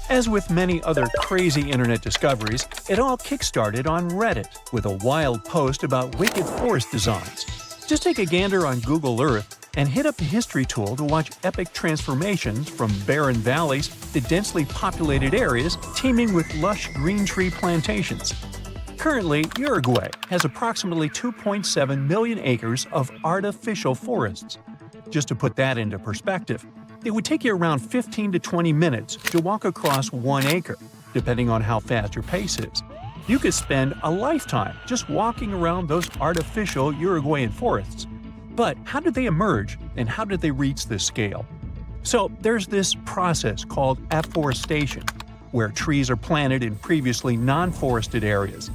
As with many other crazy internet discoveries, it all kickstarted on Reddit with a wild post about wicked forest designs. Just take a gander on Google Earth and hit up the history tool to watch epic transformations from barren valleys to densely populated areas teeming with lush green tree plantations. Currently, Uruguay has approximately 2.7 million acres of artificial forests. Just to put that into perspective, it would take you around 15 to 20 minutes to walk across 1 acre, depending on how fast your pace is. You could spend a lifetime just walking around those artificial Uruguayan forests. But how did they emerge, and how did they reach this scale? So there's this process called afforestation, where trees are planted in previously non-forested areas.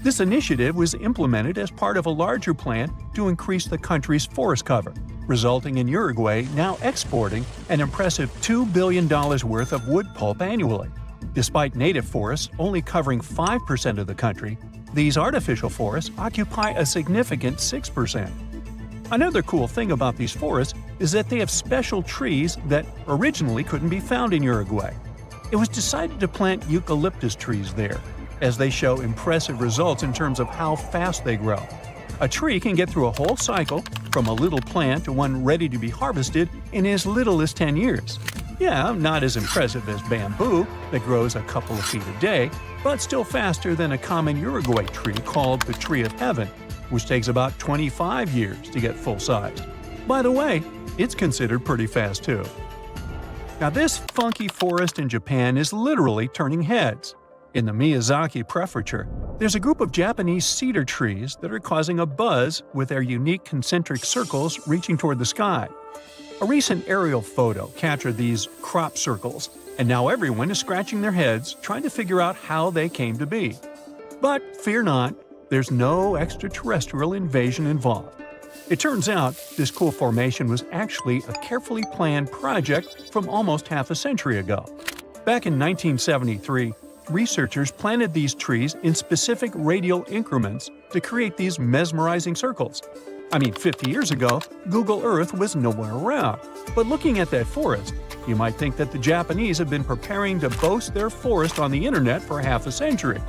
This initiative was implemented as part of a larger plan to increase the country's forest cover, resulting in Uruguay now exporting an impressive $2 billion worth of wood pulp annually. Despite native forests only covering 5% of the country, these artificial forests occupy a significant 6%. Another cool thing about these forests is that they have special trees that originally couldn't be found in Uruguay. It was decided to plant eucalyptus trees there, as they show impressive results in terms of how fast they grow. A tree can get through a whole cycle, from a little plant to one ready to be harvested, in as little as 10 years. Yeah, not as impressive as bamboo, that grows a couple of feet a day, but still faster than a common Uruguay tree called the Tree of Heaven, which takes about 25 years to get full size. By the way, it's considered pretty fast too. Now this funky forest in Japan is literally turning heads. In the Miyazaki Prefecture, there's a group of Japanese cedar trees that are causing a buzz with their unique concentric circles reaching toward the sky. A recent aerial photo captured these crop circles, and now everyone is scratching their heads trying to figure out how they came to be. But fear not, there's no extraterrestrial invasion involved. It turns out this cool formation was actually a carefully planned project from almost half a century ago. Back in 1973, researchers planted these trees in specific radial increments to create these mesmerizing circles. I mean, 50 years ago, Google Earth was nowhere around. But looking at that forest, you might think that the Japanese have been preparing to boast their forest on the internet for half a century.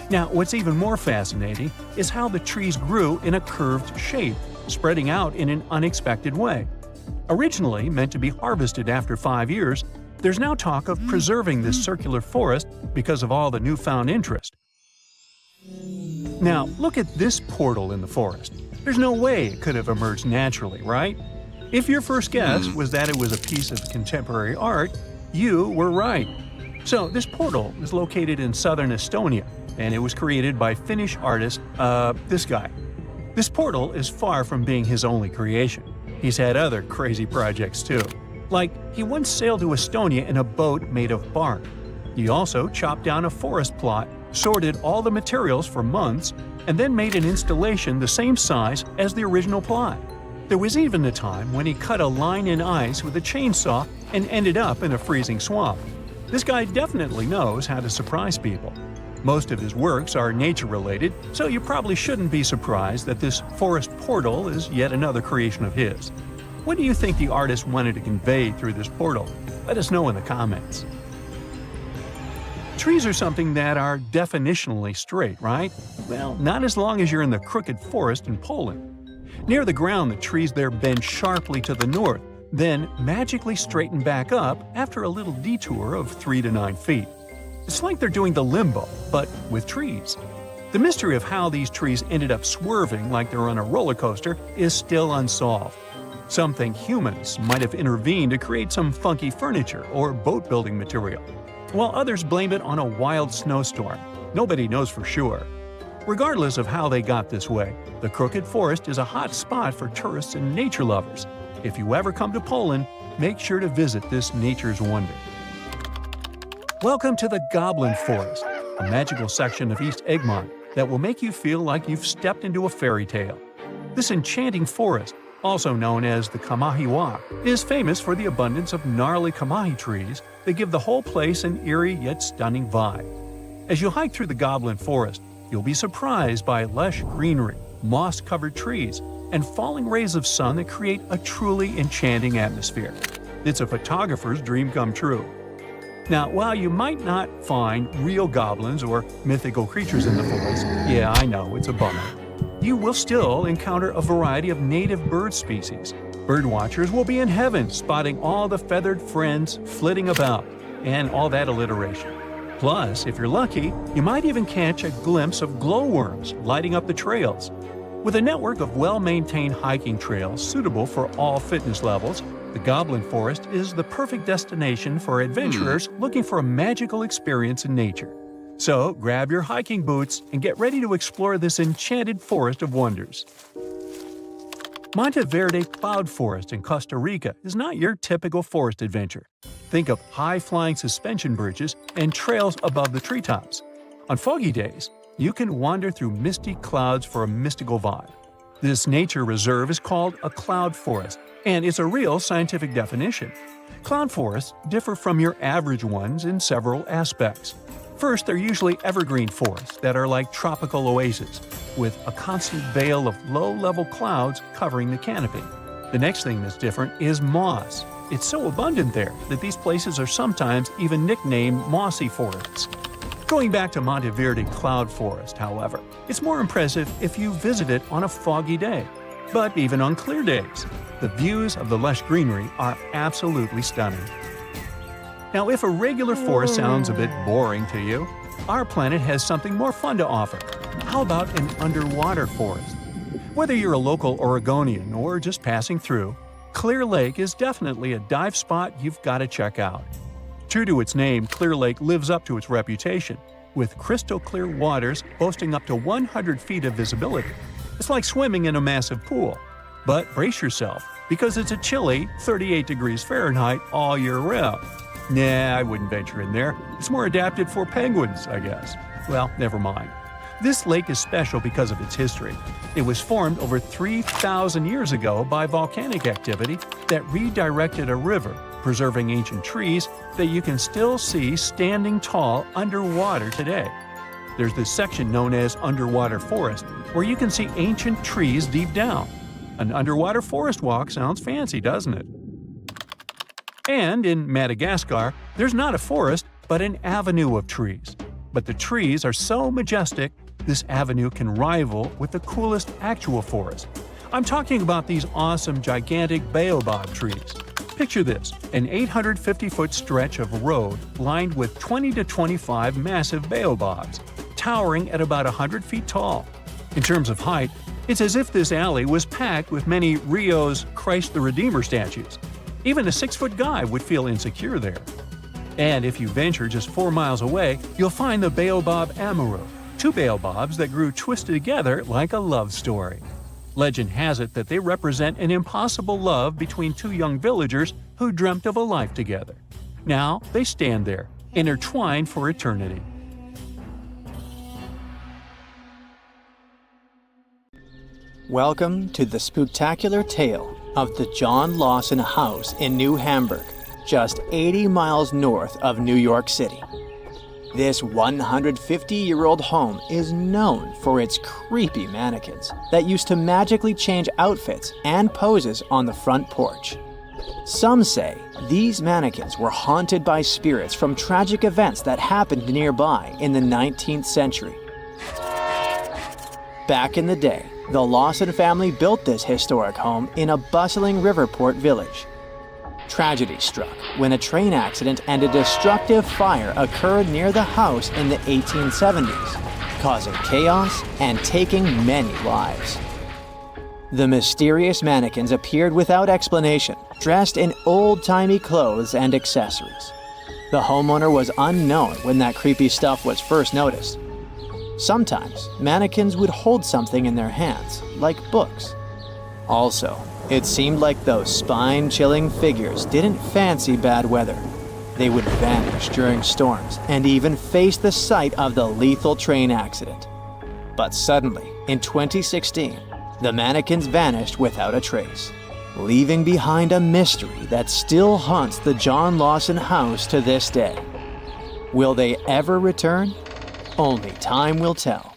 Now, what's even more fascinating is how the trees grew in a curved shape, spreading out in an unexpected way. Originally meant to be harvested after 5 years, there's now talk of preserving this circular forest because of all the newfound interest. Now, look at this portal in the forest. There's no way it could have emerged naturally, right? If your first guess was that it was a piece of contemporary art, you were right. So this portal is located in southern Estonia, and it was created by Finnish artist, this guy. This portal is far from being his only creation. He's had other crazy projects too. Like, he once sailed to Estonia in a boat made of bark. He also chopped down a forest plot, sorted all the materials for months, and then made an installation the same size as the original plot. There was even a time when he cut a line in ice with a chainsaw and ended up in a freezing swamp. This guy definitely knows how to surprise people. Most of his works are nature-related, so you probably shouldn't be surprised that this forest portal is yet another creation of his. What do you think the artist wanted to convey through this portal? Let us know in the comments. Trees are something that are definitionally straight, right? Well, not as long as you're in the crooked forest in Poland. Near the ground, the trees there bend sharply to the north, then magically straighten back up after a little detour of 3 to 9 feet. It's like they're doing the limbo, but with trees. The mystery of how these trees ended up swerving like they're on a roller coaster is still unsolved. Some think humans might have intervened to create some funky furniture or boat-building material, while others blame it on a wild snowstorm. Nobody knows for sure. Regardless of how they got this way, the Crooked Forest is a hot spot for tourists and nature lovers. If you ever come to Poland, make sure to visit this nature's wonder. Welcome to the Goblin Forest, a magical section of East Egmont that will make you feel like you've stepped into a fairy tale. This enchanting forest, also known as the Kamahiwa, is famous for the abundance of gnarly kamahi trees that give the whole place an eerie yet stunning vibe. As you hike through the Goblin Forest, you'll be surprised by lush greenery, moss-covered trees, and falling rays of sun that create a truly enchanting atmosphere. It's a photographer's dream come true. Now, while you might not find real goblins or mythical creatures in the forest, yeah, I know, it's a bummer, you will still encounter a variety of native bird species. Birdwatchers will be in heaven spotting all the feathered friends flitting about, and all that alliteration. Plus, if you're lucky, you might even catch a glimpse of glowworms lighting up the trails. With a network of well-maintained hiking trails suitable for all fitness levels, the Goblin Forest is the perfect destination for adventurers looking for a magical experience in nature. So, grab your hiking boots and get ready to explore this enchanted forest of wonders. Monteverde Cloud Forest in Costa Rica is not your typical forest adventure. Think of high-flying suspension bridges and trails above the treetops. On foggy days, you can wander through misty clouds for a mystical vibe. This nature reserve is called a cloud forest, and it's a real scientific definition. Cloud forests differ from your average ones in several aspects. First, they're usually evergreen forests that are like tropical oases, with a constant veil of low-level clouds covering the canopy. The next thing that's different is moss. It's so abundant there that these places are sometimes even nicknamed mossy forests. Going back to Monteverde Cloud Forest, however, it's more impressive if you visit it on a foggy day. But even on clear days, the views of the lush greenery are absolutely stunning. Now, if a regular forest sounds a bit boring to you, our planet has something more fun to offer. How about an underwater forest? Whether you're a local Oregonian or just passing through, Clear Lake is definitely a dive spot you've got to check out. True to its name, Clear Lake lives up to its reputation, with crystal-clear waters boasting up to 100 feet of visibility. It's like swimming in a massive pool. But brace yourself, because it's a chilly 38 degrees Fahrenheit all year round. Nah, I wouldn't venture in there. It's more adapted for penguins, I guess. Well, never mind. This lake is special because of its history. It was formed over 3,000 years ago by volcanic activity that redirected a river, preserving ancient trees that you can still see standing tall underwater today. There's this section known as underwater forest, where you can see ancient trees deep down. An underwater forest walk sounds fancy, doesn't it? And in Madagascar, there's not a forest, but an avenue of trees. But the trees are so majestic, this avenue can rival with the coolest actual forest. I'm talking about these awesome, gigantic baobab trees. Picture this, an 850-foot stretch of road lined with 20 to 25 massive baobabs, towering at about 100 feet tall. In terms of height, it's as if this alley was packed with many Rio's Christ the Redeemer statues. Even a 6-foot guy would feel insecure there. And if you venture just 4 miles away, you'll find the baobab amaru, two baobabs that grew twisted together like a love story. Legend has it that they represent an impossible love between two young villagers who dreamt of a life together. Now they stand there, intertwined for eternity. Welcome to the spooktacular tale of the John Lawson House in New Hamburg, just 80 miles north of New York City. This 150-year-old home is known for its creepy mannequins that used to magically change outfits and poses on the front porch. Some say these mannequins were haunted by spirits from tragic events that happened nearby in the 19th century. Back in the day, the Lawson family built this historic home in a bustling Riverport village. Tragedy struck when a train accident and a destructive fire occurred near the house in the 1870s, causing chaos and taking many lives. The mysterious mannequins appeared without explanation, dressed in old-timey clothes and accessories. The homeowner was unknown when that creepy stuff was first noticed. Sometimes, mannequins would hold something in their hands, like books. Also, it seemed like those spine-chilling figures didn't fancy bad weather. They would vanish during storms and even face the site of the lethal train accident. But suddenly, in 2016, the mannequins vanished without a trace, leaving behind a mystery that still haunts the John Lawson house to this day. Will they ever return? Only time will tell.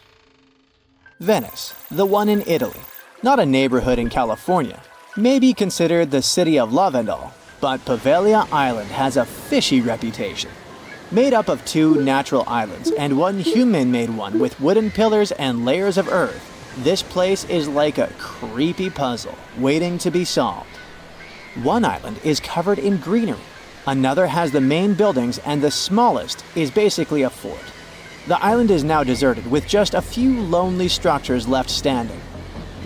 Venice, the one in Italy, not a neighborhood in California, may be considered the city of love and all, but Pavia Island has a fishy reputation. Made up of 2 natural islands and 1 human-made one with wooden pillars and layers of earth, this place is like a creepy puzzle waiting to be solved. One island is covered in greenery, another has the main buildings, and the smallest is basically a fort. The island is now deserted with just a few lonely structures left standing.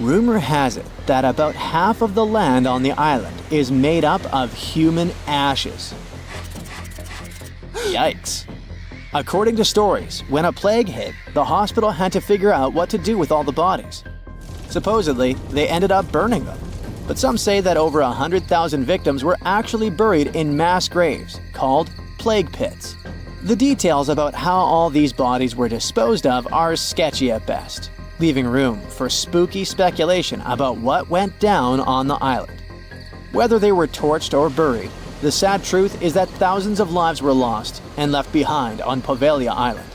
Rumor has it that about half of the land on the island is made up of human ashes. Yikes. According to stories, when a plague hit, the hospital had to figure out what to do with all the bodies. Supposedly, they ended up burning them. But some say that over 100,000 victims were actually buried in mass graves, called plague pits. The details about how all these bodies were disposed of are sketchy at best, leaving room for spooky speculation about what went down on the island. Whether they were torched or buried, the sad truth is that thousands of lives were lost and left behind on Pavia Island.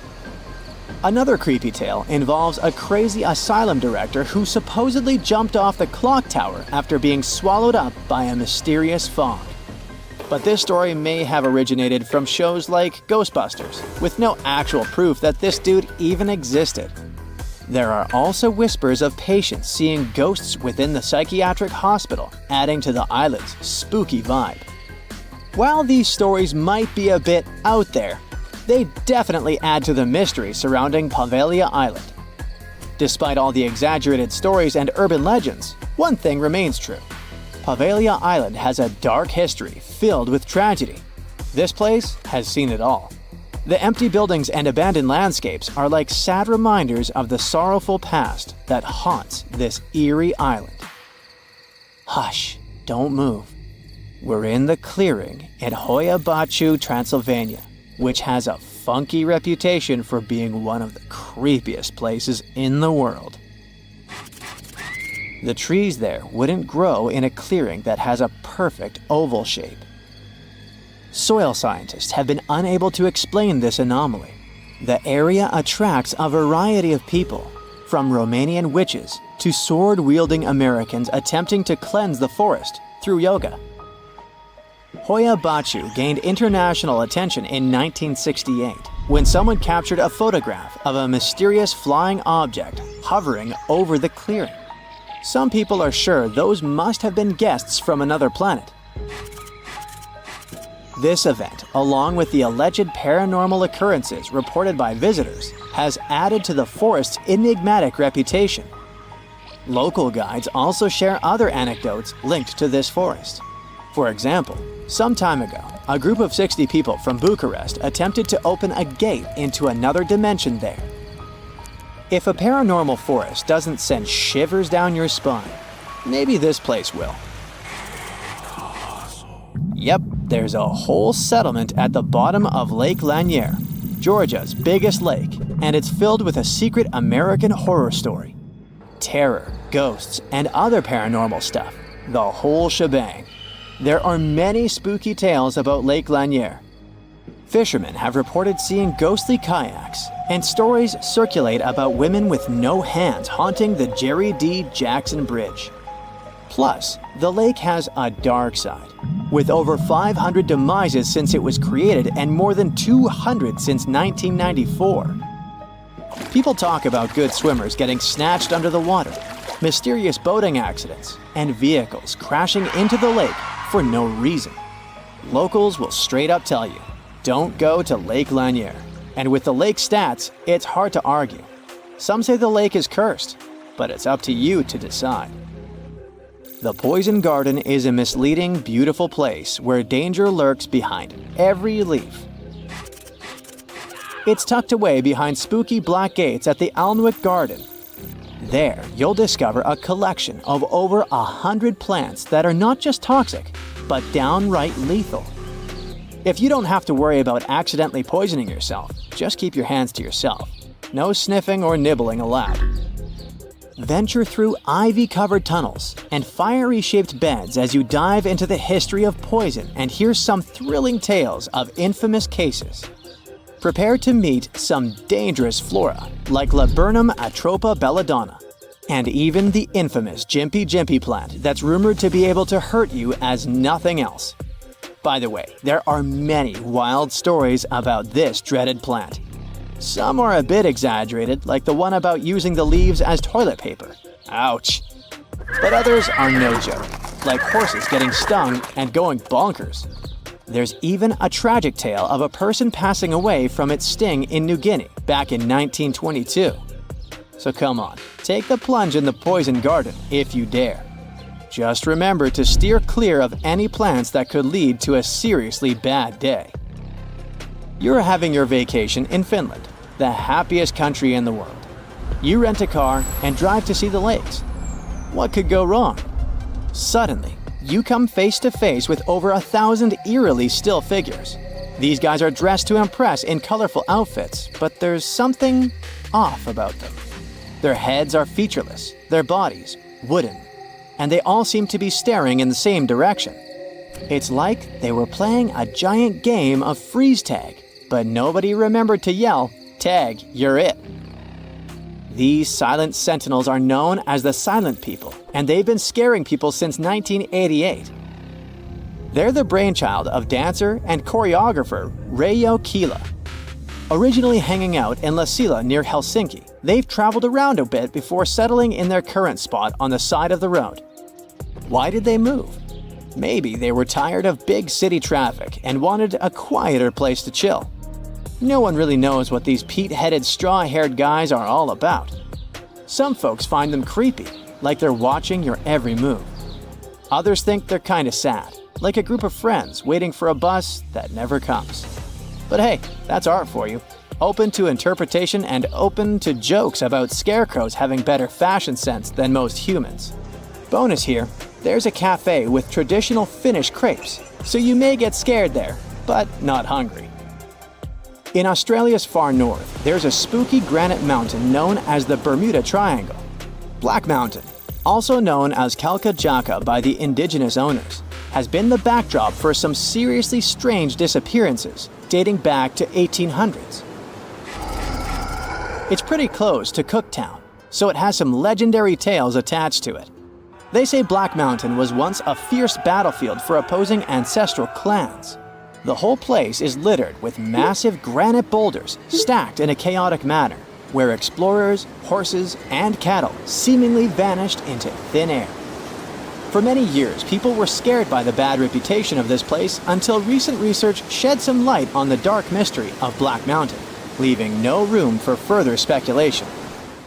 Another creepy tale involves a crazy asylum director who supposedly jumped off the clock tower after being swallowed up by a mysterious fog. But this story may have originated from shows like Ghostbusters, with no actual proof that this dude even existed. There are also whispers of patients seeing ghosts within the psychiatric hospital, adding to the island's spooky vibe. While these stories might be a bit out there, they definitely add to the mystery surrounding Pavia Island. Despite all the exaggerated stories and urban legends, one thing remains true. Pavia Island has a dark history filled with tragedy. This place has seen it all. The empty buildings and abandoned landscapes are like sad reminders of the sorrowful past that haunts this eerie island. Hush, don't move. We're in the clearing in Vatnajkull, Transylvania, which has a funky reputation for being one of the creepiest places in the world. The trees there wouldn't grow in a clearing that has a perfect oval shape. Soil scientists have been unable to explain this anomaly. The area attracts a variety of people, from Romanian witches to sword-wielding Americans attempting to cleanse the forest through yoga. Vatnajkull gained international attention in 1968 when someone captured a photograph of a mysterious flying object hovering over the clearing. Some people are sure those must have been guests from another planet. This event, along with the alleged paranormal occurrences reported by visitors, has added to the forest's enigmatic reputation. Local guides also share other anecdotes linked to this forest. For example, some time ago, a group of 60 people from Bucharest attempted to open a gate into another dimension there. If a paranormal forest doesn't send shivers down your spine, maybe this place will. Yep, there's a whole settlement at the bottom of Lake Lanier, Georgia's biggest lake, and it's filled with a secret American horror story. Terror, ghosts, and other paranormal stuff, the whole shebang. There are many spooky tales about Lake Lanier. Fishermen have reported seeing ghostly kayaks, and stories circulate about women with no hands haunting the Jerry D. Jackson Bridge. Plus, the lake has a dark side, with over 500 demises since it was created and more than 200 since 1994. People talk about good swimmers getting snatched under the water, mysterious boating accidents, and vehicles crashing into the lake for no reason. Locals will straight up tell you, don't go to Lake Lanier. And with the lake stats, it's hard to argue. Some say the lake is cursed, but it's up to you to decide. The Poison Garden is a misleading, beautiful place where danger lurks behind every leaf. It's tucked away behind spooky black gates at the Alnwick Garden. There, you'll discover a collection of over 100 plants that are not just toxic, but downright lethal. If you don't have to worry about accidentally poisoning yourself, just keep your hands to yourself. No sniffing or nibbling allowed. Venture through ivy-covered tunnels and fiery-shaped beds as you dive into the history of poison and hear some thrilling tales of infamous cases. Prepare to meet some dangerous flora like Laburnum atropa belladonna, and even the infamous Jimpy Jimpy plant that's rumored to be able to hurt you as nothing else. By the way, there are many wild stories about this dreaded plant. Some are a bit exaggerated, like the one about using the leaves as toilet paper. Ouch. But others are no joke, like horses getting stung and going bonkers. There's even a tragic tale of a person passing away from its sting in New Guinea back in 1922. So come on, take the plunge in the poison garden if you dare. Just remember to steer clear of any plants that could lead to a seriously bad day. You're having your vacation in Finland, the happiest country in the world. You rent a car and drive to see the lakes. What could go wrong? Suddenly, you come face to face with over 1,000 eerily still figures. These guys are dressed to impress in colorful outfits, but there's something off about them. Their heads are featureless, their bodies wooden, and they all seem to be staring in the same direction. It's like they were playing a giant game of freeze tag, but nobody remembered to yell, "Tag, you're it." These silent sentinels are known as the Silent People, and they've been scaring people since 1988. They're the brainchild of dancer and choreographer Reijo Kila. Originally hanging out in Lasila near Helsinki, they've traveled around a bit before settling in their current spot on the side of the road. Why did they move? Maybe they were tired of big city traffic and wanted a quieter place to chill. No one really knows what these peat-headed, straw-haired guys are all about. Some folks find them creepy, like they're watching your every move. Others think they're kinda sad, like a group of friends waiting for a bus that never comes. But hey, that's art for you. Open to interpretation and open to jokes about scarecrows having better fashion sense than most humans. Bonus here, there's a cafe with traditional Finnish crepes, so you may get scared there, but not hungry. In Australia's far north, there's a spooky granite mountain known as the Bermuda Triangle. Black Mountain, also known as Kalkajaka by the indigenous owners, has been the backdrop for some seriously strange disappearances dating back to 1800s. It's pretty close to Cooktown, so it has some legendary tales attached to it. They say Black Mountain was once a fierce battlefield for opposing ancestral clans. The whole place is littered with massive granite boulders stacked in a chaotic manner, where explorers, horses, and cattle seemingly vanished into thin air. For many years, people were scared by the bad reputation of this place until recent research shed some light on the dark mystery of Black Mountain, leaving no room for further speculation.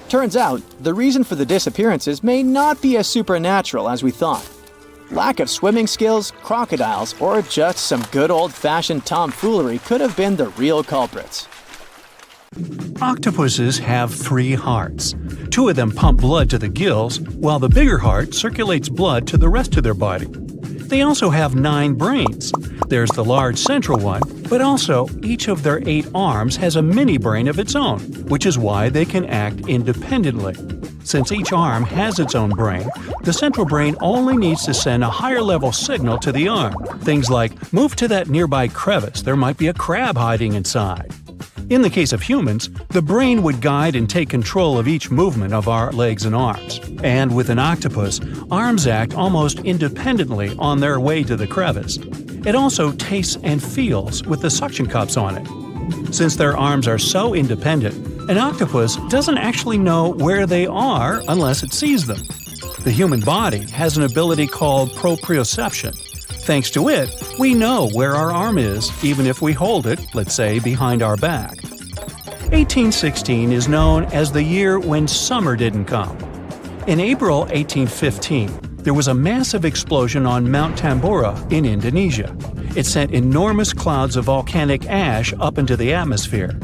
Turns out, the reason for the disappearances may not be as supernatural as we thought. Lack of swimming skills, crocodiles, or just some good old-fashioned tomfoolery could have been the real culprits. Octopuses have 3 hearts. 2 of them pump blood to the gills, while the bigger heart circulates blood to the rest of their body. They also have 9 brains. There's the large central one, but also each of their 8 arms has a mini brain of its own, which is why they can act independently. Since each arm has its own brain, the central brain only needs to send a higher level signal to the arm. Things like, move to that nearby crevice, there might be a crab hiding inside. In the case of humans, the brain would guide and take control of each movement of our legs and arms. And with an octopus, arms act almost independently on their way to the crevice. It also tastes and feels with the suction cups on it. Since their arms are so independent, an octopus doesn't actually know where they are unless it sees them. The human body has an ability called proprioception. Thanks to it, we know where our arm is, even if we hold it, let's say, behind our back. 1816 is known as the year when summer didn't come. In April 1815, there was a massive explosion on Mount Tambora in Indonesia. It sent enormous clouds of volcanic ash up into the atmosphere.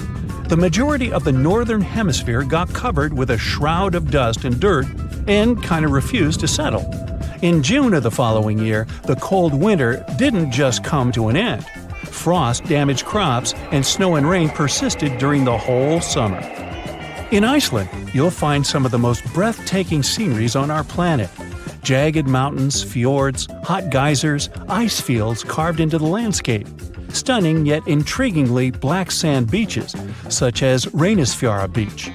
The majority of the northern hemisphere got covered with a shroud of dust and dirt and kind of refused to settle. In June of the following year, the cold winter didn't just come to an end. Frost damaged crops and snow and rain persisted during the whole summer. In Iceland, you'll find some of the most breathtaking sceneries on our planet. Jagged mountains, fjords, hot geysers, ice fields carved into the landscape. Stunning yet intriguingly black sand beaches, such as Reynisfjara Beach.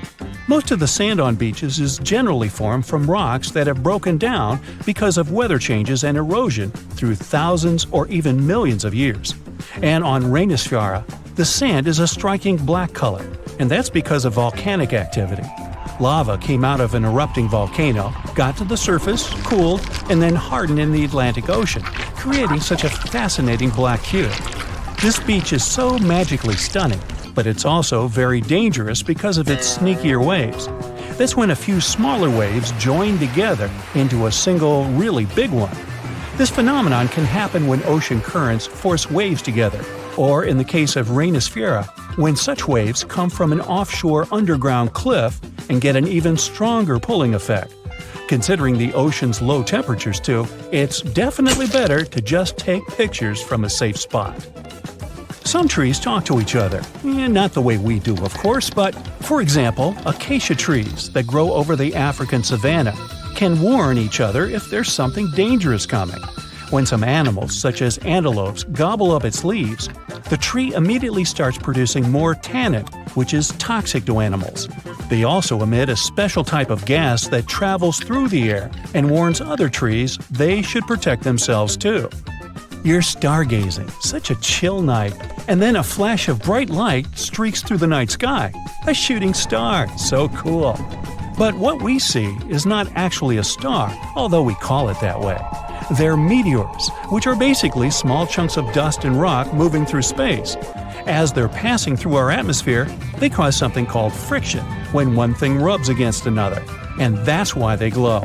Most of the sand on beaches is generally formed from rocks that have broken down because of weather changes and erosion through thousands or even millions of years. And on Reynisfjara, the sand is a striking black color, and that's because of volcanic activity. Lava came out of an erupting volcano, got to the surface, cooled, and then hardened in the Atlantic Ocean, creating such a fascinating black hue. This beach is so magically stunning, but it's also very dangerous because of its sneakier waves. That's when a few smaller waves join together into a single, really big one. This phenomenon can happen when ocean currents force waves together, or in the case of Reynisfjara, when such waves come from an offshore underground cliff and get an even stronger pulling effect. Considering the ocean's low temperatures too, it's definitely better to just take pictures from a safe spot. Some trees talk to each other. Not the way we do, of course, but, for example, acacia trees that grow over the African savanna can warn each other if there's something dangerous coming. When some animals, such as antelopes, gobble up its leaves, the tree immediately starts producing more tannin, which is toxic to animals. They also emit a special type of gas that travels through the air and warns other trees they should protect themselves too. You're stargazing, such a chill night, and then a flash of bright light streaks through the night sky. A shooting star, so cool. But what we see is not actually a star, although we call it that way. They're meteors, which are basically small chunks of dust and rock moving through space. As they're passing through our atmosphere, they cause something called friction when one thing rubs against another, and that's why they glow.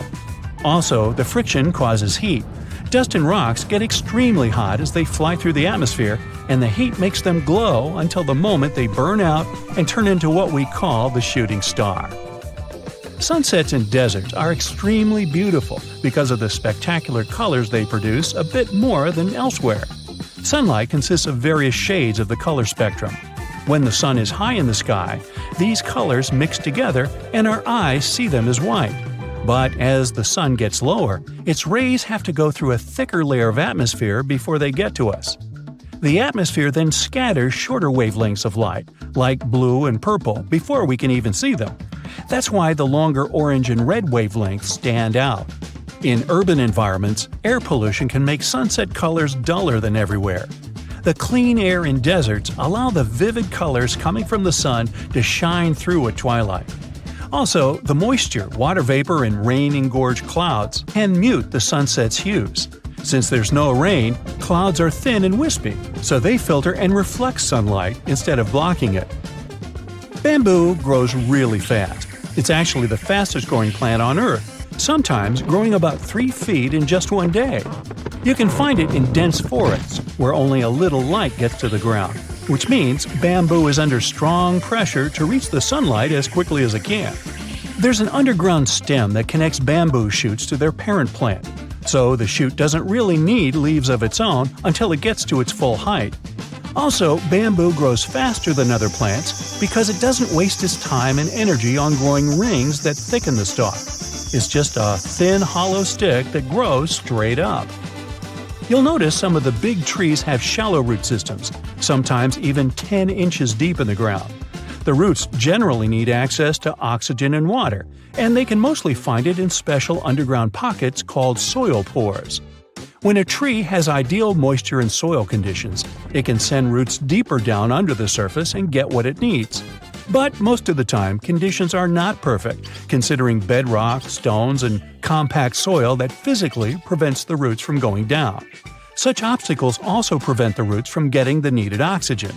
Also, the friction causes heat. Dust and rocks get extremely hot as they fly through the atmosphere, and the heat makes them glow until the moment they burn out and turn into what we call the shooting star. Sunsets in deserts are extremely beautiful because of the spectacular colors they produce a bit more than elsewhere. Sunlight consists of various shades of the color spectrum. When the sun is high in the sky, these colors mix together and our eyes see them as white. But as the sun gets lower, its rays have to go through a thicker layer of atmosphere before they get to us. The atmosphere then scatters shorter wavelengths of light, like blue and purple, before we can even see them. That's why the longer orange and red wavelengths stand out. In urban environments, air pollution can make sunset colors duller than everywhere. The clean air in deserts allow the vivid colors coming from the sun to shine through at twilight. Also, the moisture, water vapor, and rain-engorged clouds can mute the sunset's hues. Since there's no rain, clouds are thin and wispy, so they filter and reflect sunlight instead of blocking it. Bamboo grows really fast. It's actually the fastest growing plant on Earth, sometimes growing about 3 feet in just one day. You can find it in dense forests, where only a little light gets to the ground, which means bamboo is under strong pressure to reach the sunlight as quickly as it can. There's an underground stem that connects bamboo shoots to their parent plant, so the shoot doesn't really need leaves of its own until it gets to its full height. Also, bamboo grows faster than other plants because it doesn't waste its time and energy on growing rings that thicken the stalk. It's just a thin, hollow stick that grows straight up. You'll notice some of the big trees have shallow root systems, sometimes even 10 inches deep in the ground. The roots generally need access to oxygen and water, and they can mostly find it in special underground pockets called soil pores. When a tree has ideal moisture and soil conditions, it can send roots deeper down under the surface and get what it needs. But most of the time, conditions are not perfect, considering bedrock, stones, and compact soil that physically prevents the roots from going down. Such obstacles also prevent the roots from getting the needed oxygen.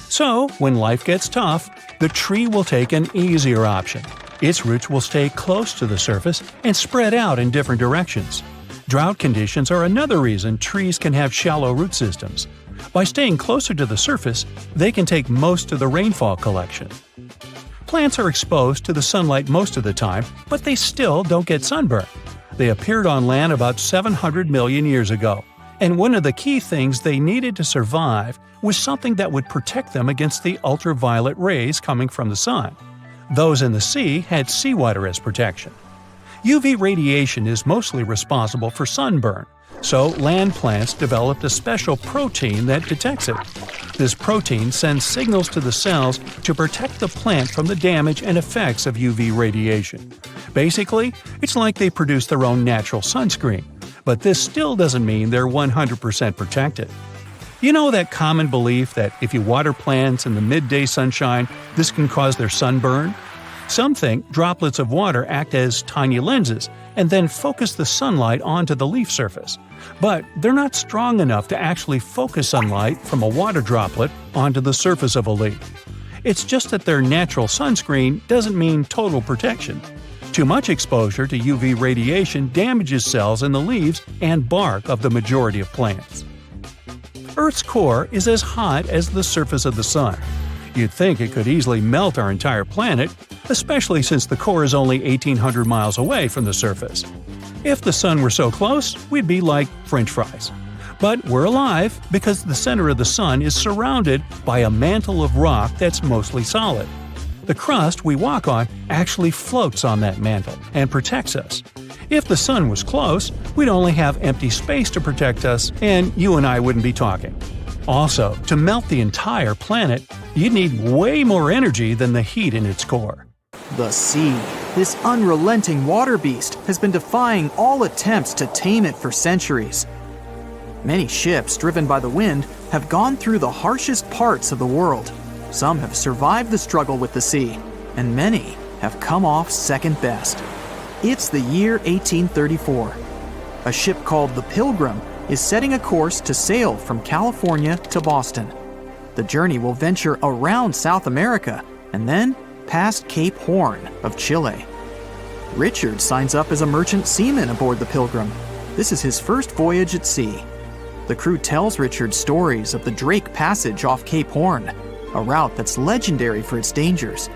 So, when life gets tough, the tree will take an easier option. Its roots will stay close to the surface and spread out in different directions. Drought conditions are another reason trees can have shallow root systems. By staying closer to the surface, they can take most of the rainfall collection. Plants are exposed to the sunlight most of the time, but they still don't get sunburn. They appeared on land about 700 million years ago, and one of the key things they needed to survive was something that would protect them against the ultraviolet rays coming from the sun. Those in the sea had seawater as protection. UV radiation is mostly responsible for sunburn, So land plants developed a special protein that detects it. This protein sends signals to the cells to protect the plant from the damage and effects of UV radiation. Basically, it's like they produce their own natural sunscreen, but this still doesn't mean they're 100% protected. You know that common belief that if you water plants in the midday sunshine, this can cause their sunburn? Some think droplets of water act as tiny lenses and then focus the sunlight onto the leaf surface. But they're not strong enough to actually focus sunlight from a water droplet onto the surface of a leaf. It's just that their natural sunscreen doesn't mean total protection. Too much exposure to UV radiation damages cells in the leaves and bark of the majority of plants. Earth's core is as hot as the surface of the sun. You'd think it could easily melt our entire planet, especially since the core is only 1,800 miles away from the surface. If the sun were so close, we'd be like French fries. But we're alive because the center of the sun is surrounded by a mantle of rock that's mostly solid. The crust we walk on actually floats on that mantle and protects us. If the sun was close, we'd only have empty space to protect us, and you and I wouldn't be talking. Also, to melt the entire planet, you'd need way more energy than the heat in its core. The sea, this unrelenting water beast, has been defying all attempts to tame it for centuries. Many ships driven by the wind have gone through the harshest parts of the world. Some have survived the struggle with the sea, and many have come off second best. It's the year 1834. A ship called the Pilgrim is setting a course to sail from California to Boston. The journey will venture around South America and then past Cape Horn of Chile. Richard signs up as a merchant seaman aboard the Pilgrim. This is his first voyage at sea. The crew tells Richard stories of the Drake Passage off Cape Horn, a route that's legendary for its dangers.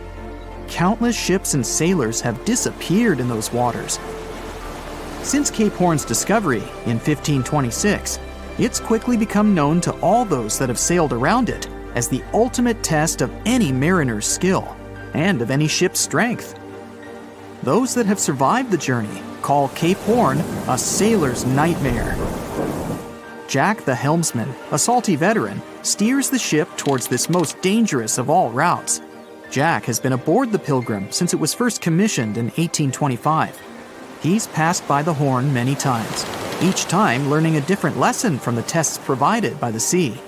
Countless ships and sailors have disappeared in those waters. Since Cape Horn's discovery in 1526, it's quickly become known to all those that have sailed around it as the ultimate test of any mariner's skill and of any ship's strength. Those that have survived the journey call Cape Horn a sailor's nightmare. Jack the helmsman, a salty veteran, steers the ship towards this most dangerous of all routes. Jack has been aboard the Pilgrim since it was first commissioned in 1825. He's passed by the Horn many times, each time learning a different lesson from the tests provided by the sea.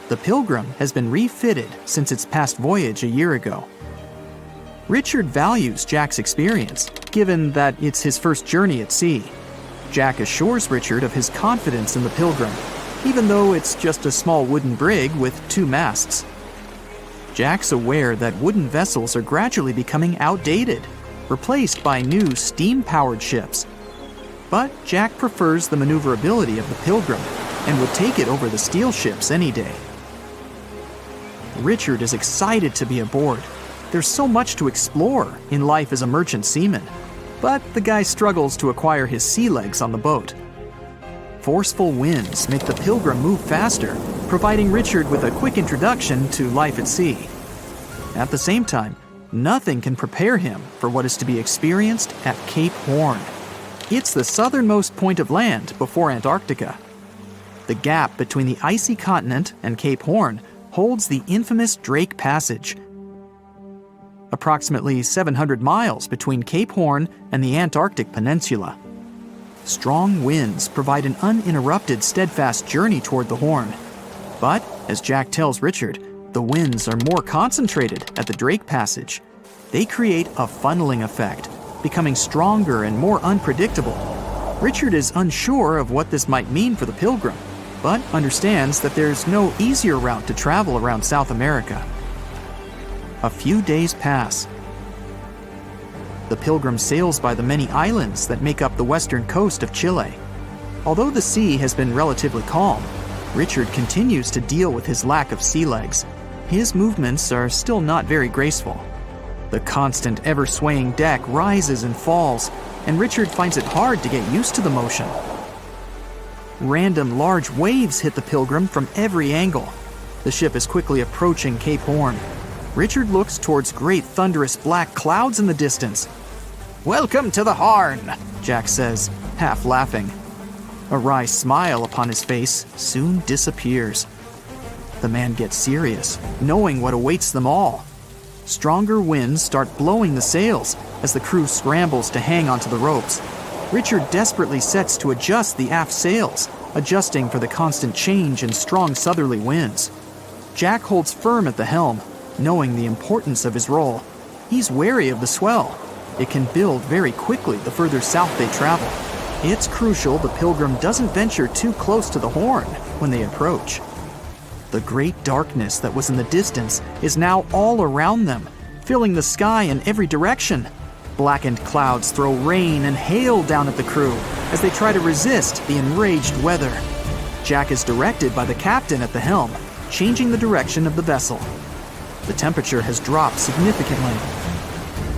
The Pilgrim has been refitted since its past voyage a year ago. Richard values Jack's experience, given that it's his first journey at sea. Jack assures Richard of his confidence in the Pilgrim, even though it's just a small wooden brig with 2 masts. Jack's aware that wooden vessels are gradually becoming outdated, replaced by new steam-powered ships. But Jack prefers the maneuverability of the Pilgrim and would take it over the steel ships any day. Richard is excited to be aboard. There's so much to explore in life as a merchant seaman, but the guy struggles to acquire his sea legs on the boat. Forceful winds make the Pilgrim move faster, providing Richard with a quick introduction to life at sea. At the same time, nothing can prepare him for what is to be experienced at Cape Horn. It's the southernmost point of land before Antarctica. The gap between the icy continent and Cape Horn holds the infamous Drake Passage. Approximately 700 miles between Cape Horn and the Antarctic Peninsula. Strong winds provide an uninterrupted, steadfast journey toward the Horn. But, as Jack tells Richard, the winds are more concentrated at the Drake Passage. They create a funneling effect, becoming stronger and more unpredictable. Richard is unsure of what this might mean for the Pilgrim, but understands that there's no easier route to travel around South America. A few days pass. The Pilgrim sails by the many islands that make up the western coast of Chile. Although the sea has been relatively calm, Richard continues to deal with his lack of sea legs. His movements are still not very graceful. The constant, ever-swaying deck rises and falls, and Richard finds it hard to get used to the motion. Random large waves hit the Pilgrim from every angle. The ship is quickly approaching Cape Horn. Richard looks towards great thunderous black clouds in the distance. "Welcome to the Horn," Jack says, half laughing. A wry smile upon his face soon disappears. The man gets serious, knowing what awaits them all. Stronger winds start blowing the sails as the crew scrambles to hang onto the ropes. Richard desperately sets to adjust the aft sails, adjusting for the constant change in strong southerly winds. Jack holds firm at the helm, knowing the importance of his role. He's wary of the swell. It can build very quickly the further south they travel. It's crucial the Pilgrim doesn't venture too close to the Horn when they approach. The great darkness that was in the distance is now all around them, filling the sky in every direction. Blackened clouds throw rain and hail down at the crew as they try to resist the enraged weather. Jack is directed by the captain at the helm, changing the direction of the vessel. The temperature has dropped significantly.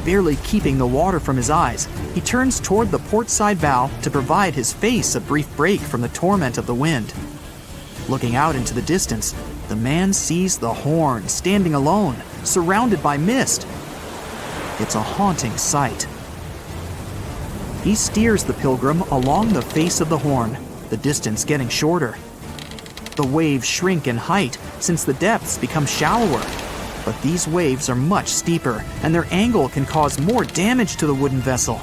Barely keeping the water from his eyes, he turns toward the port side bow to provide his face a brief break from the torment of the wind. Looking out into the distance, the man sees the Horn standing alone, surrounded by mist. It's a haunting sight. He steers the Pilgrim along the face of the Horn, the distance getting shorter. The waves shrink in height since the depths become shallower. But these waves are much steeper, and their angle can cause more damage to the wooden vessel.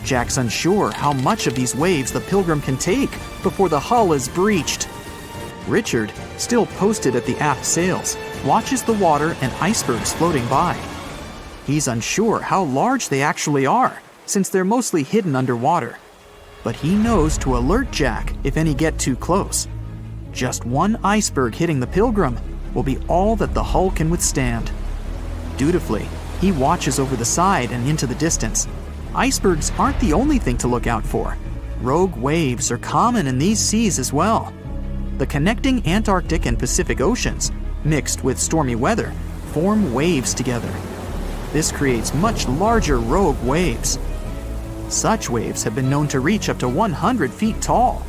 Jack's unsure how much of these waves the Pilgrim can take before the hull is breached. Richard, still posted at the aft sails, watches the water and icebergs floating by. He's unsure how large they actually are, since they're mostly hidden underwater. But he knows to alert Jack if any get too close. Just one iceberg hitting the Pilgrim will be all that the hull can withstand. Dutifully, he watches over the side and into the distance. Icebergs aren't the only thing to look out for. Rogue waves are common in these seas as well. The connecting Antarctic and Pacific Oceans, mixed with stormy weather, form waves together. This creates much larger rogue waves. Such waves have been known to reach up to 100 feet tall.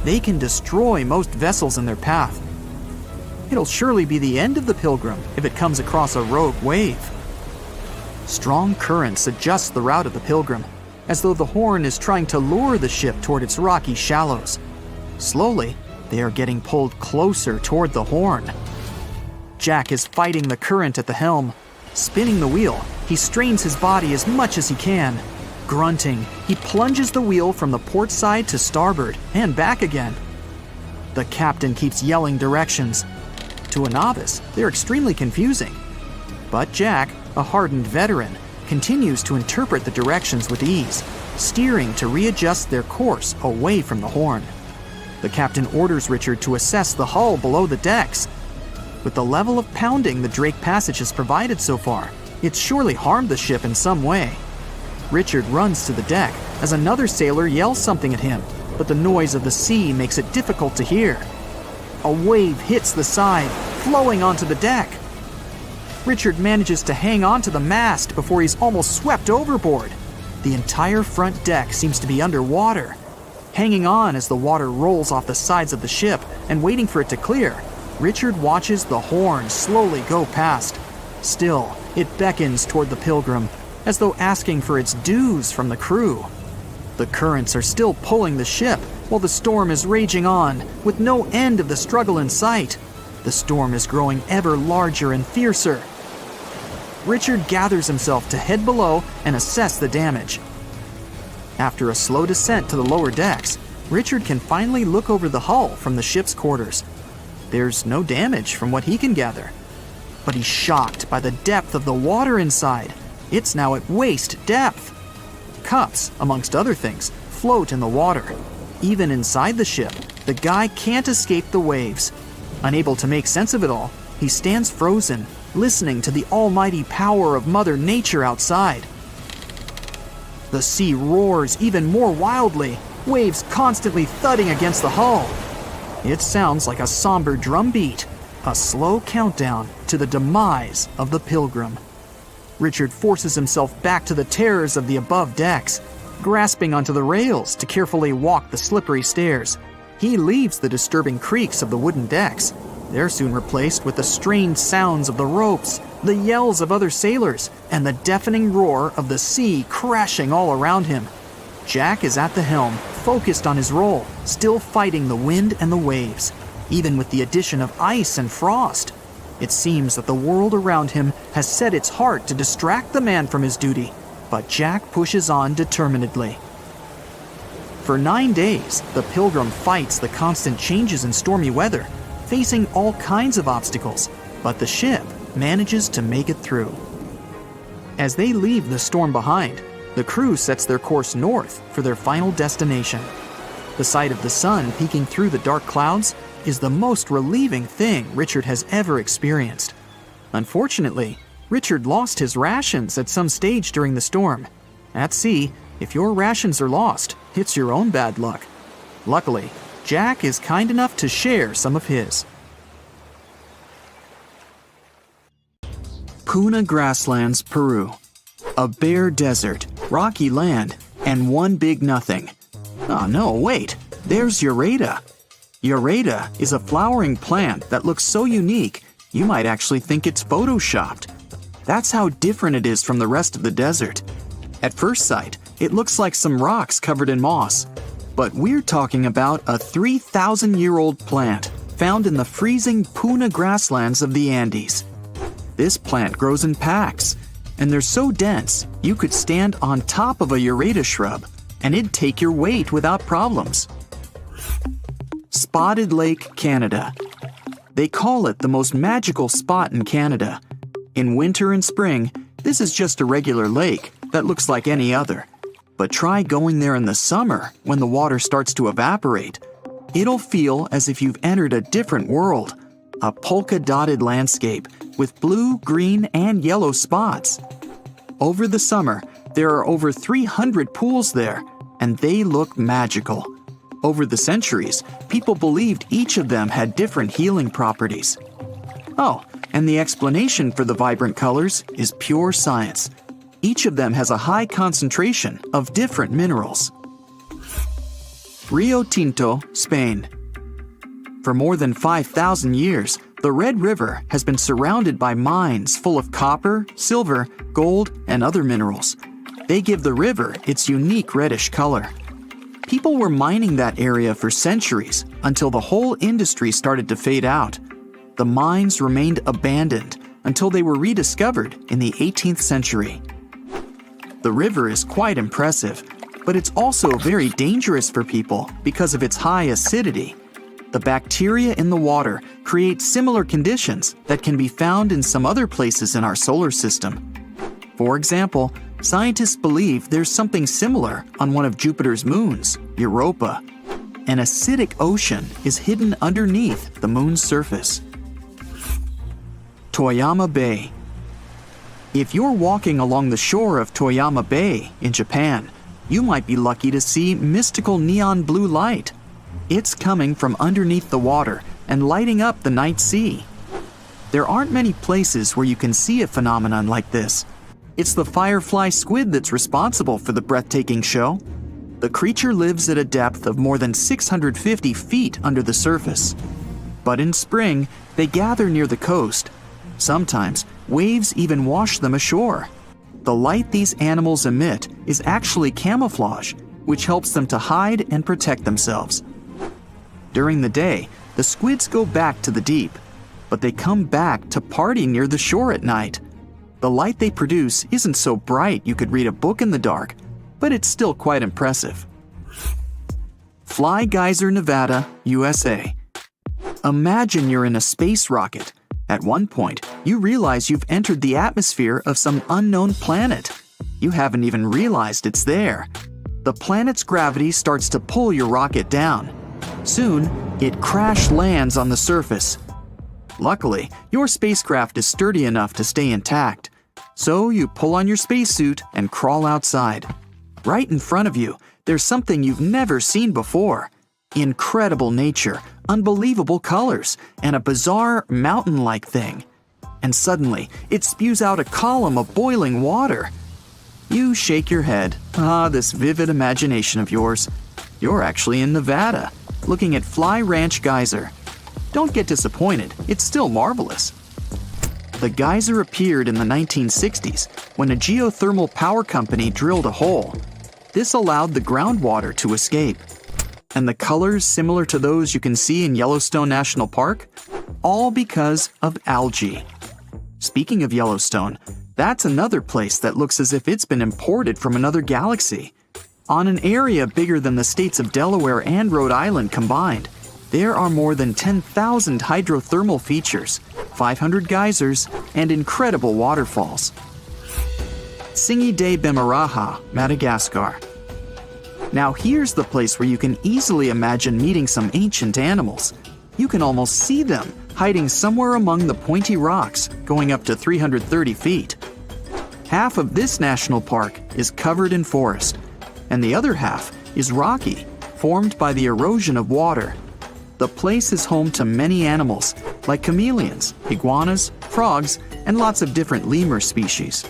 They can destroy most vessels in their path. It'll surely be the end of the Pilgrim if it comes across a rogue wave. Strong currents adjust the route of the Pilgrim, as though the Horn is trying to lure the ship toward its rocky shallows. Slowly, they are getting pulled closer toward the Horn. Jack is fighting the current at the helm. Spinning the wheel, he strains his body as much as he can. Grunting, he plunges the wheel from the port side to starboard and back again. The captain keeps yelling directions. To a novice, they're extremely confusing. But Jack, a hardened veteran, continues to interpret the directions with ease, steering to readjust their course away from the Horn. The captain orders Richard to assess the hull below the decks. With the level of pounding the Drake Passage has provided so far, it's surely harmed the ship in some way. Richard runs to the deck as another sailor yells something at him, but the noise of the sea makes it difficult to hear. A wave hits the side, flowing onto the deck. Richard manages to hang on to the mast before he's almost swept overboard. The entire front deck seems to be underwater. Hanging on as the water rolls off the sides of the ship and waiting for it to clear, Richard watches the Horn slowly go past. Still, it beckons toward the Pilgrim, as though asking for its dues from the crew. The currents are still pulling the ship, while the storm is raging on, with no end of the struggle in sight. The storm is growing ever larger and fiercer. Richard gathers himself to head below and assess the damage. After a slow descent to the lower decks, Richard can finally look over the hull from the ship's quarters. There's no damage from what he can gather. But he's shocked by the depth of the water inside. It's now at waist depth. Cups, amongst other things, float in the water. Even inside the ship, the guy can't escape the waves. Unable to make sense of it all, he stands frozen, listening to the almighty power of Mother Nature outside. The sea roars even more wildly, waves constantly thudding against the hull. It sounds like a somber drumbeat, a slow countdown to the demise of the Pilgrim. Richard forces himself back to the terrors of the above decks, grasping onto the rails to carefully walk the slippery stairs. He leaves the disturbing creaks of the wooden decks. They're soon replaced with the strained sounds of the ropes, the yells of other sailors, and the deafening roar of the sea crashing all around him. Jack is at the helm, focused on his role, still fighting the wind and the waves, even with the addition of ice and frost. It seems that the world around him has set its heart to distract the man from his duty, but Jack pushes on determinedly. For 9 days, the Pilgrim fights the constant changes in stormy weather, facing all kinds of obstacles, but the ship manages to make it through. As they leave the storm behind, the crew sets their course north for their final destination. The sight of the sun peeking through the dark clouds is the most relieving thing Richard has ever experienced. Unfortunately, Richard lost his rations at some stage during the storm. At sea, if your rations are lost, it's your own bad luck. Luckily, Jack is kind enough to share some of his. Puna Grasslands, Peru. A bare desert, rocky land, and one big nothing. Oh no, wait, there's Ureta. Ureta is a flowering plant that looks so unique, you might actually think it's photoshopped. That's how different it is from the rest of the desert. At first sight, it looks like some rocks covered in moss. But we're talking about a 3,000-year-old plant found in the freezing Puna grasslands of the Andes. This plant grows in packs, and they're so dense you could stand on top of a Ureta shrub and it'd take your weight without problems. Spotted Lake, Canada. They call it the most magical spot in Canada. In winter and spring, this is just a regular lake that looks like any other. But try going there in the summer when the water starts to evaporate. It'll feel as if you've entered a different world, a polka-dotted landscape with blue, green, and yellow spots. Over the summer, there are over 300 pools there, and they look magical. Over the centuries, people believed each of them had different healing properties. Oh, and the explanation for the vibrant colors is pure science. Each of them has a high concentration of different minerals. Rio Tinto, Spain. For more than 5,000 years, the Red River has been surrounded by mines full of copper, silver, gold, and other minerals. They give the river its unique reddish color. People were mining that area for centuries until the whole industry started to fade out. The mines remained abandoned until they were rediscovered in the 18th century. The river is quite impressive, but it's also very dangerous for people because of its high acidity. The bacteria in the water create similar conditions that can be found in some other places in our solar system. For example, scientists believe there's something similar on one of Jupiter's moons, Europa. An acidic ocean is hidden underneath the moon's surface. Toyama Bay. If you're walking along the shore of Toyama Bay in Japan, you might be lucky to see mystical neon blue light. It's coming from underneath the water and lighting up the night sea. There aren't many places where you can see a phenomenon like this. It's the firefly squid that's responsible for the breathtaking show. The creature lives at a depth of more than 650 feet under the surface. But in spring, they gather near the coast. Sometimes, waves even wash them ashore. The light these animals emit is actually camouflage, which helps them to hide and protect themselves. During the day, the squids go back to the deep, but they come back to party near the shore at night. The light they produce isn't so bright you could read a book in the dark, but it's still quite impressive. Fly Geyser, Nevada, USA. Imagine you're in a space rocket. At one point, you realize you've entered the atmosphere of some unknown planet. You haven't even realized it's there. The planet's gravity starts to pull your rocket down. Soon, it crash lands on the surface. Luckily, your spacecraft is sturdy enough to stay intact. So you pull on your spacesuit and crawl outside. Right in front of you, there's something you've never seen before. Incredible nature, unbelievable colors, and a bizarre mountain-like thing. And suddenly, it spews out a column of boiling water. You shake your head. This vivid imagination of yours. You're actually in Nevada, looking at Fly Ranch Geyser. Don't get disappointed, it's still marvelous. The geyser appeared in the 1960s when a geothermal power company drilled a hole. This allowed the groundwater to escape. And the colors similar to those you can see in Yellowstone National Park? All because of algae. Speaking of Yellowstone, that's another place that looks as if it's been imported from another galaxy. On an area bigger than the states of Delaware and Rhode Island combined, there are more than 10,000 hydrothermal features, 500 geysers, and incredible waterfalls. Singi de Bemaraha, Madagascar. Now here's the place where you can easily imagine meeting some ancient animals. You can almost see them hiding somewhere among the pointy rocks, going up to 330 feet. Half of this national park is covered in forest, and the other half is rocky, formed by the erosion of water. The place is home to many animals, like chameleons, iguanas, frogs, and lots of different lemur species.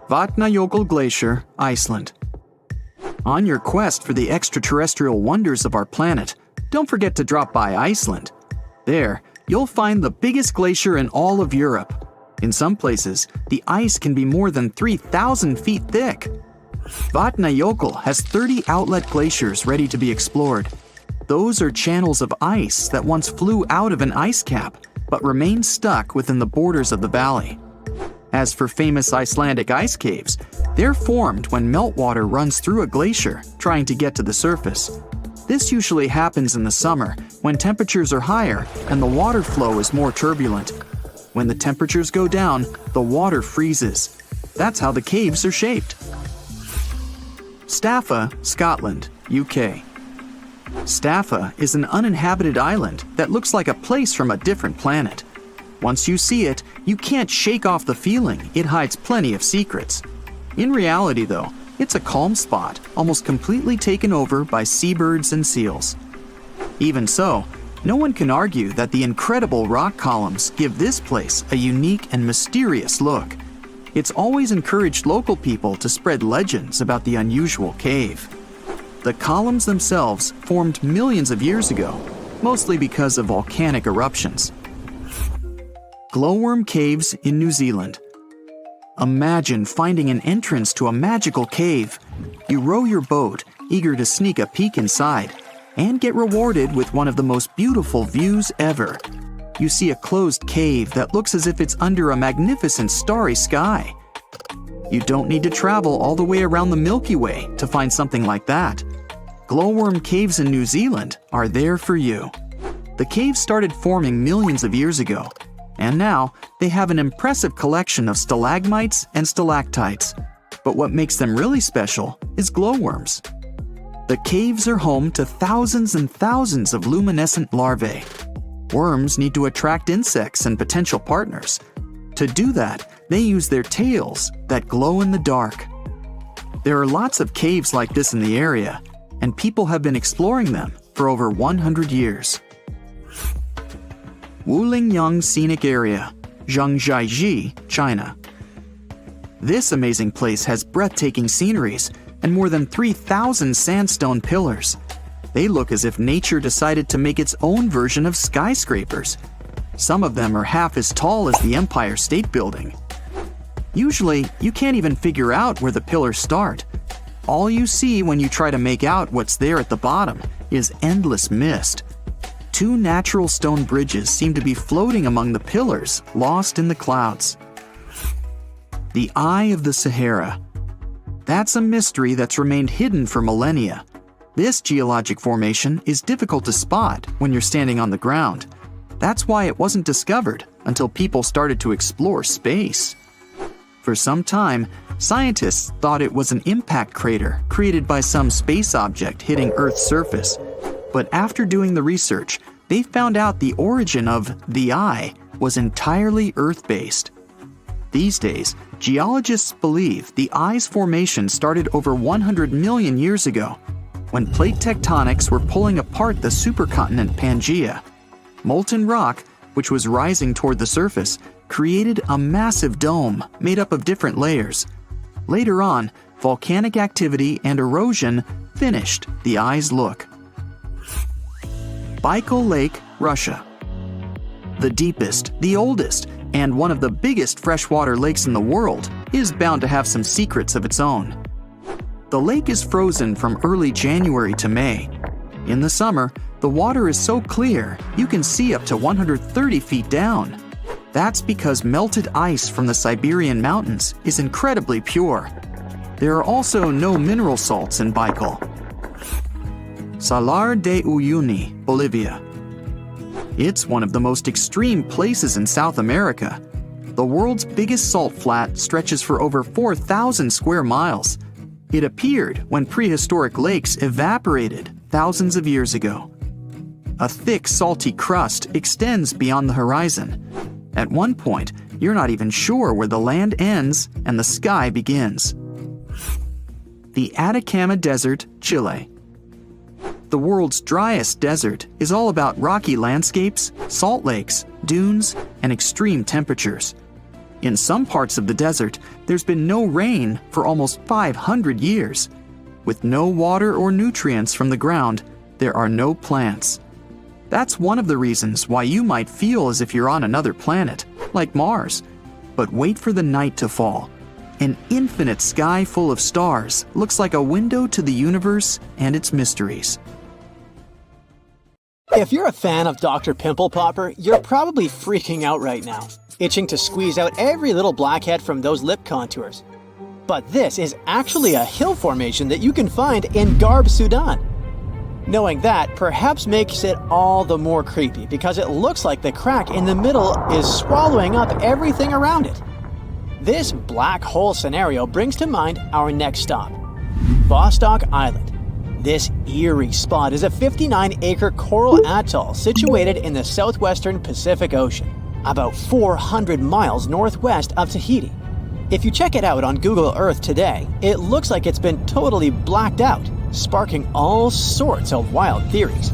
Vatnajkull Glacier, Iceland. On your quest for the extraterrestrial wonders of our planet, don't forget to drop by Iceland. There, you'll find the biggest glacier in all of Europe. In some places, the ice can be more than 3,000 feet thick. Vatnajkull has 30 outlet glaciers ready to be explored. Those are channels of ice that once flew out of an ice cap, but remained stuck within the borders of the valley. As for famous Icelandic ice caves, they're formed when meltwater runs through a glacier, trying to get to the surface. This usually happens in the summer, when temperatures are higher and the water flow is more turbulent. When the temperatures go down, the water freezes. That's how the caves are shaped. Stafa, Scotland, UK. Stafa is an uninhabited island that looks like a place from a different planet. Once you see it, you can't shake off the feeling it hides plenty of secrets. In reality, though, it's a calm spot, almost completely taken over by seabirds and seals. Even so, no one can argue that the incredible rock columns give this place a unique and mysterious look. It's always encouraged local people to spread legends about the unusual cave. The columns themselves formed millions of years ago, mostly because of volcanic eruptions. Glowworm Caves in New Zealand. Imagine finding an entrance to a magical cave. You row your boat, eager to sneak a peek inside, and get rewarded with one of the most beautiful views ever. You see a closed cave that looks as if it's under a magnificent starry sky. You don't need to travel all the way around the Milky Way to find something like that. Glowworm Caves in New Zealand are there for you. The caves started forming millions of years ago, and now they have an impressive collection of stalagmites and stalactites. But what makes them really special is glowworms. The caves are home to thousands and thousands of luminescent larvae. Worms need to attract insects and potential partners. To do that, they use their tails that glow in the dark. There are lots of caves like this in the area, and people have been exploring them for over 100 years. Wulingyang Scenic Area, JangXI China. This amazing place has breathtaking sceneries and more than 3,000 sandstone pillars. They look as if nature decided to make its own version of skyscrapers. Some of them are half as tall as the Empire State Building. Usually, you can't even figure out where the pillars start. All you see when you try to make out what's there at the bottom is endless mist. Two natural stone bridges seem to be floating among the pillars, lost in the clouds. The Eye of the Sahara. That's a mystery that's remained hidden for millennia. This geologic formation is difficult to spot when you're standing on the ground. That's why it wasn't discovered until people started to explore space. For some time, scientists thought it was an impact crater created by some space object hitting Earth's surface. But after doing the research, they found out the origin of the eye was entirely Earth-based. These days, geologists believe the eye's formation started over 100 million years ago, when plate tectonics were pulling apart the supercontinent Pangaea. Molten rock, which was rising toward the surface, created a massive dome made up of different layers. Later on, volcanic activity and erosion finished the eye's look. Baikal Lake, Russia. The deepest, the oldest, and one of the biggest freshwater lakes in the world is bound to have some secrets of its own. The lake is frozen from early January to May. In the summer, the water is so clear you can see up to 130 feet down. That's because melted ice from the Siberian mountains is incredibly pure. There are also no mineral salts in Baikal. Salar de Uyuni, Bolivia. It's one of the most extreme places in South America. The world's biggest salt flat stretches for over 4,000 square miles. It appeared when prehistoric lakes evaporated thousands of years ago. A thick, salty crust extends beyond the horizon. At one point, you're not even sure where the land ends and the sky begins. The Atacama Desert, Chile. The world's driest desert is all about rocky landscapes, salt lakes, dunes, and extreme temperatures. In some parts of the desert, there's been no rain for almost 500 years. With no water or nutrients from the ground, there are no plants. That's one of the reasons why you might feel as if you're on another planet, like Mars. But wait for the night to fall. An infinite sky full of stars looks like a window to the universe and its mysteries. If you're a fan of Dr. Pimple Popper, you're probably freaking out right now, itching to squeeze out every little blackhead from those lip contours. But this is actually a hill formation that you can find in Garb, Sudan. Knowing that perhaps makes it all the more creepy because it looks like the crack in the middle is swallowing up everything around it. This black hole scenario brings to mind our next stop, Bokk Island. This eerie spot is a 59-acre coral atoll situated in the southwestern Pacific Ocean, about 400 miles northwest of Tahiti. If you check it out on Google Earth today, it looks like it's been totally blacked out, sparking all sorts of wild theories.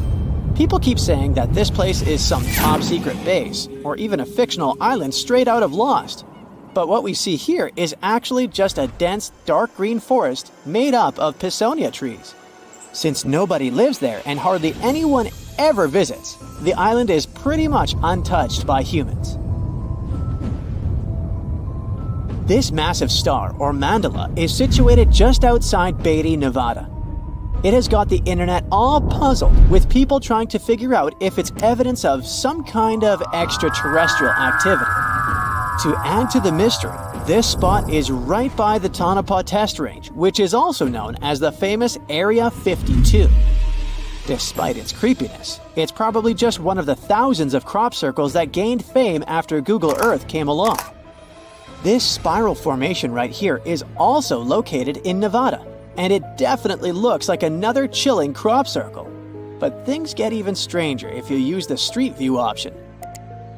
People keep saying that this place is some top-secret base, or even a fictional island straight out of Lost. But what we see here is actually just a dense, dark green forest made up of Pisonia trees. Since nobody lives there and hardly anyone ever visits, the island is pretty much untouched by humans. This massive star, or mandala, is situated just outside Beatty, Nevada. It has got the internet all puzzled, with people trying to figure out if it's evidence of some kind of extraterrestrial activity. To add to the mystery, this spot is right by the Tonopah Test Range, which is also known as the famous Area 52. Despite its creepiness, it's probably just one of the thousands of crop circles that gained fame after Google Earth came along. This spiral formation right here is also located in Nevada, and it definitely looks like another chilling crop circle. But things get even stranger if you use the street view option.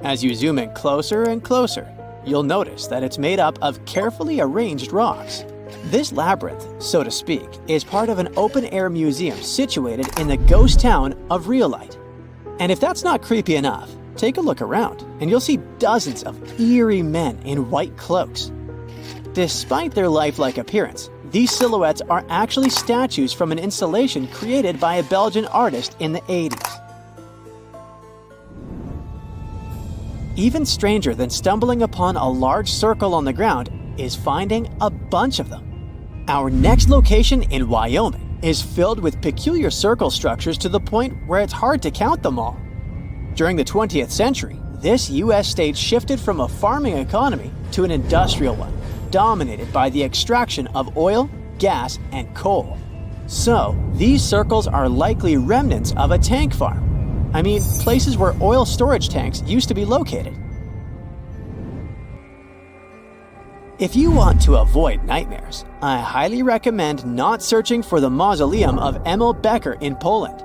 As you zoom in closer and closer, you'll notice that it's made up of carefully arranged rocks. This labyrinth, so to speak, is part of an open-air museum situated in the ghost town of Rhyolite. And if that's not creepy enough, take a look around, and you'll see dozens of eerie men in white cloaks. Despite their lifelike appearance, these silhouettes are actually statues from an installation created by a Belgian artist in the 80s. Even stranger than stumbling upon a large circle on the ground is finding a bunch of them. Our next location in Wyoming is filled with peculiar circle structures to the point where it's hard to count them all. During the 20th century, this U.S. state shifted from a farming economy to an industrial one, dominated by the extraction of oil, gas, and coal. So, these circles are likely remnants of a tank farm. I mean, places where oil storage tanks used to be located. If you want to avoid nightmares, I highly recommend not searching for the mausoleum of Emil Becker in Poland.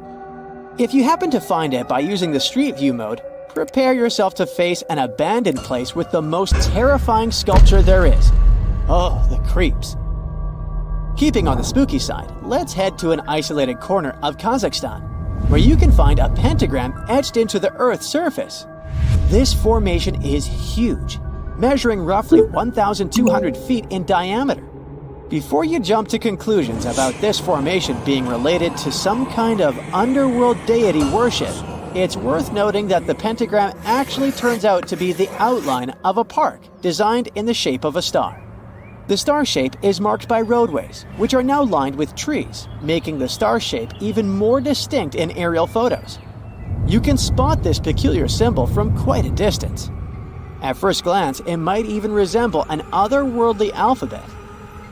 If you happen to find it by using the Street View mode, prepare yourself to face an abandoned place with the most terrifying sculpture there is. Oh, the creeps. Keeping on the spooky side, let's head to an isolated corner of Kazakhstan, where you can find a pentagram etched into the Earth's surface. This formation is huge, measuring roughly 1,200 feet in diameter. Before you jump to conclusions about this formation being related to some kind of underworld deity worship, it's worth noting that the pentagram actually turns out to be the outline of a park designed in the shape of a star. The star shape is marked by roadways, which are now lined with trees, making the star shape even more distinct in aerial photos. You can spot this peculiar symbol from quite a distance. At first glance, it might even resemble an otherworldly alphabet,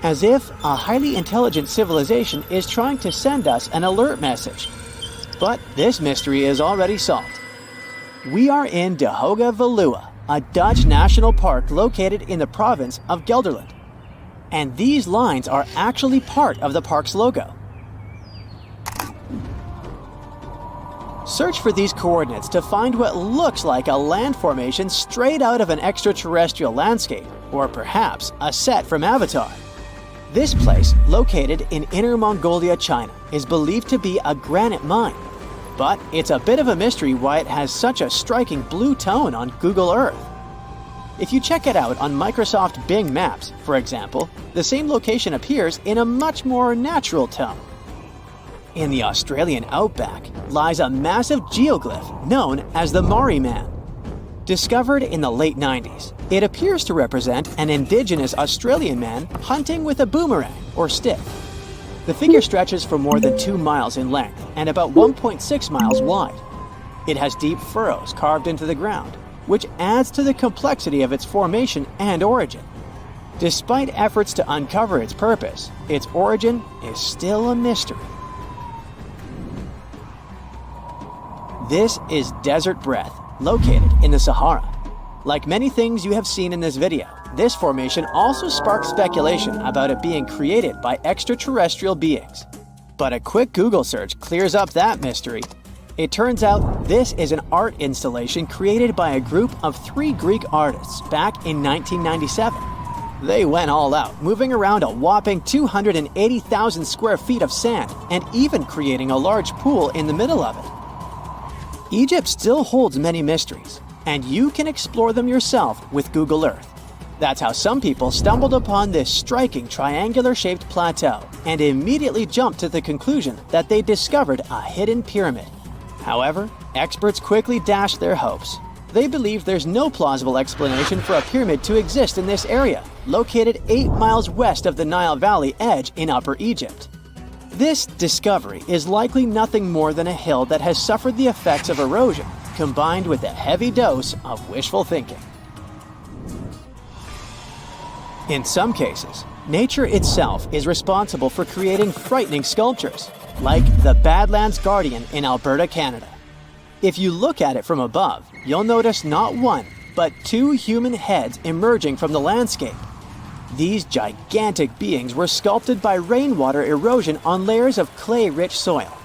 as if a highly intelligent civilization is trying to send us an alert message. But this mystery is already solved. We are in De Hoge Veluwe, a Dutch national park located in the province of Gelderland. And these lines are actually part of the park's logo. Search for these coordinates to find what looks like a land formation straight out of an extraterrestrial landscape, or perhaps a set from Avatar. This place, located in Inner Mongolia, China, is believed to be a granite mine. But it's a bit of a mystery why it has such a striking blue tone on Google Earth. If you check it out on Microsoft Bing Maps, for example, the same location appears in a much more natural tone. In the Australian outback lies a massive geoglyph known as the Maori Man. Discovered in the late 90s, it appears to represent an indigenous Australian man hunting with a boomerang or stick. The figure stretches for more than 2 miles in length and about 1.6 miles wide. It has deep furrows carved into the ground, which adds to the complexity of its formation and origin. Despite efforts to uncover its purpose, its origin is still a mystery. This is Desert Breath, located in the Sahara. Like many things you have seen in this video, this formation also sparks speculation about it being created by extraterrestrial beings. But a quick Google search clears up that mystery. It turns out this is an art installation created by a group of 3 Greek artists back in 1997. They went all out, moving around a whopping 280,000 square feet of sand and even creating a large pool in the middle of it. Egypt still holds many mysteries, and you can explore them yourself with Google Earth. That's how some people stumbled upon this striking triangular-shaped plateau and immediately jumped to the conclusion that they discovered a hidden pyramid. However, experts quickly dashed their hopes. They believe there's no plausible explanation for a pyramid to exist in this area, located 8 miles west of the Nile Valley edge in Upper Egypt. This discovery is likely nothing more than a hill that has suffered the effects of erosion, combined with a heavy dose of wishful thinking. In some cases, nature itself is responsible for creating frightening sculptures, like the Badlands Guardian in Alberta, Canada. If you look at it from above, you'll notice not 1, but 2 human heads emerging from the landscape. These gigantic beings were sculpted by rainwater erosion on layers of clay-rich soil.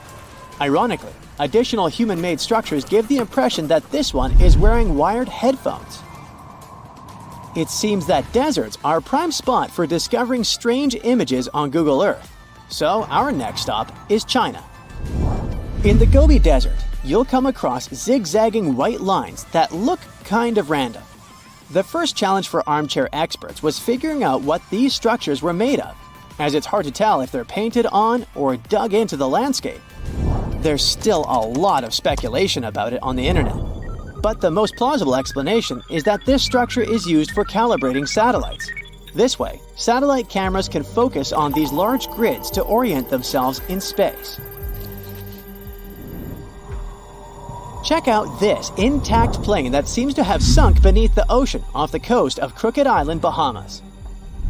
Ironically, additional human-made structures give the impression that this one is wearing wired headphones. It seems that deserts are a prime spot for discovering strange images on Google Earth. So our next stop is China. In the Gobi Desert, you'll come across zigzagging white lines that look kind of random. The first challenge for armchair experts was figuring out what these structures were made of, as it's hard to tell if they're painted on or dug into the landscape. There's still a lot of speculation about it on the internet, but the most plausible explanation is that this structure is used for calibrating satellites. This way, satellite cameras can focus on these large grids to orient themselves in space. Check out this intact plane that seems to have sunk beneath the ocean off the coast of Crooked Island, Bahamas.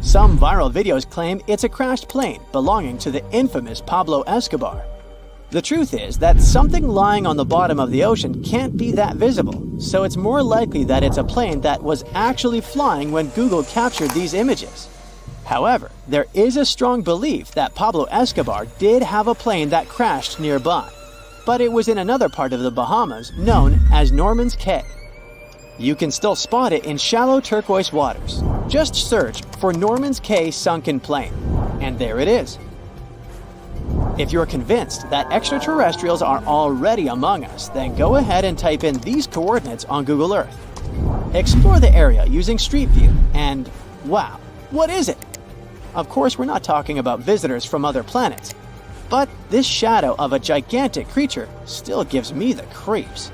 Some viral videos claim it's a crashed plane belonging to the infamous Pablo Escobar. The truth is that something lying on the bottom of the ocean can't be that visible, so it's more likely that it's a plane that was actually flying when Google captured these images. However, there is a strong belief that Pablo Escobar did have a plane that crashed nearby, but it was in another part of the Bahamas known as Norman's Cay. You can still spot it in shallow turquoise waters. Just search for Norman's Cay sunken plane, and there it is. If you're convinced that extraterrestrials are already among us, then go ahead and type in these coordinates on Google Earth. Explore the area using Street View, and wow, what is it? Of course, we're not talking about visitors from other planets, but this shadow of a gigantic creature still gives me the creeps.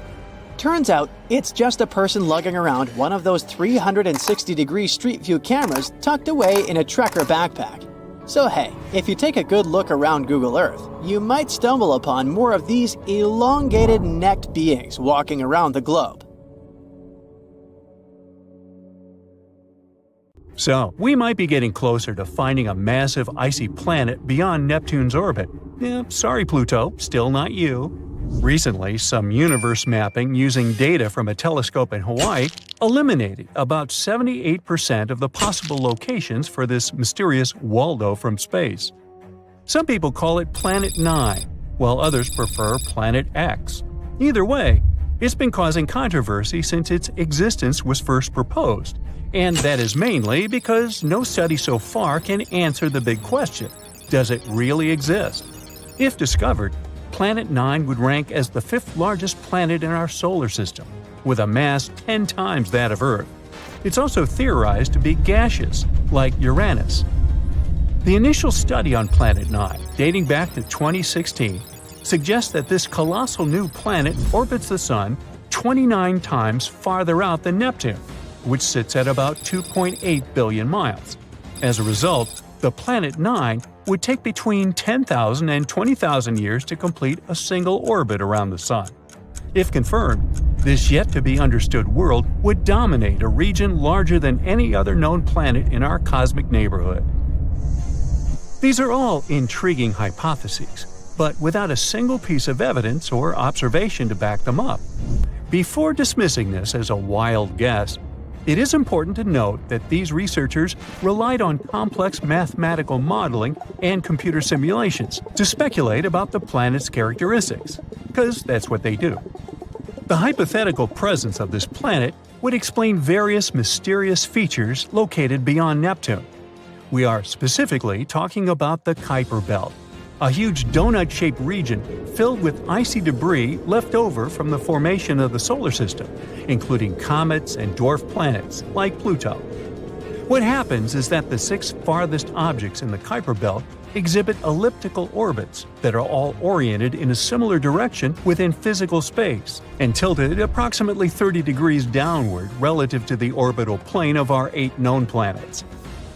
Turns out, it's just a person lugging around one of those 360-degree street view cameras tucked away in a trekker backpack. So hey, if you take a good look around Google Earth, you might stumble upon more of these elongated necked beings walking around the globe. So, we might be getting closer to finding a massive icy planet beyond Neptune's orbit. Sorry Pluto, still not you. Recently, some universe mapping using data from a telescope in Hawaii eliminated about 78% of the possible locations for this mysterious Waldo from space. Some people call it Planet 9, while others prefer Planet X. Either way, it's been causing controversy since its existence was first proposed, and that is mainly because no study so far can answer the big question: does it really exist? If discovered, Planet 9 would rank as the 5th largest planet in our solar system, with a mass 10 times that of Earth. It's also theorized to be gaseous, like Uranus. The initial study on Planet 9, dating back to 2016, suggests that this colossal new planet orbits the Sun 29 times farther out than Neptune, which sits at about 2.8 billion miles. As a result, the Planet 9 would take between 10,000 and 20,000 years to complete a single orbit around the Sun. If confirmed, this yet-to-be-understood world would dominate a region larger than any other known planet in our cosmic neighborhood. These are all intriguing hypotheses, but without a single piece of evidence or observation to back them up. Before dismissing this as a wild guess, it is important to note that these researchers relied on complex mathematical modeling and computer simulations to speculate about the planet's characteristics, because that's what they do. The hypothetical presence of this planet would explain various mysterious features located beyond Neptune. We are specifically talking about the Kuiper Belt, a huge donut-shaped region filled with icy debris left over from the formation of the solar system, including comets and dwarf planets like Pluto. What happens is that the 6 farthest objects in the Kuiper Belt exhibit elliptical orbits that are all oriented in a similar direction within physical space and tilted approximately 30 degrees downward relative to the orbital plane of our 8 known planets.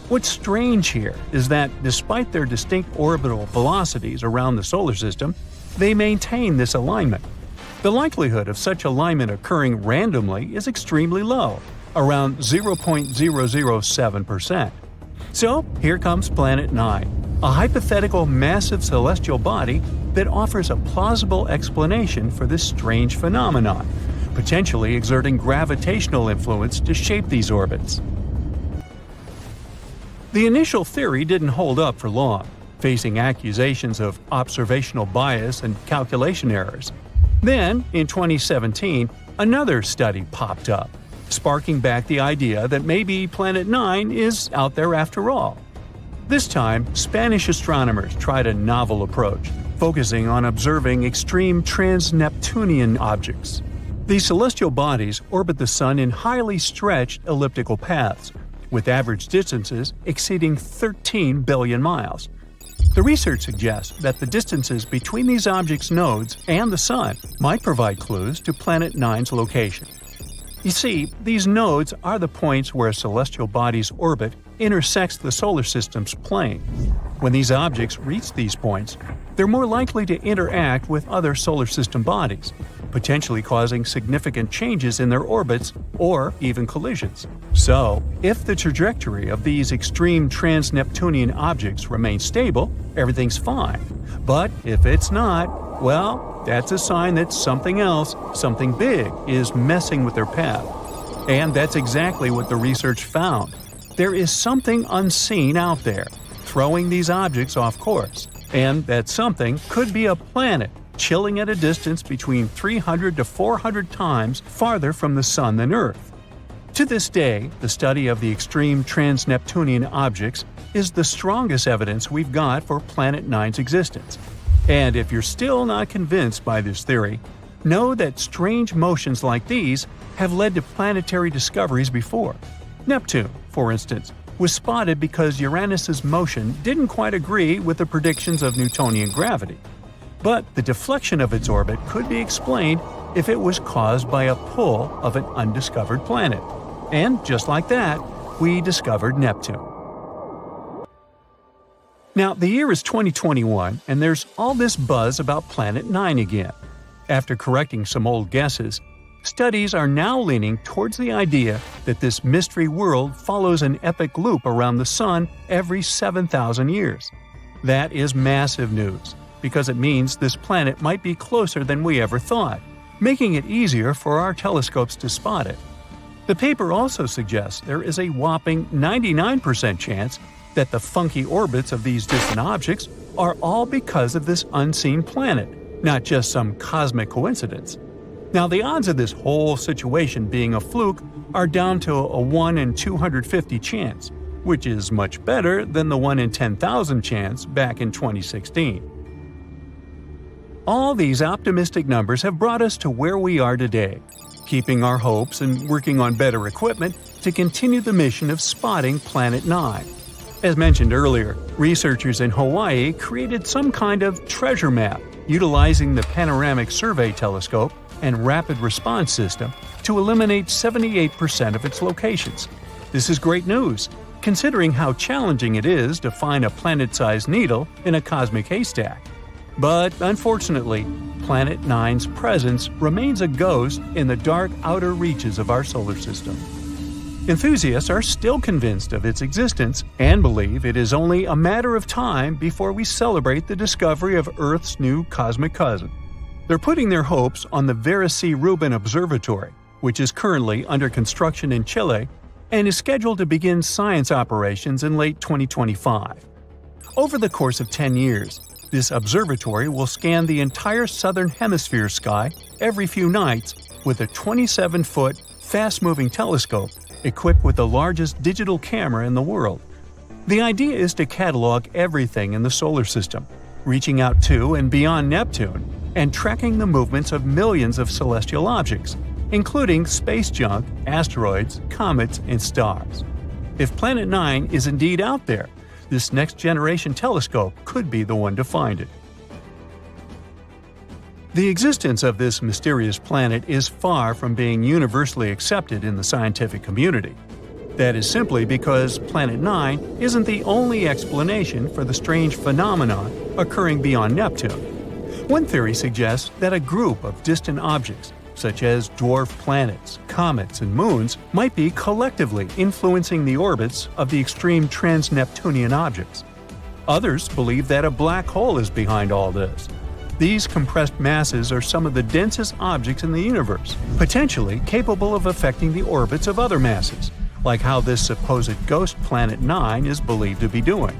What's strange here is that, despite their distinct orbital velocities around the solar system, they maintain this alignment. The likelihood of such alignment occurring randomly is extremely low, around 0.007%. So, here comes Planet 9, a hypothetical massive celestial body that offers a plausible explanation for this strange phenomenon, potentially exerting gravitational influence to shape these orbits. The initial theory didn't hold up for long, facing accusations of observational bias and calculation errors. Then, in 2017, another study popped up, sparking back the idea that maybe Planet 9 is out there after all. This time, Spanish astronomers tried a novel approach, focusing on observing extreme trans-Neptunian objects. These celestial bodies orbit the Sun in highly stretched elliptical paths, with average distances exceeding 13 billion miles. The research suggests that the distances between these objects' nodes and the Sun might provide clues to Planet 9's location. You see, these nodes are the points where a celestial body's orbit intersects the solar system's plane. When these objects reach these points, they're more likely to interact with other solar system bodies, potentially causing significant changes in their orbits or even collisions. So, if the trajectory of these extreme trans-Neptunian objects remains stable, everything's fine. But if it's not, well, that's a sign that something else, something big, is messing with their path. And that's exactly what the research found. There is something unseen out there, throwing these objects off course. And that something could be a planet, chilling at a distance between 300 to 400 times farther from the Sun than Earth. To this day, the study of the extreme trans-Neptunian objects is the strongest evidence we've got for Planet 9's existence. And if you're still not convinced by this theory, know that strange motions like these have led to planetary discoveries before. Neptune, for instance, was spotted because Uranus's motion didn't quite agree with the predictions of Newtonian gravity. But the deflection of its orbit could be explained if it was caused by a pull of an undiscovered planet. And just like that, we discovered Neptune. Now, the year is 2021, and there's all this buzz about Planet 9 again. After correcting some old guesses, studies are now leaning towards the idea that this mystery world follows an epic loop around the Sun every 7,000 years. That is massive news, because it means this planet might be closer than we ever thought, making it easier for our telescopes to spot it. The paper also suggests there is a whopping 99% chance that the funky orbits of these distant objects are all because of this unseen planet, not just some cosmic coincidence. Now, the odds of this whole situation being a fluke are down to a 1 in 250 chance, which is much better than the 1 in 10,000 chance back in 2016. All these optimistic numbers have brought us to where we are today, keeping our hopes and working on better equipment to continue the mission of spotting Planet 9. As mentioned earlier, researchers in Hawaii created some kind of treasure map utilizing the Panoramic Survey Telescope and Rapid Response System to eliminate 78% of its locations. This is great news, considering how challenging it is to find a planet-sized needle in a cosmic haystack. But unfortunately, Planet 9's presence remains a ghost in the dark outer reaches of our solar system. Enthusiasts are still convinced of its existence and believe it is only a matter of time before we celebrate the discovery of Earth's new cosmic cousin. They're putting their hopes on the Vera C. Rubin Observatory, which is currently under construction in Chile and is scheduled to begin science operations in late 2025. Over the course of 10 years, this observatory will scan the entire southern hemisphere sky every few nights with a 27-foot, fast-moving telescope equipped with the largest digital camera in the world. The idea is to catalog everything in the solar system, reaching out to and beyond Neptune, and tracking the movements of millions of celestial objects, including space junk, asteroids, comets, and stars. If Planet 9 is indeed out there, this next-generation telescope could be the one to find it. The existence of this mysterious planet is far from being universally accepted in the scientific community. That is simply because Planet 9 isn't the only explanation for the strange phenomenon occurring beyond Neptune. One theory suggests that a group of distant objects, such as dwarf planets, comets, and moons, might be collectively influencing the orbits of the extreme trans-Neptunian objects. Others believe that a black hole is behind all this. These compressed masses are some of the densest objects in the universe, potentially capable of affecting the orbits of other masses, like how this supposed ghost Planet 9 is believed to be doing.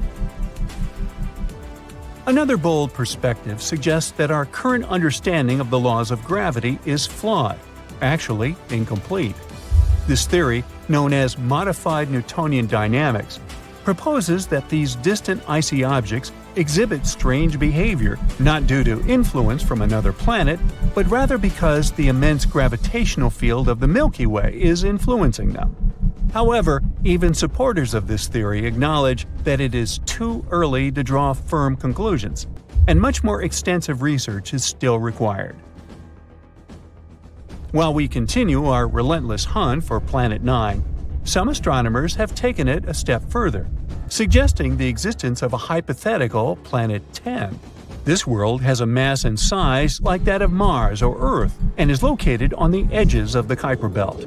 Another bold perspective suggests that our current understanding of the laws of gravity is flawed, actually incomplete. This theory, known as modified Newtonian dynamics, proposes that these distant icy objects exhibit strange behavior not due to influence from another planet, but rather because the immense gravitational field of the Milky Way is influencing them. However, even supporters of this theory acknowledge that it is too early to draw firm conclusions, and much more extensive research is still required. While we continue our relentless hunt for Planet 9, some astronomers have taken it a step further, suggesting the existence of a hypothetical Planet 10. This world has a mass and size like that of Mars or Earth and is located on the edges of the Kuiper Belt.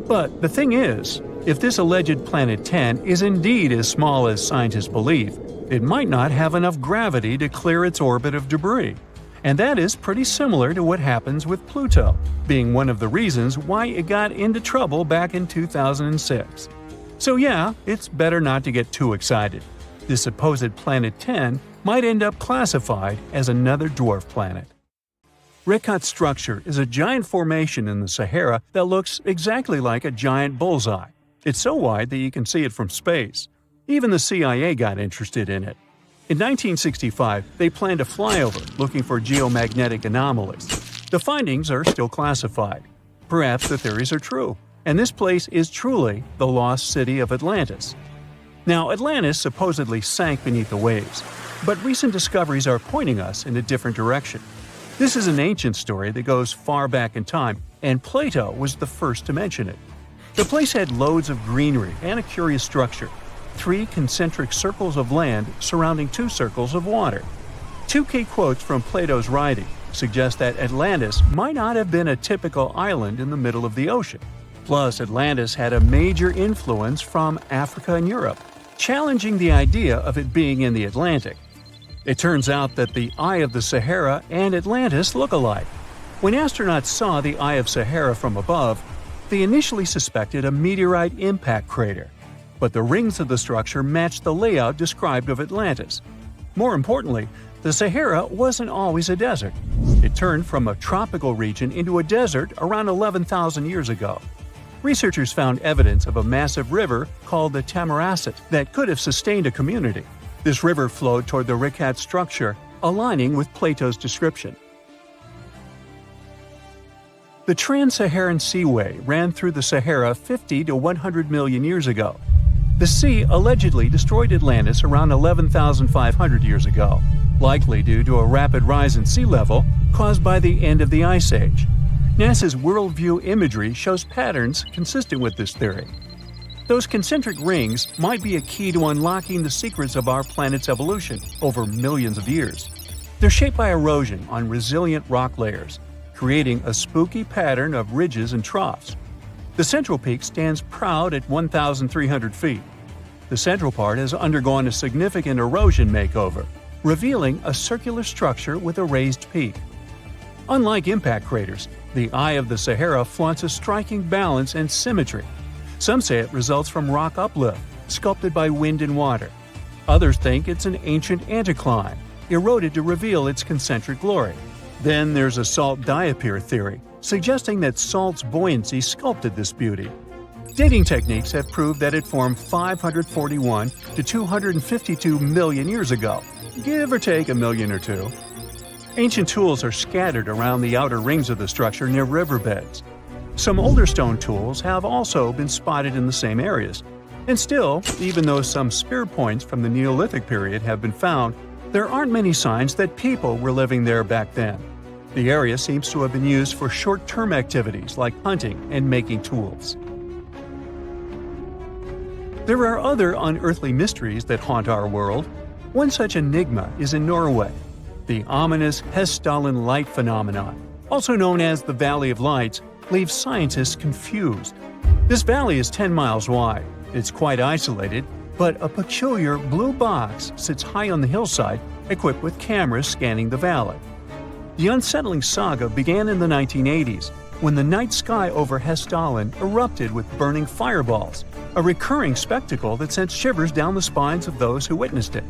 But the thing is, if this alleged Planet 10 is indeed as small as scientists believe, it might not have enough gravity to clear its orbit of debris. And that is pretty similar to what happens with Pluto, being one of the reasons why it got into trouble back in 2006. So yeah, it's better not to get too excited. This supposed Planet 10 might end up classified as another dwarf planet. Rekhat structure is a giant formation in the Sahara that looks exactly like a giant bullseye. It's so wide that you can see it from space. Even the CIA got interested in it. In 1965, they planned a flyover looking for geomagnetic anomalies. The findings are still classified. Perhaps the theories are true, and this place is truly the lost city of Atlantis. Now, Atlantis supposedly sank beneath the waves, but recent discoveries are pointing us in a different direction. This is an ancient story that goes far back in time, and Plato was the first to mention it. The place had loads of greenery and a curious structure: 3 concentric circles of land surrounding 2 circles of water. 2 key quotes from Plato's writing suggest that Atlantis might not have been a typical island in the middle of the ocean. Plus, Atlantis had a major influence from Africa and Europe, challenging the idea of it being in the Atlantic. It turns out that the Eye of the Sahara and Atlantis look alike. When astronauts saw the Eye of Sahara from above, they initially suspected a meteorite impact crater, but the rings of the structure matched the layout described of Atlantis. More importantly, the Sahara wasn't always a desert. It turned from a tropical region into a desert around 11,000 years ago. Researchers found evidence of a massive river called the Tamaracet that could have sustained a community. This river flowed toward the Rikat structure, aligning with Plato's description. The Trans-Saharan Seaway ran through the Sahara 50 to 100 million years ago. The sea allegedly destroyed Atlantis around 11,500 years ago, likely due to a rapid rise in sea level caused by the end of the Ice Age. NASA's Worldview imagery shows patterns consistent with this theory. Those concentric rings might be a key to unlocking the secrets of our planet's evolution over millions of years. They're shaped by erosion on resilient rock layers, creating a spooky pattern of ridges and troughs. The central peak stands proud at 1,300 feet. The central part has undergone a significant erosion makeover, revealing a circular structure with a raised peak. Unlike impact craters, the Eye of the Sahara flaunts a striking balance and symmetry. Some say it results from rock uplift, sculpted by wind and water. Others think it's an ancient anticline, eroded to reveal its concentric glory. Then there's a salt diapir theory, suggesting that salt's buoyancy sculpted this beauty. Dating techniques have proved that it formed 541 to 252 million years ago, give or take a million or two. Ancient tools are scattered around the outer rings of the structure near riverbeds. Some older stone tools have also been spotted in the same areas. And still, even though some spear points from the Neolithic period have been found, there aren't many signs that people were living there back then. The area seems to have been used for short-term activities like hunting and making tools. There are other unearthly mysteries that haunt our world. One such enigma is in Norway, the ominous Hessdalen light phenomenon, also known as the Valley of Lights, leaves scientists confused. This valley is 10 miles wide. It's quite isolated, but a peculiar blue box sits high on the hillside, equipped with cameras scanning the valley. The unsettling saga began in the 1980s, when the night sky over Hessdalen erupted with burning fireballs, a recurring spectacle that sent shivers down the spines of those who witnessed it.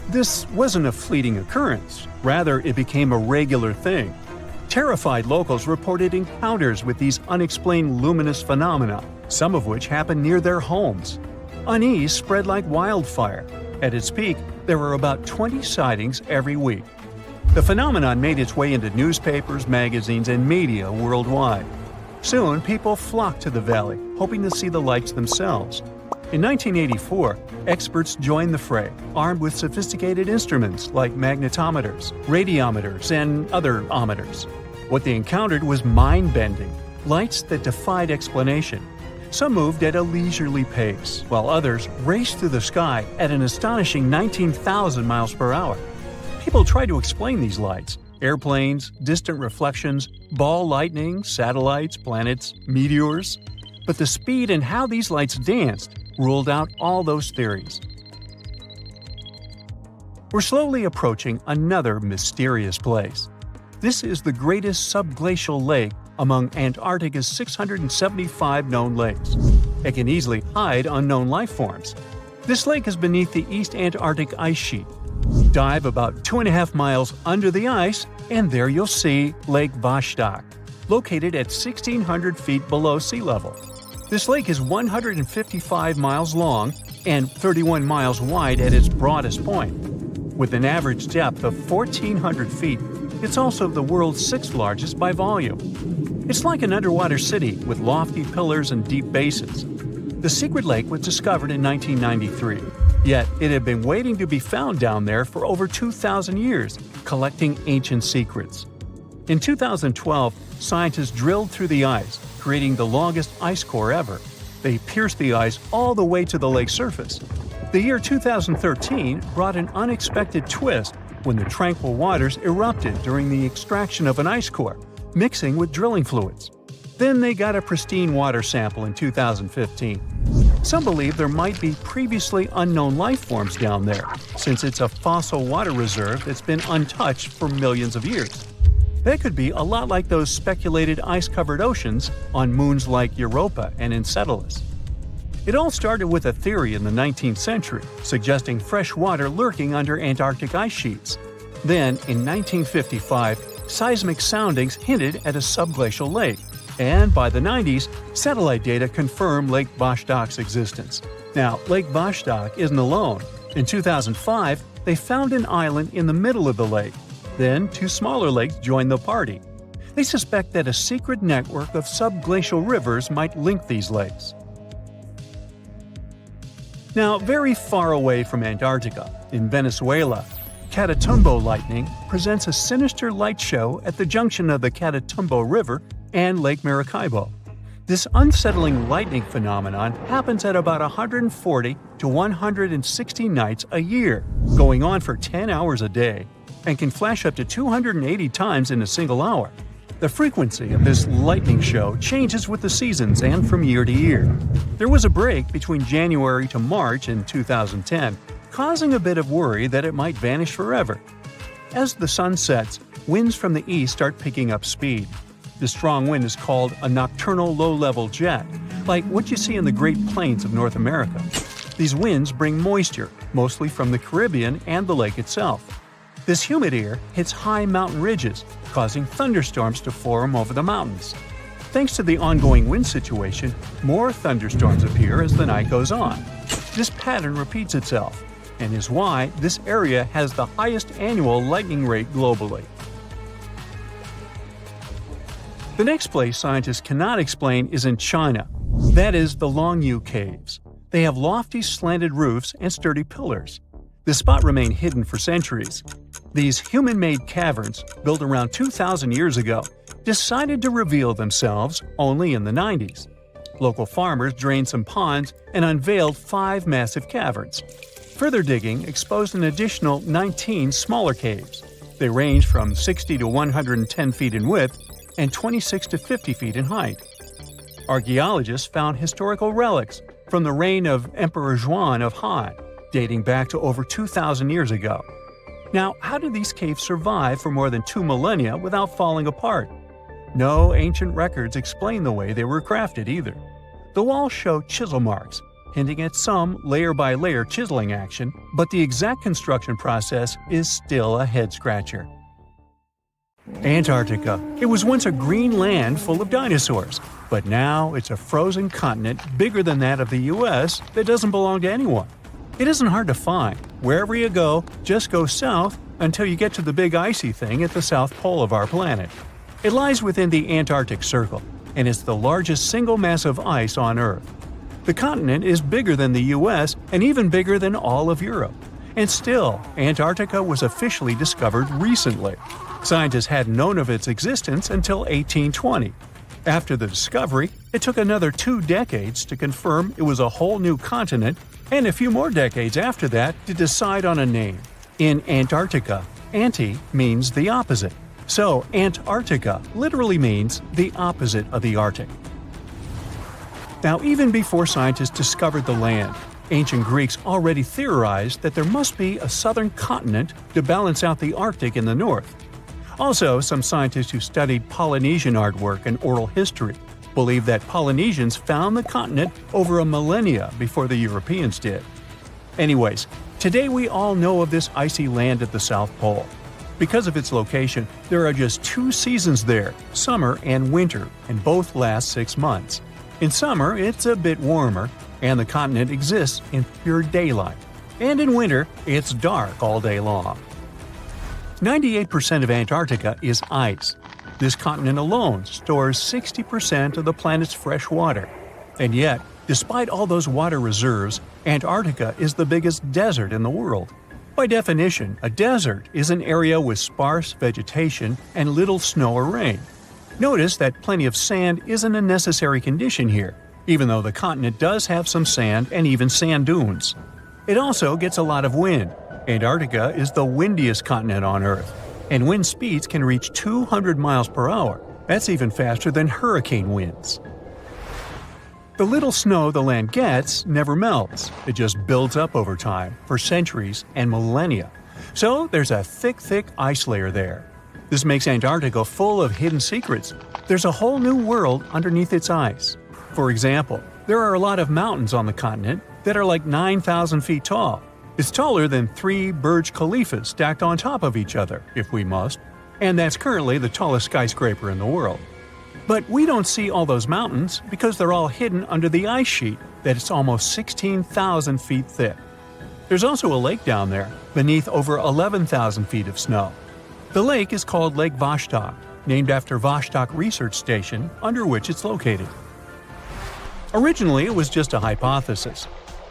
This wasn't a fleeting occurrence, rather it became a regular thing. Terrified locals reported encounters with these unexplained luminous phenomena, some of which happened near their homes. Unease spread like wildfire. At its peak, there were about 20 sightings every week. The phenomenon made its way into newspapers, magazines, and media worldwide. Soon, people flocked to the valley, hoping to see the lights themselves. In 1984, experts joined the fray, armed with sophisticated instruments like magnetometers, radiometers, and other ometers. What they encountered was mind-bending, lights that defied explanation. Some moved at a leisurely pace, while others raced through the sky at an astonishing 19,000 miles per hour. People tried to explain these lights: airplanes, distant reflections, ball lightning, satellites, planets, meteors. But the speed and how these lights danced ruled out all those theories. We're slowly approaching another mysterious place. This is the greatest subglacial lake among Antarctica's 675 known lakes. It can easily hide unknown life forms. This lake is beneath the East Antarctic ice sheet. Dive about 2.5 miles under the ice, and there you'll see Lake Vostok, located at 1,600 feet below sea level. This lake is 155 miles long and 31 miles wide at its broadest point. With an average depth of 1,400 feet, it's also the world's 6th largest by volume. It's like an underwater city with lofty pillars and deep basins. The secret lake was discovered in 1993, yet it had been waiting to be found down there for over 2,000 years, collecting ancient secrets. In 2012, scientists drilled through the ice, creating the longest ice core ever. They pierced the ice all the way to the lake's surface. The year 2013 brought an unexpected twist when the tranquil waters erupted during the extraction of an ice core, mixing with drilling fluids. Then they got a pristine water sample in 2015. Some believe there might be previously unknown life forms down there, since it's a fossil water reserve that's been untouched for millions of years. That could be a lot like those speculated ice-covered oceans on moons like Europa and Enceladus. It all started with a theory in the 19th century, suggesting fresh water lurking under Antarctic ice sheets. Then, in 1955, seismic soundings hinted at a subglacial lake, and by the 90s, satellite data confirmed Lake Vostok's existence. Now, Lake Vostok isn't alone. In 2005, they found an island in the middle of the lake. Then, two smaller lakes joined the party. They suspect that a secret network of subglacial rivers might link these lakes. Now, very far away from Antarctica, in Venezuela, Catatumbo lightning presents a sinister light show at the junction of the Catatumbo River and Lake Maracaibo. This unsettling lightning phenomenon happens at about 140 to 160 nights a year, going on for 10 hours a day, and can flash up to 280 times in a single hour. The frequency of this lightning show changes with the seasons and from year to year. There was a break between January to March in 2010, causing a bit of worry that it might vanish forever. As the sun sets, winds from the east start picking up speed. The strong wind is called a nocturnal low-level jet, like what you see in the Great Plains of North America. These winds bring moisture, mostly from the Caribbean and the lake itself. This humid air hits high mountain ridges, causing thunderstorms to form over the mountains. Thanks to the ongoing wind situation, more thunderstorms appear as the night goes on. This pattern repeats itself, and is why this area has the highest annual lightning rate globally. The next place scientists cannot explain is in China. That is the Longyu Caves. They have lofty slanted roofs and sturdy pillars. The spot remained hidden for centuries. These human-made caverns, built around 2,000 years ago, decided to reveal themselves only in the 90s. Local farmers drained some ponds and unveiled 5 massive caverns. Further digging exposed an additional 19 smaller caves. They range from 60 to 110 feet in width and 26 to 50 feet in height. Archaeologists found historical relics from the reign of Emperor Zhuan of Han, dating back to over 2,000 years ago. Now, how did these caves survive for more than 2 millennia without falling apart? No ancient records explain the way they were crafted either. The walls show chisel marks, hinting at some layer-by-layer chiseling action, but the exact construction process is still a head-scratcher. Antarctica. It was once a green land full of dinosaurs, but now it's a frozen continent bigger than that of the US that doesn't belong to anyone. It isn't hard to find. Wherever you go, just go south until you get to the big icy thing at the south pole of our planet. It lies within the Antarctic Circle, and it's the largest single mass of ice on Earth. The continent is bigger than the US and even bigger than all of Europe. And still, Antarctica was officially discovered recently. Scientists hadn't known of its existence until 1820. After the discovery, it took another 2 decades to confirm it was a whole new continent, and a few more decades after that to decide on a name. In Antarctica, anti means the opposite. So Antarctica literally means the opposite of the Arctic. Now, even before scientists discovered the land, ancient Greeks already theorized that there must be a southern continent to balance out the Arctic in the north. Also, some scientists who studied Polynesian artwork and oral history believe that Polynesians found the continent over a millennia before the Europeans did. Anyways, today we all know of this icy land at the South Pole. Because of its location, there are just 2 seasons there, summer and winter, and both last 6 months. In summer, it's a bit warmer, and the continent exists in pure daylight. And in winter, it's dark all day long. 98% of Antarctica is ice. This continent alone stores 60% of the planet's fresh water. And yet, despite all those water reserves, Antarctica is the biggest desert in the world. By definition, a desert is an area with sparse vegetation and little snow or rain. Notice that plenty of sand isn't a necessary condition here, even though the continent does have some sand and even sand dunes. It also gets a lot of wind. Antarctica is the windiest continent on Earth, and wind speeds can reach 200 miles per hour. That's even faster than hurricane winds. The little snow the land gets never melts. It just builds up over time, for centuries and millennia. So there's a thick ice layer there. This makes Antarctica full of hidden secrets. There's a whole new world underneath its ice. For example, there are a lot of mountains on the continent that are like 9,000 feet tall. It's taller than 3 Burj Khalifas stacked on top of each other, if we must, and that's currently the tallest skyscraper in the world. But we don't see all those mountains because they're all hidden under the ice sheet that's almost 16,000 feet thick. There's also a lake down there, beneath over 11,000 feet of snow. The lake is called Lake Vostok, named after Vostok Research Station, under which it's located. Originally, it was just a hypothesis.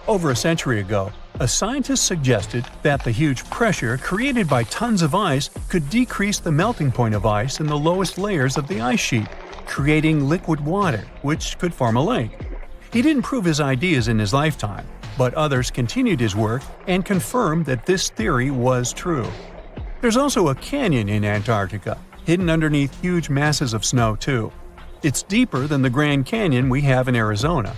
Over a century ago, a scientist suggested that the huge pressure created by tons of ice could decrease the melting point of ice in the lowest layers of the ice sheet, creating liquid water, which could form a lake. He didn't prove his ideas in his lifetime, but others continued his work and confirmed that this theory was true. There's also a canyon in Antarctica, hidden underneath huge masses of snow too. It's deeper than the Grand Canyon we have in Arizona.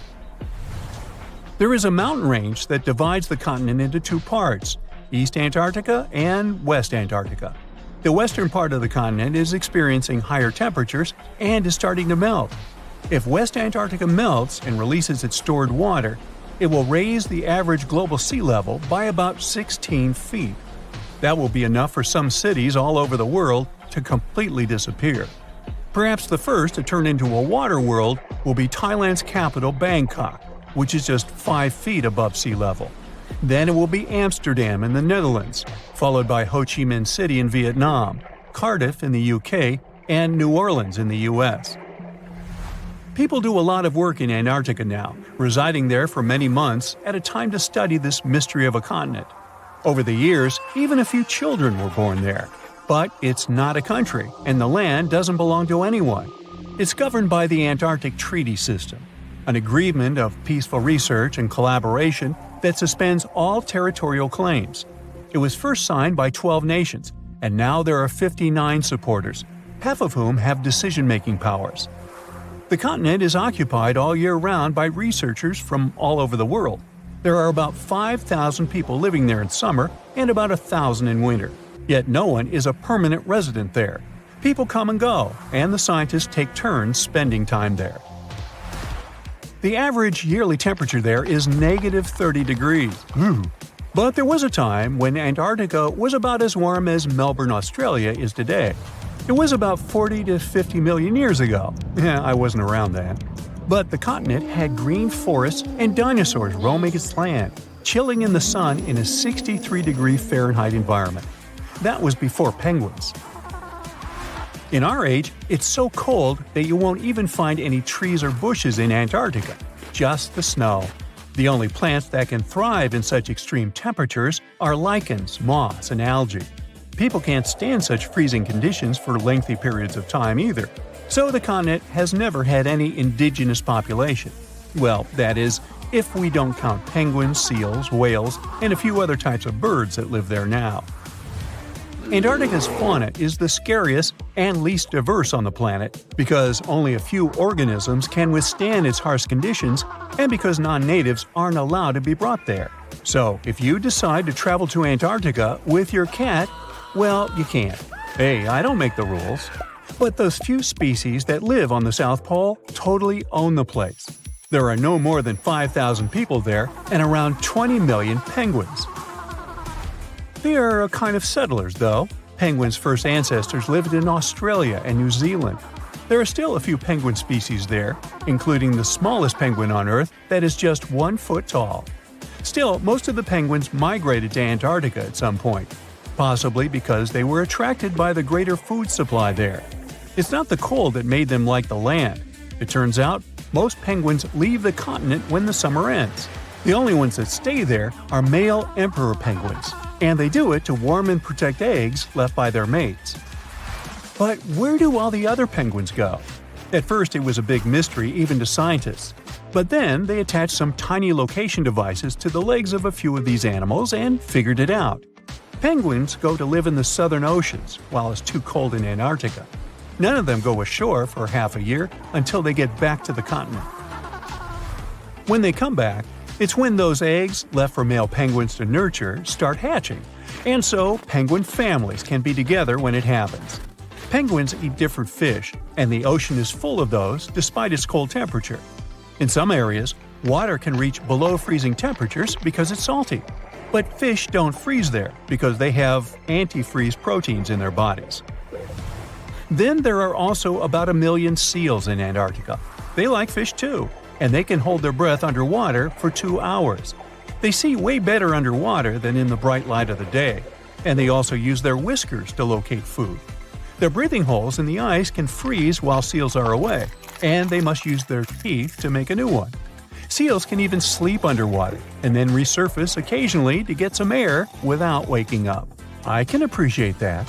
There is a mountain range that divides the continent into 2 parts, East Antarctica and West Antarctica. The western part of the continent is experiencing higher temperatures and is starting to melt. If West Antarctica melts and releases its stored water, it will raise the average global sea level by about 16 feet. That will be enough for some cities all over the world to completely disappear. Perhaps the first to turn into a water world will be Thailand's capital, Bangkok, which is just 5 feet above sea level. Then it will be Amsterdam in the Netherlands, followed by Ho Chi Minh City in Vietnam, Cardiff in the UK, and New Orleans in the US. People do a lot of work in Antarctica now, residing there for many months at a time to study this mystery of a continent. Over the years, even a few children were born there. But it's not a country, and the land doesn't belong to anyone. It's governed by the Antarctic Treaty System, an agreement of peaceful research and collaboration that suspends all territorial claims. It was first signed by 12 nations, and now there are 59 supporters, half of whom have decision-making powers. The continent is occupied all year round by researchers from all over the world. There are about 5,000 people living there in summer and about 1,000 in winter. Yet no one is a permanent resident there. People come and go, and the scientists take turns spending time there. The average yearly temperature there is negative 30 degrees. But there was a time when Antarctica was about as warm as Melbourne, Australia is today. It was about 40 to 50 million years ago. I wasn't around then. But the continent had green forests and dinosaurs roaming its land, chilling in the sun in a 63-degree Fahrenheit environment. That was before penguins. In our age, it's so cold that you won't even find any trees or bushes in Antarctica, just the snow. The only plants that can thrive in such extreme temperatures are lichens, moss, and algae. People can't stand such freezing conditions for lengthy periods of time either, so the continent has never had any indigenous population. Well, that is, if we don't count penguins, seals, whales, and a few other types of birds that live there now. Antarctica's fauna is the scariest and least diverse on the planet because only a few organisms can withstand its harsh conditions and because non-natives aren't allowed to be brought there. So, if you decide to travel to Antarctica with your cat, well, you can't. Hey, I don't make the rules. But those few species that live on the South Pole totally own the place. There are no more than 5,000 people there and around 20 million penguins. They are a kind of settlers, though. Penguins' first ancestors lived in Australia and New Zealand. There are still a few penguin species there, including the smallest penguin on Earth that is just 1 foot tall. Still, most of the penguins migrated to Antarctica at some point, possibly because they were attracted by the greater food supply there. It's not the cold that made them like the land. It turns out, most penguins leave the continent when the summer ends. The only ones that stay there are male emperor penguins. and they do it to warm and protect eggs left by their mates. But where do all the other penguins go? At first, it was a big mystery even to scientists. But then they attached some tiny location devices to the legs of a few of these animals and figured it out. Penguins go to live in the southern oceans while it's too cold in Antarctica. None of them go ashore for half a year until they get back to the continent. When they come back, it's when those eggs, left for male penguins to nurture, start hatching, and so penguin families can be together when it happens. Penguins eat different fish, and the ocean is full of those despite its cold temperature. In some areas, water can reach below freezing temperatures because it's salty. But fish don't freeze there because they have antifreeze proteins in their bodies. Then there are also about 1 million seals in Antarctica. They like fish too, and they can hold their breath underwater for 2 hours. They see way better underwater than in the bright light of the day, and they also use their whiskers to locate food. Their breathing holes in the ice can freeze while seals are away, and they must use their teeth to make a new one. Seals can even sleep underwater and then resurface occasionally to get some air without waking up. I can appreciate that.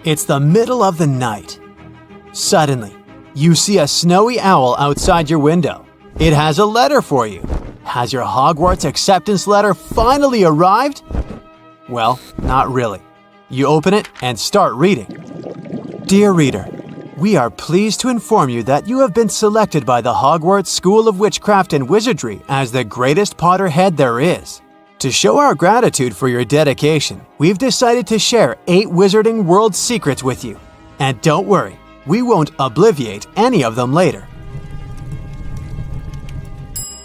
It's the middle of the night. Suddenly, you see a snowy owl outside your window. It has a letter for you. Has your Hogwarts acceptance letter finally arrived? Well, not really. You open it and start reading. Dear reader, we are pleased to inform you that you have been selected by the Hogwarts School of Witchcraft and Wizardry as the greatest Potterhead there is. To show our gratitude for your dedication, we've decided to share 8 Wizarding World secrets with you. And don't worry, we won't obviate any of them later.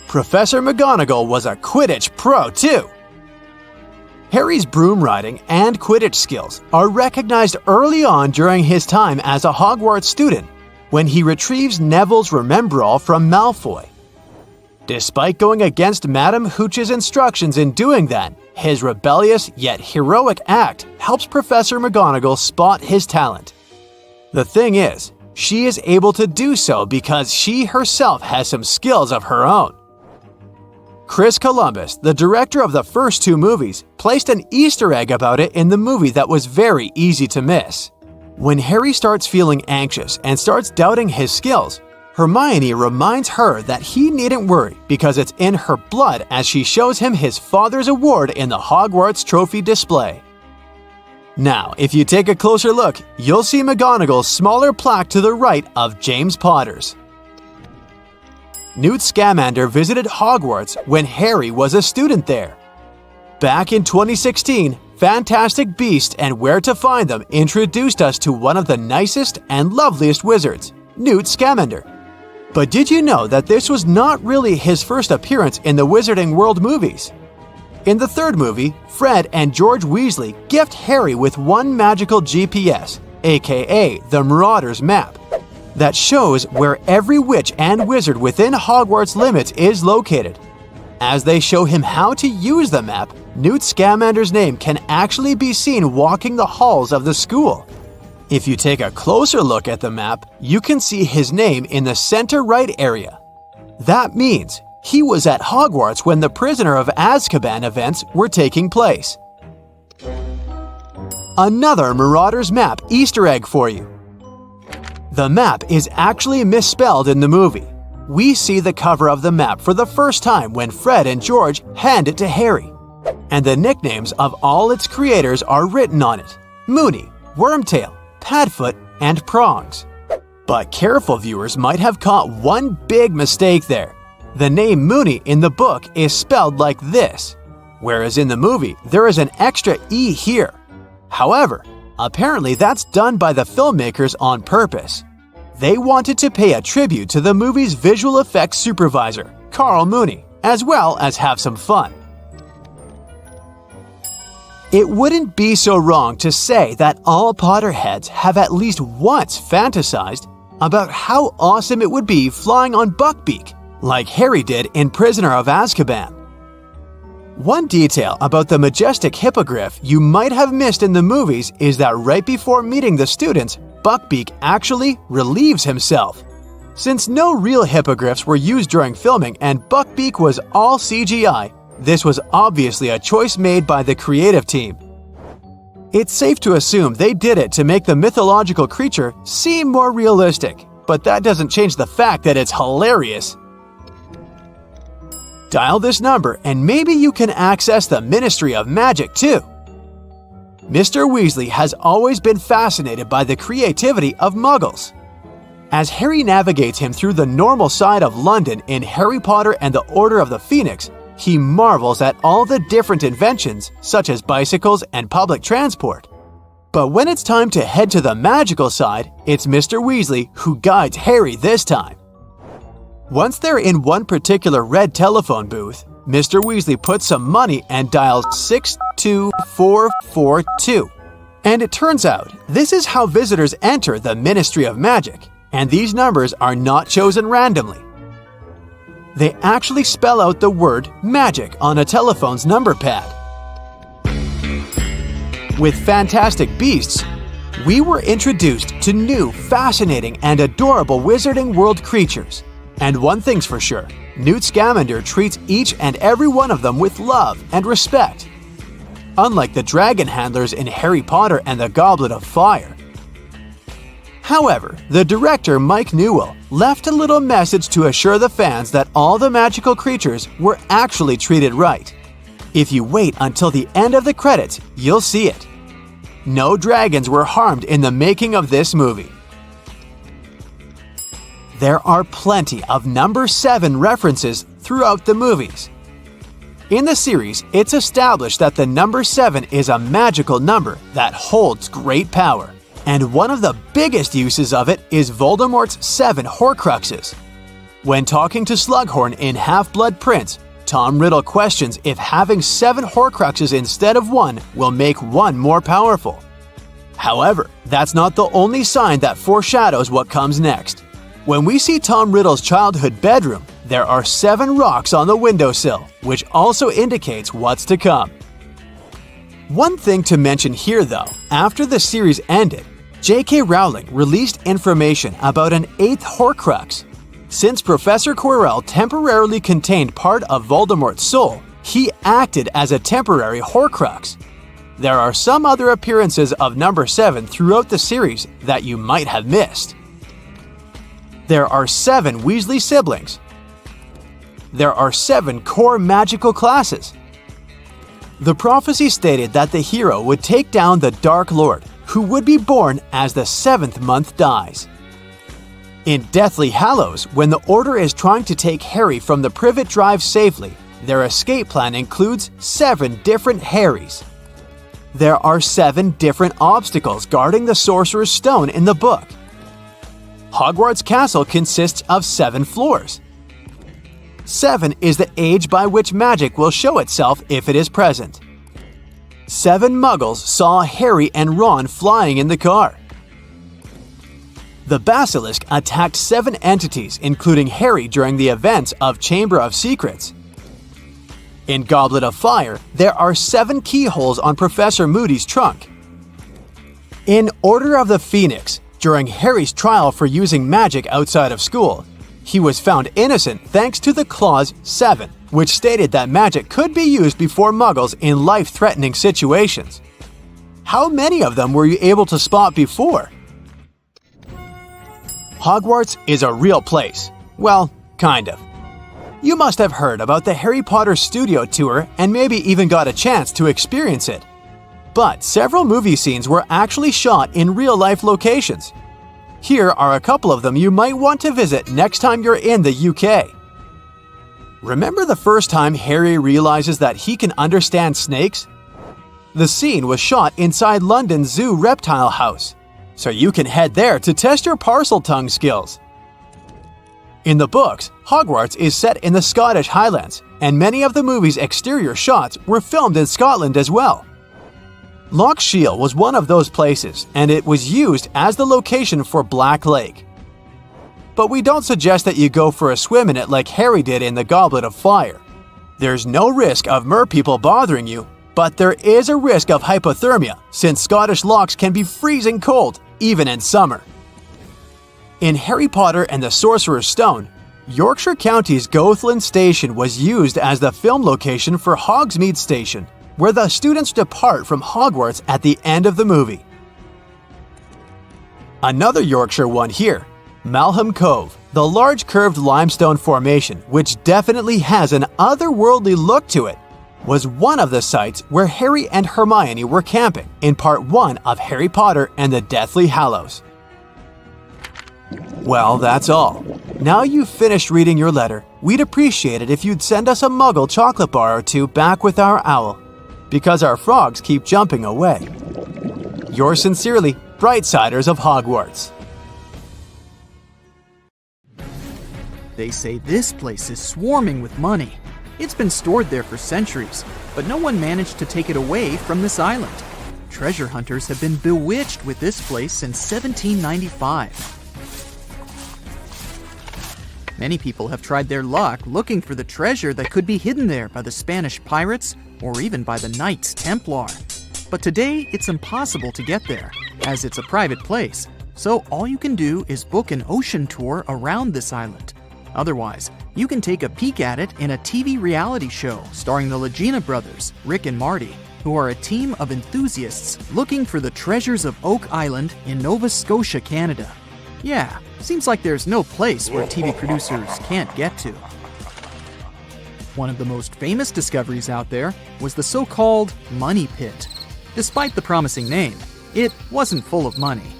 Professor McGonagall was a Quidditch pro too. Harry's broom riding and Quidditch skills are recognized early on during his time as a Hogwarts student, when he retrieves Neville's Remembrall from Malfoy. Despite going against Madame Hooch's instructions in doing that, his rebellious yet heroic act helps Professor McGonagall spot his talent. The thing is, she is able to do so because she herself has some skills of her own. Chris Columbus, the director of the first 2 movies, placed an Easter egg about it in the movie that was very easy to miss. When Harry starts feeling anxious and starts doubting his skills, Hermione reminds her that he needn't worry because it's in her blood as she shows him his father's award in the Hogwarts trophy display. Now, if you take a closer look, you'll see McGonagall's smaller plaque to the right of James Potter's. Newt Scamander visited Hogwarts when Harry was a student there. Back in 2016, Fantastic Beasts and Where to Find Them introduced us to one of the nicest and loveliest wizards, Newt Scamander. But did you know that this was not really his first appearance in the Wizarding World movies? In the 3rd movie, Fred and George Weasley gift Harry with one magical GPS, aka the Marauder's Map, that shows where every witch and wizard within Hogwarts limits is located. As they show him how to use the map, Newt Scamander's name can actually be seen walking the halls of the school. If you take a closer look at the map, you can see his name in the center right area. That means he was at Hogwarts when the Prisoner of Azkaban events were taking place. Another Marauder's Map Easter egg for you. The map is actually misspelled in the movie. We see the cover of the map for the first time when Fred and George hand it to Harry. And the nicknames of all its creators are written on it: Moony, Wormtail, Padfoot, and Prongs. But careful viewers might have caught one big mistake there. The name Moony in the book is spelled like this, whereas in the movie there is an extra E here. However, apparently that's done by the filmmakers on purpose. They wanted to pay a tribute to the movie's visual effects supervisor, Carl Mooney, as well as have some fun. It wouldn't be so wrong to say that all Potterheads have at least once fantasized about how awesome it would be flying on Buckbeak, like Harry did in Prisoner of Azkaban. One detail about the majestic hippogriff you might have missed in the movies is that right before meeting the students, Buckbeak actually relieves himself. Since no real hippogriffs were used during filming and Buckbeak was all CGI, this was obviously a choice made by the creative team. It's safe to assume they did it to make the mythological creature seem more realistic, but that doesn't change the fact that it's hilarious. Dial this number and maybe you can access the Ministry of Magic too. Mr. Weasley has always been fascinated by the creativity of Muggles. As Harry navigates him through the normal side of London in Harry Potter and the Order of the Phoenix, he marvels at all the different inventions, such as bicycles and public transport. But when it's time to head to the magical side, it's Mr. Weasley who guides Harry this time. Once they're in one particular red telephone booth, Mr. Weasley puts some money and dials 62442. And it turns out, this is how visitors enter the Ministry of Magic, and these numbers are not chosen randomly. They actually spell out the word magic on a telephone's number pad. With Fantastic Beasts, we were introduced to new, fascinating, and adorable Wizarding World creatures. And one thing's for sure, Newt Scamander treats each and every one of them with love and respect. Unlike the dragon handlers in Harry Potter and the Goblet of Fire. However, the director Mike Newell left a little message to assure the fans that all the magical creatures were actually treated right. If you wait until the end of the credits, you'll see it. No dragons were harmed in the making of this movie. There are plenty of number 7 references throughout the movies. In the series, it's established that the number 7 is a magical number that holds great power. And one of the biggest uses of it is Voldemort's 7 Horcruxes. When talking to Slughorn in Half-Blood Prince, Tom Riddle questions if having 7 Horcruxes instead of 1 will make 1 more powerful. However, that's not the only sign that foreshadows what comes next. When we see Tom Riddle's childhood bedroom, there are 7 rocks on the windowsill, which also indicates what's to come. One thing to mention here though, after the series ended, J.K. Rowling released information about an 8th Horcrux. Since Professor Quirrell temporarily contained part of Voldemort's soul, he acted as a temporary Horcrux. There are some other appearances of number 7 throughout the series that you might have missed. There are 7 Weasley siblings. There are 7 core magical classes. The prophecy stated that the hero would take down the Dark Lord, who would be born as the 7th month dies. In Deathly Hallows, when the Order is trying to take Harry from the Privet Drive safely, their escape plan includes 7 different Harrys. There are 7 different obstacles guarding the Sorcerer's Stone in the book. Hogwarts Castle consists of 7 floors. 7 is the age by which magic will show itself if it is present. 7 Muggles saw Harry and Ron flying in the car. The Basilisk attacked 7 entities, including Harry during the events of Chamber of Secrets. In Goblet of Fire, there are 7 keyholes on Professor Moody's trunk. In Order of the Phoenix, during Harry's trial for using magic outside of school, he was found innocent thanks to the clause 7, which stated that magic could be used before Muggles in life-threatening situations. How many of them were you able to spot before? Hogwarts is a real place. Well, kind of. You must have heard about the Harry Potter studio tour and maybe even got a chance to experience it. But several movie scenes were actually shot in real-life locations. Here are a couple of them you might want to visit next time you're in the UK. Remember the first time Harry realizes that he can understand snakes? The scene was shot inside London's Zoo Reptile House, so you can head there to test your parcel tongue skills. In the books, Hogwarts is set in the Scottish Highlands, and many of the movie's exterior shots were filmed in Scotland as well. Loch Shiel was one of those places, and it was used as the location for Black Lake. But we don't suggest that you go for a swim in it like Harry did in the Goblet of Fire. There's no risk of merpeople bothering you, but there is a risk of hypothermia since Scottish lochs can be freezing cold, even in summer. In Harry Potter and the Sorcerer's Stone, Yorkshire County's Goathland Station was used as the film location for Hogsmeade Station, where the students depart from Hogwarts at the end of the movie. Another Yorkshire one here, Malham Cove, the large curved limestone formation, which definitely has an otherworldly look to it, was one of the sites where Harry and Hermione were camping in Part 1 of Harry Potter and the Deathly Hallows. Well, that's all. Now you've finished reading your letter, we'd appreciate it if you'd send us a Muggle chocolate bar or two back with our owl, because our frogs keep jumping away. Yours sincerely, Brightsiders of Hogwarts. They say this place is swarming with money. It's been stored there for centuries, but no one managed to take it away from this island. Treasure hunters have been bewitched with this place since 1795. Many people have tried their luck looking for the treasure that could be hidden there by the Spanish pirates or even by the Knights Templar. But today, it's impossible to get there, as it's a private place, so all you can do is book an ocean tour around this island. Otherwise, you can take a peek at it in a TV reality show starring the Legina brothers, Rick and Marty, who are a team of enthusiasts looking for the treasures of Oak Island in Nova Scotia, Canada. Yeah, seems like there's no place where TV producers can't get to. One of the most famous discoveries out there was the so-called Money Pit. Despite the promising name, it wasn't full of money.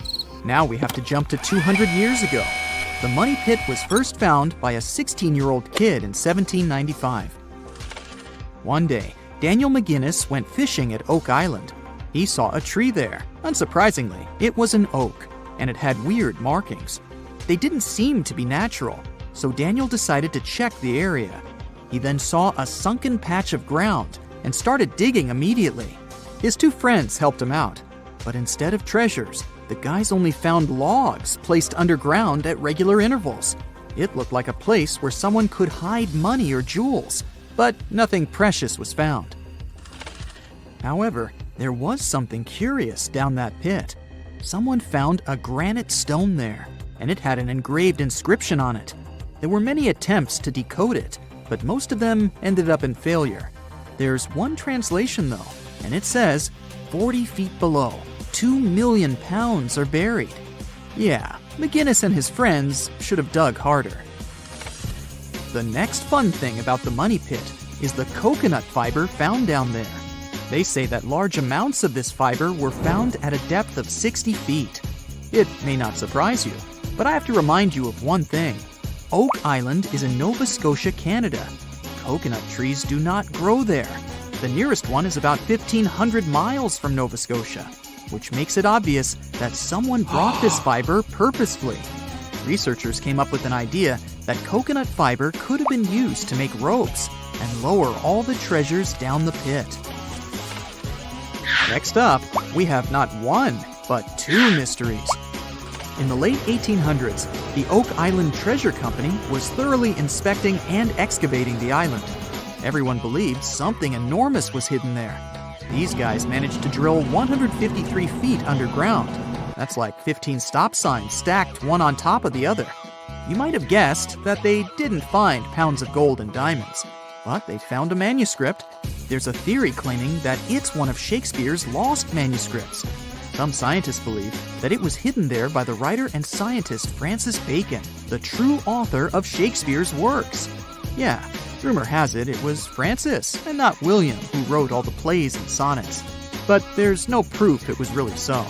Now we have to jump to 200 years ago. The Money Pit was first found by a 16-year-old kid in 1795. One day, Daniel McGuinness went fishing at Oak Island. He saw a tree there. Unsurprisingly, it was an oak, and it had weird markings. They didn't seem to be natural, so Daniel decided to check the area. He then saw a sunken patch of ground and started digging immediately. His two friends helped him out, but instead of treasures, the guys only found logs placed underground at regular intervals. It looked like a place where someone could hide money or jewels, but nothing precious was found. However, there was something curious down that pit. Someone found a granite stone there, and it had an engraved inscription on it. There were many attempts to decode it, but most of them ended up in failure. There's one translation though, and it says, 40 feet below, 2 million pounds are buried. Yeah, McGuinness and his friends should have dug harder. The next fun thing about the Money Pit is the coconut fiber found down there. They say that large amounts of this fiber were found at a depth of 60 feet. It may not surprise you, but I have to remind you of one thing. Oak Island is in Nova Scotia, Canada. Coconut trees do not grow there. The nearest one is about 1,500 miles from Nova Scotia, which makes it obvious that someone brought this fiber purposefully. Researchers came up with an idea that coconut fiber could have been used to make ropes and lower all the treasures down the pit. Next up, we have not one, but two mysteries. In the late 1800s, the Oak Island Treasure Company was thoroughly inspecting and excavating the island. Everyone believed something enormous was hidden there. These guys managed to drill 153 feet underground. That's like 15 stop signs stacked one on top of the other. You might have guessed that they didn't find pounds of gold and diamonds, but they found a manuscript. There's a theory claiming that it's one of Shakespeare's lost manuscripts. Some scientists believe that it was hidden there by the writer and scientist Francis Bacon, the true author of Shakespeare's works. Yeah, rumor has it was Francis and not William who wrote all the plays and sonnets. But there's no proof it was really so.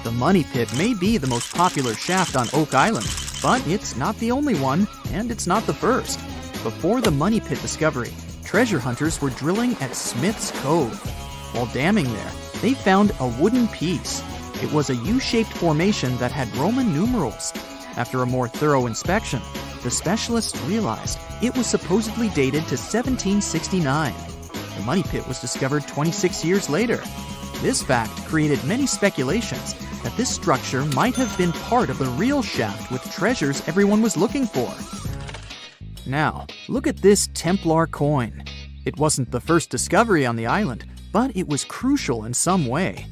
The Money Pit may be the most popular shaft on Oak Island, but it's not the only one, and it's not the first. Before the Money Pit discovery, treasure hunters were drilling at Smith's Cove. While damming there, they found a wooden piece. It was a U-shaped formation that had Roman numerals. After a more thorough inspection, the specialists realized it was supposedly dated to 1769. The Money Pit was discovered 26 years later. This fact created many speculations that this structure might have been part of the real shaft with treasures everyone was looking for. Now, look at this Templar coin. It wasn't the first discovery on the island, but it was crucial in some way.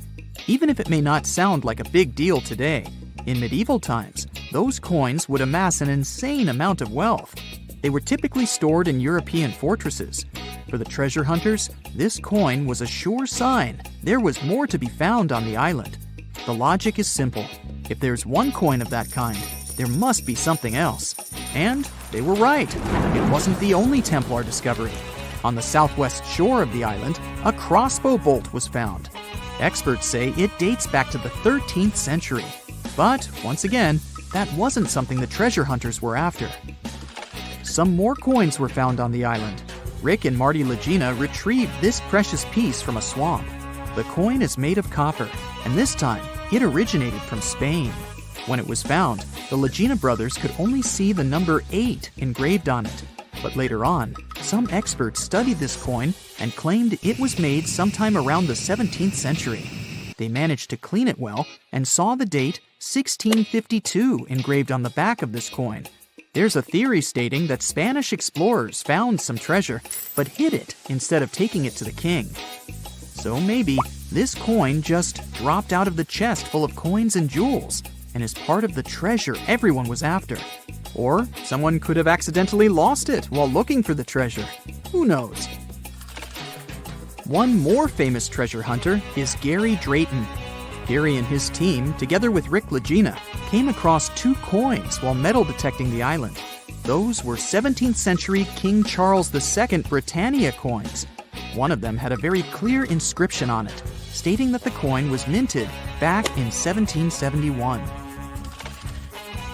Even if it may not sound like a big deal today, In medieval times, those coins would amass an insane amount of wealth. They were typically stored in European fortresses. For the treasure hunters, this coin was a sure sign there was more to be found on the island. The logic is simple. If there's one coin of that kind, there must be something else. And they were right. It wasn't the only Templar discovery. On the southwest shore of the island, a crossbow bolt was found. Experts say it dates back to the 13th century. But, once again, that wasn't something the treasure hunters were after. Some more coins were found on the island. Rick and Marty Legina retrieved this precious piece from a swamp. The coin is made of copper, and this time, it originated from Spain. When it was found, the Legina brothers could only see the number 8 engraved on it. But later on, some experts studied this coin and claimed it was made sometime around the 17th century. They managed to clean it well and saw the date 1652 engraved on the back of this coin. There's a theory stating that Spanish explorers found some treasure but hid it instead of taking it to the king. So maybe this coin just dropped out of the chest full of coins and jewels and is part of the treasure everyone was after. Or someone could have accidentally lost it while looking for the treasure. Who knows? One more famous treasure hunter is Gary Drayton. Gary and his team, together with Rick Legina, came across 2 coins while metal detecting the island. Those were 17th century King Charles II Britannia coins. One of them had a very clear inscription on it, stating that the coin was minted back in 1771.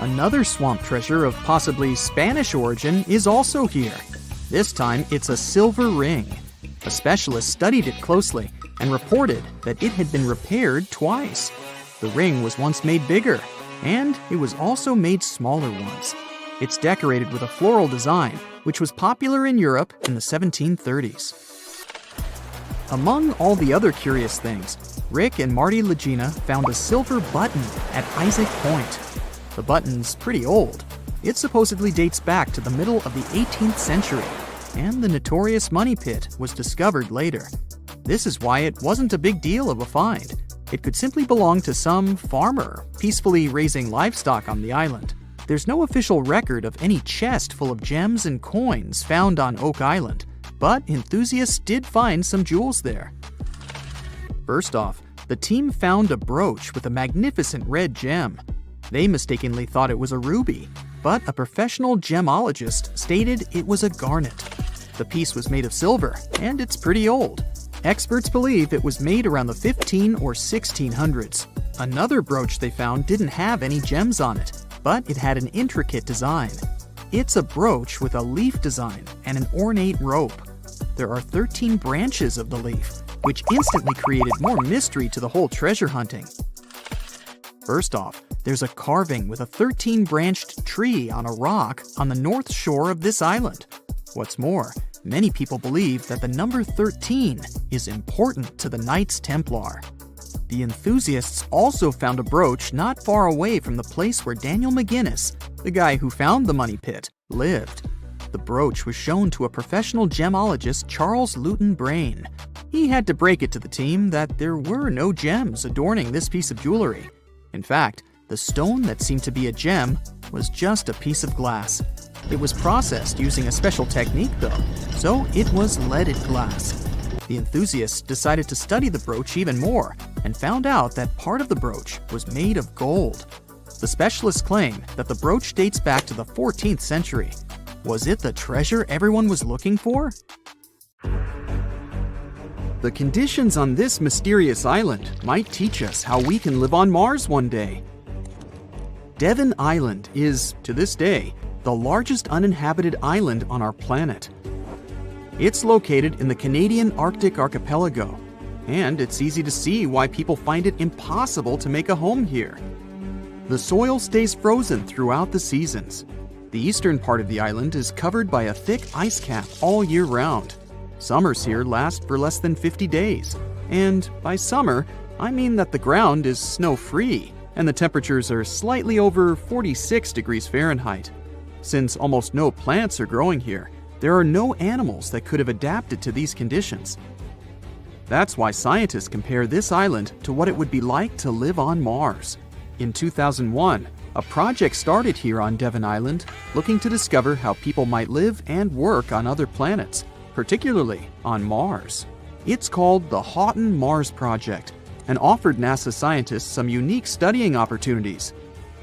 Another swamp treasure of possibly Spanish origin is also here. This time, it's a silver ring. A specialist studied it closely and reported that it had been repaired twice. The ring was once made bigger, and it was also made smaller once. It's decorated with a floral design, which was popular in Europe in the 1730s. Among all the other curious things, Rick and Marty Legina found a silver button at Isaac Point. The button's pretty old. It supposedly dates back to the middle of the 18th century, and the notorious money pit was discovered later. This is why it wasn't a big deal of a find. It could simply belong to some farmer peacefully raising livestock on the island. There's no official record of any chest full of gems and coins found on Oak Island, but enthusiasts did find some jewels there. First off, the team found a brooch with a magnificent red gem. They mistakenly thought it was a ruby, but a professional gemologist stated it was a garnet. The piece was made of silver, and it's pretty old. Experts believe it was made around the 15 or 1600s. Another brooch they found didn't have any gems on it, but it had an intricate design. It's a brooch with a leaf design and an ornate rope. There are 13 branches of the leaf, which instantly created more mystery to the whole treasure hunting. First off, there's a carving with a 13-branched tree on a rock on the north shore of this island. What's more, many people believe that the number 13 is important to the Knights Templar. The enthusiasts also found a brooch not far away from the place where Daniel McGinnis, the guy who found the money pit, lived. The brooch was shown to a professional gemologist, Charles Luton Brain. He had to break it to the team that there were no gems adorning this piece of jewelry. In fact, the stone that seemed to be a gem was just a piece of glass. It was processed using a special technique though, so it was leaded glass. The enthusiasts decided to study the brooch even more and found out that part of the brooch was made of gold. The specialists claim that the brooch dates back to the 14th century. Was it the treasure everyone was looking for? The conditions on this mysterious island might teach us how we can live on Mars one day. Devon Island is, to this day, the largest uninhabited island on our planet. It's located in the Canadian Arctic archipelago, and it's easy to see why people find it impossible to make a home here. The soil stays frozen throughout the seasons. The eastern part of the island is covered by a thick ice cap all year round. Summers here last for less than 50 days, and by summer, I mean that the ground is snow-free and the temperatures are slightly over 46 degrees Fahrenheit. Since almost no plants are growing here, there are no animals that could have adapted to these conditions. That's why scientists compare this island to what it would be like to live on Mars. In 2001, a project started here on Devon Island looking to discover how people might live and work on other planets, particularly on Mars. It's called the Houghton Mars Project and offered NASA scientists some unique studying opportunities.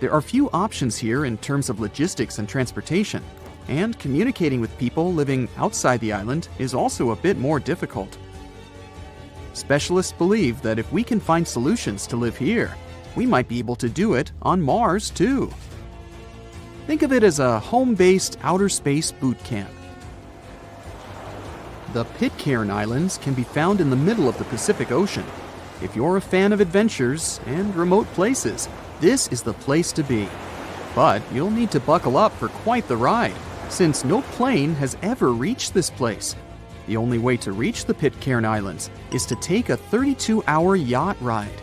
There are few options here in terms of logistics and transportation, and communicating with people living outside the island is also a bit more difficult. Specialists believe that if we can find solutions to live here, we might be able to do it on Mars too. Think of it as a home-based outer space boot camp. The Pitcairn Islands can be found in the middle of the Pacific Ocean. If you're a fan of adventures and remote places, this is the place to be. But you'll need to buckle up for quite the ride, since no plane has ever reached this place. The only way to reach the Pitcairn Islands is to take a 32-hour yacht ride.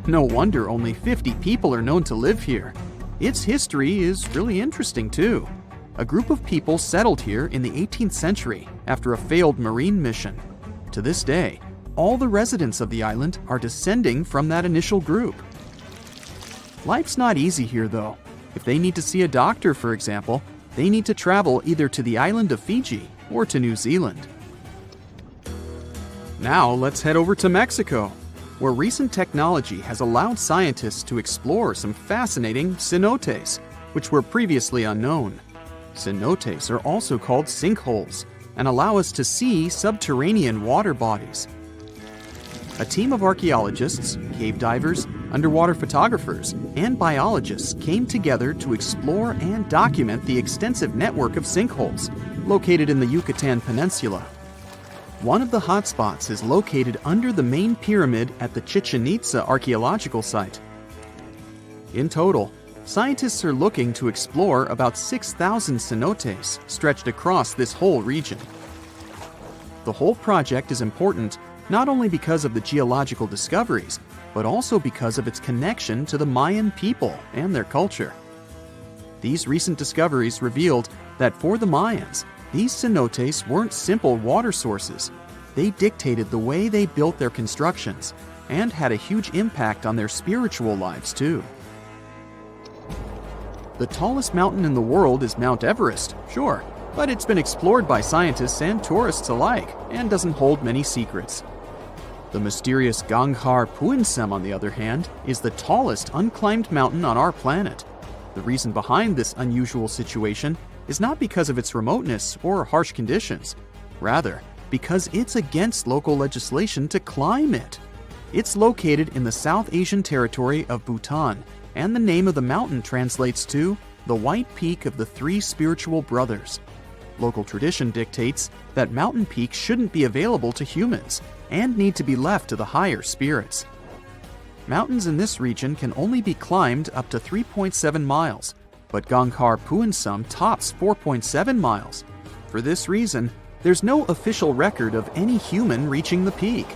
No wonder only 50 people are known to live here. Its history is really interesting too. A group of people settled here in the 18th century after a failed marine mission. To this day, all the residents of the island are descending from that initial group. Life's not easy here though. If they need to see a doctor, for example, they need to travel either to the island of Fiji or to New Zealand. Now let's head over to Mexico, where recent technology has allowed scientists to explore some fascinating cenotes, which were previously unknown. Cenotes are also called sinkholes and allow us to see subterranean water bodies. A team of archaeologists, cave divers, underwater photographers, and biologists came together to explore and document the extensive network of sinkholes located in the Yucatan Peninsula. One of the hotspots is located under the main pyramid at the Chichen Itza archaeological site. In total, scientists are looking to explore about 6,000 cenotes stretched across this whole region. The whole project is important not only because of the geological discoveries, but also because of its connection to the Mayan people and their culture. These recent discoveries revealed that for the Mayans, these cenotes weren't simple water sources. They dictated the way they built their constructions and had a huge impact on their spiritual lives too. The tallest mountain in the world is Mount Everest, sure, but it's been explored by scientists and tourists alike and doesn't hold many secrets. The mysterious Ganghar Puensum, on the other hand, is the tallest unclimbed mountain on our planet. The reason behind this unusual situation is not because of its remoteness or harsh conditions, rather because it's against local legislation to climb it. It's located in the South Asian territory of Bhutan, and the name of the mountain translates to the White Peak of the Three Spiritual Brothers. Local tradition dictates that mountain peaks shouldn't be available to humans and need to be left to the higher spirits. Mountains in this region can only be climbed up to 3.7 miles, but Ganghar Puensum tops 4.7 miles. For this reason, there's no official record of any human reaching the peak.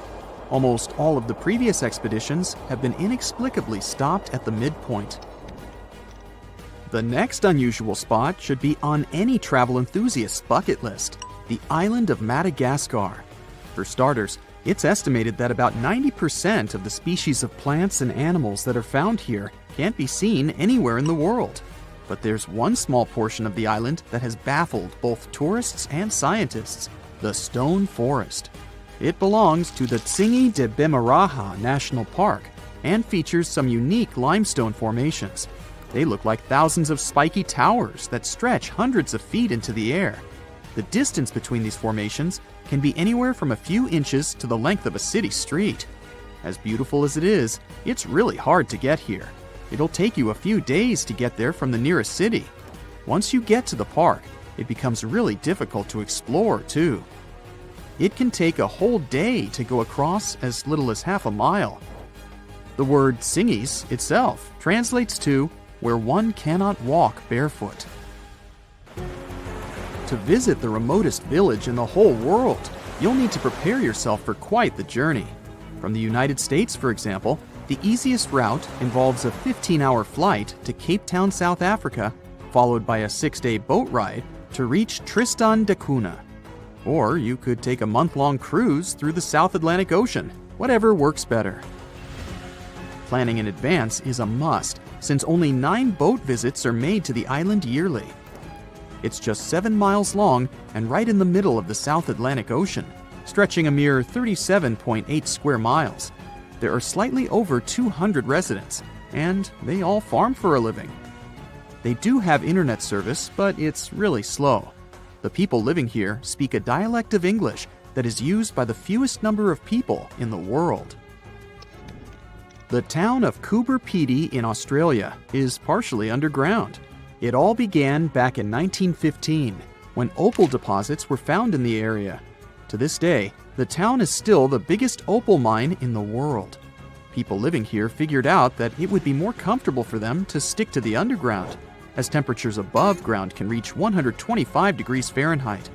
Almost all of the previous expeditions have been inexplicably stopped at the midpoint. The next unusual spot should be on any travel enthusiast's bucket list, the island of Madagascar. For starters, it's estimated that about 90% of the species of plants and animals that are found here can't be seen anywhere in the world. But there's one small portion of the island that has baffled both tourists and scientists, the Stone Forest. It belongs to the Singi de Bimaraha National Park and features some unique limestone formations. They look like thousands of spiky towers that stretch hundreds of feet into the air. The distance between these formations can be anywhere from a few inches to the length of a city street. As beautiful as it is, it's really hard to get here. It'll take you a few days to get there from the nearest city. Once you get to the park, it becomes really difficult to explore too. It can take a whole day to go across as little as half a mile. The word Singis itself translates to where one cannot walk barefoot. To visit the remotest village in the whole world, you'll need to prepare yourself for quite the journey. From the United States, for example, the easiest route involves a 15-hour flight to Cape Town, South Africa, followed by a 6-day boat ride to reach Tristan da Cunha. Or you could take a month-long cruise through the South Atlantic Ocean, whatever works better. Planning in advance is a must, since only 9 boat visits are made to the island yearly. It's just 7 miles long and right in the middle of the South Atlantic Ocean, stretching a mere 37.8 square miles. There are slightly over 200 residents, and they all farm for a living. They do have internet service, but it's really slow. The people living here speak a dialect of English that is used by the fewest number of people in the world. The town of Coober Pedy in Australia is partially underground. It all began back in 1915, when opal deposits were found in the area. To this day, the town is still the biggest opal mine in the world. People living here figured out that it would be more comfortable for them to stick to the underground, as temperatures above ground can reach 125 degrees Fahrenheit.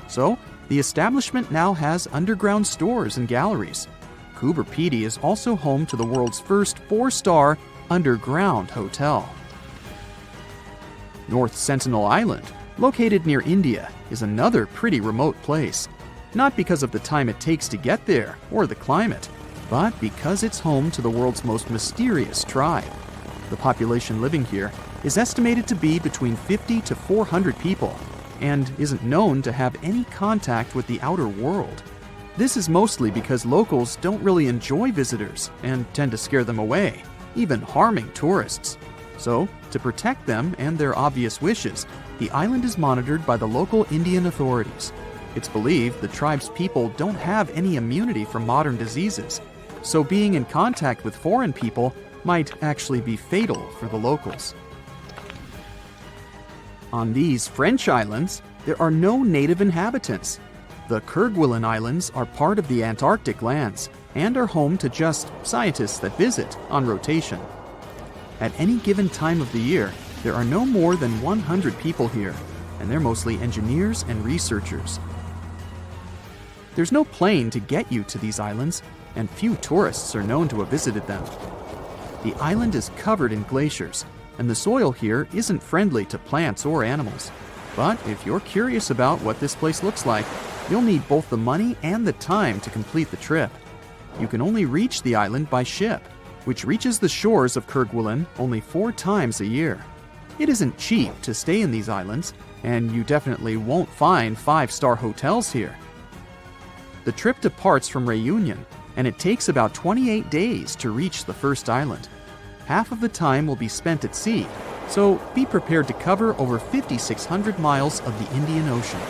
So, the establishment now has underground stores and galleries. Coober Pedy is also home to the world's first 4-star underground hotel. North Sentinel Island, located near India, is another pretty remote place. Not because of the time it takes to get there or the climate, but because it's home to the world's most mysterious tribe. The population living here is estimated to be between 50 to 400 people and isn't known to have any contact with the outer world. This is mostly because locals don't really enjoy visitors and tend to scare them away, even harming tourists. So, to protect them and their obvious wishes, the island is monitored by the local Indian authorities. It's believed the tribe's people don't have any immunity from modern diseases, so being in contact with foreign people might actually be fatal for the locals. On these French islands, there are no native inhabitants. The Kerguelen Islands are part of the Antarctic lands and are home to just scientists that visit on rotation. At any given time of the year, there are no more than 100 people here, and they're mostly engineers and researchers. There's no plane to get you to these islands, and few tourists are known to have visited them. The island is covered in glaciers, and the soil here isn't friendly to plants or animals. But if you're curious about what this place looks like, you'll need both the money and the time to complete the trip. You can only reach the island by ship, which reaches the shores of Kerguelen only 4 times a year. It isn't cheap to stay in these islands, and you definitely won't find 5-star hotels here. The trip departs from Réunion, and it takes about 28 days to reach the first island. Half of the time will be spent at sea, so be prepared to cover over 5,600 miles of the Indian Ocean.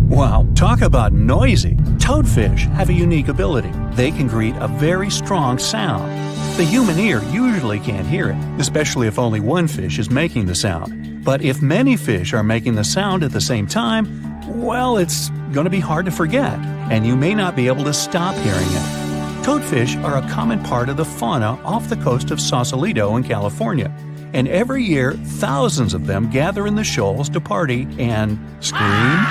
Wow, talk about noisy! Toadfish have a unique ability. They can create a very strong sound. The human ear usually can't hear it, especially if only one fish is making the sound. But if many fish are making the sound at the same time, well, it's going to be hard to forget, and you may not be able to stop hearing it. Toadfish are a common part of the fauna off the coast of Sausalito in California, and every year thousands of them gather in the shoals to party and scream.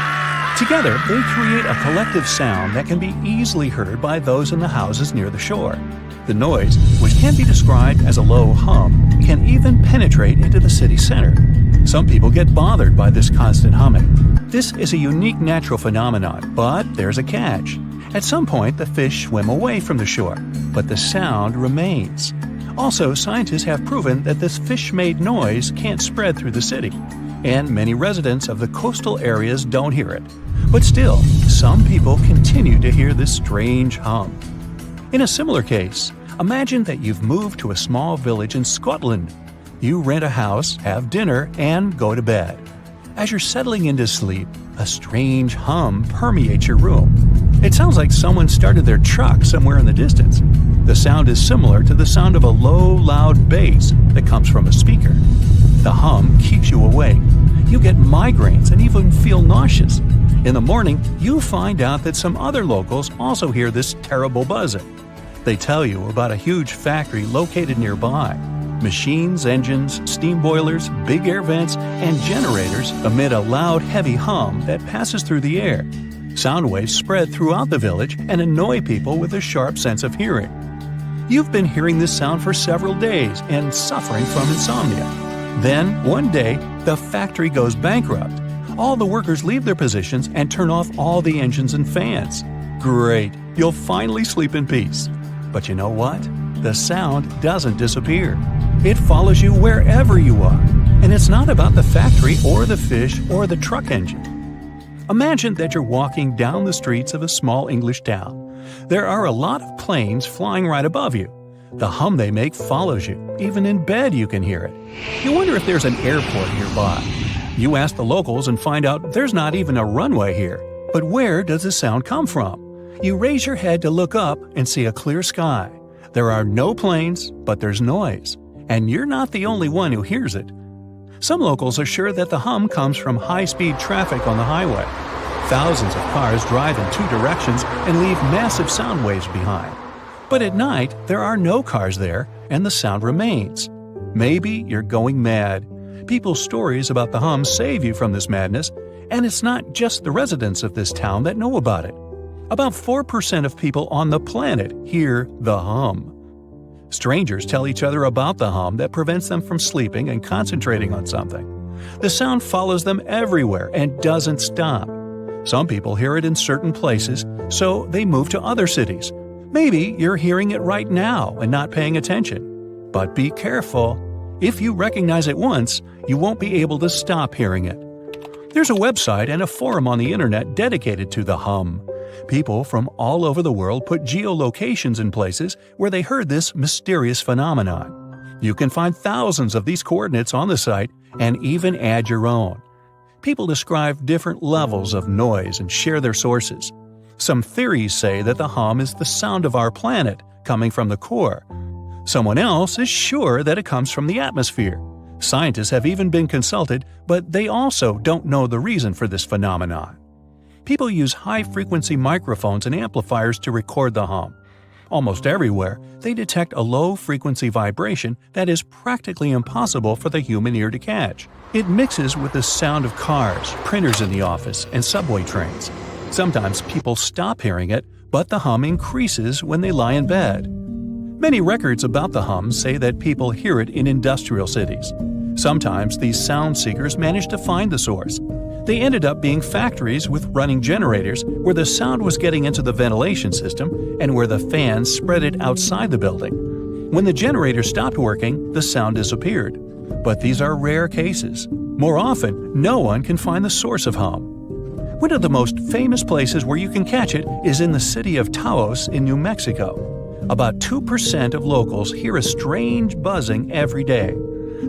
Together, they create a collective sound that can be easily heard by those in the houses near the shore. The noise, which can be described as a low hum, can even penetrate into the city center. Some people get bothered by this constant humming. This is a unique natural phenomenon, but there's a catch. At some point, the fish swim away from the shore, but the sound remains. Also, scientists have proven that this fish-made noise can't spread through the city, and many residents of the coastal areas don't hear it. But still, some people continue to hear this strange hum. In a similar case, imagine that you've moved to a small village in Scotland. You rent a house, have dinner, and go to bed. As you're settling into sleep, a strange hum permeates your room. It sounds like someone started their truck somewhere in the distance. The sound is similar to the sound of a low, loud bass that comes from a speaker. The hum keeps you awake. You get migraines and even feel nauseous. In the morning, you find out that some other locals also hear this terrible buzzing. They tell you about a huge factory located nearby. Machines, engines, steam boilers, big air vents, and generators emit a loud, heavy hum that passes through the air. Sound waves spread throughout the village and annoy people with a sharp sense of hearing. You've been hearing this sound for several days and suffering from insomnia. Then, one day, the factory goes bankrupt. All the workers leave their positions and turn off all the engines and fans. Great! You'll finally sleep in peace. But you know what? The sound doesn't disappear. It follows you wherever you are. And it's not about the factory or the fish or the truck engine. Imagine that you're walking down the streets of a small English town. There are a lot of planes flying right above you. The hum they make follows you. Even in bed you can hear it. You wonder if there's an airport nearby. You ask the locals and find out there's not even a runway here. But where does the sound come from? You raise your head to look up and see a clear sky. There are no planes, but there's noise. And you're not the only one who hears it. Some locals are sure that the hum comes from high-speed traffic on the highway. Thousands of cars drive in two directions and leave massive sound waves behind. But at night, there are no cars there, and the sound remains. Maybe you're going mad. People's stories about the hum save you from this madness, and it's not just the residents of this town that know about it. About 4% of people on the planet hear the hum. Strangers tell each other about the hum that prevents them from sleeping and concentrating on something. The sound follows them everywhere and doesn't stop. Some people hear it in certain places, so they move to other cities. Maybe you're hearing it right now and not paying attention. But be careful. If you recognize it once, you won't be able to stop hearing it. There's a website and a forum on the internet dedicated to the hum. People from all over the world put geolocations in places where they heard this mysterious phenomenon. You can find thousands of these coordinates on the site and even add your own. People describe different levels of noise and share their sources. Some theories say that the hum is the sound of our planet coming from the core. Someone else is sure that it comes from the atmosphere. Scientists have even been consulted, but they also don't know the reason for this phenomenon. People use high-frequency microphones and amplifiers to record the hum. Almost everywhere, they detect a low-frequency vibration that is practically impossible for the human ear to catch. It mixes with the sound of cars, printers in the office, and subway trains. Sometimes people stop hearing it, but the hum increases when they lie in bed. Many records about the hum say that people hear it in industrial cities. Sometimes these sound seekers manage to find the source. They ended up being factories with running generators where the sound was getting into the ventilation system and where the fans spread it outside the building. When the generator stopped working, the sound disappeared. But these are rare cases. More often, no one can find the source of hum. One of the most famous places where you can catch it is in the city of Taos in New Mexico. About 2% of locals hear a strange buzzing every day.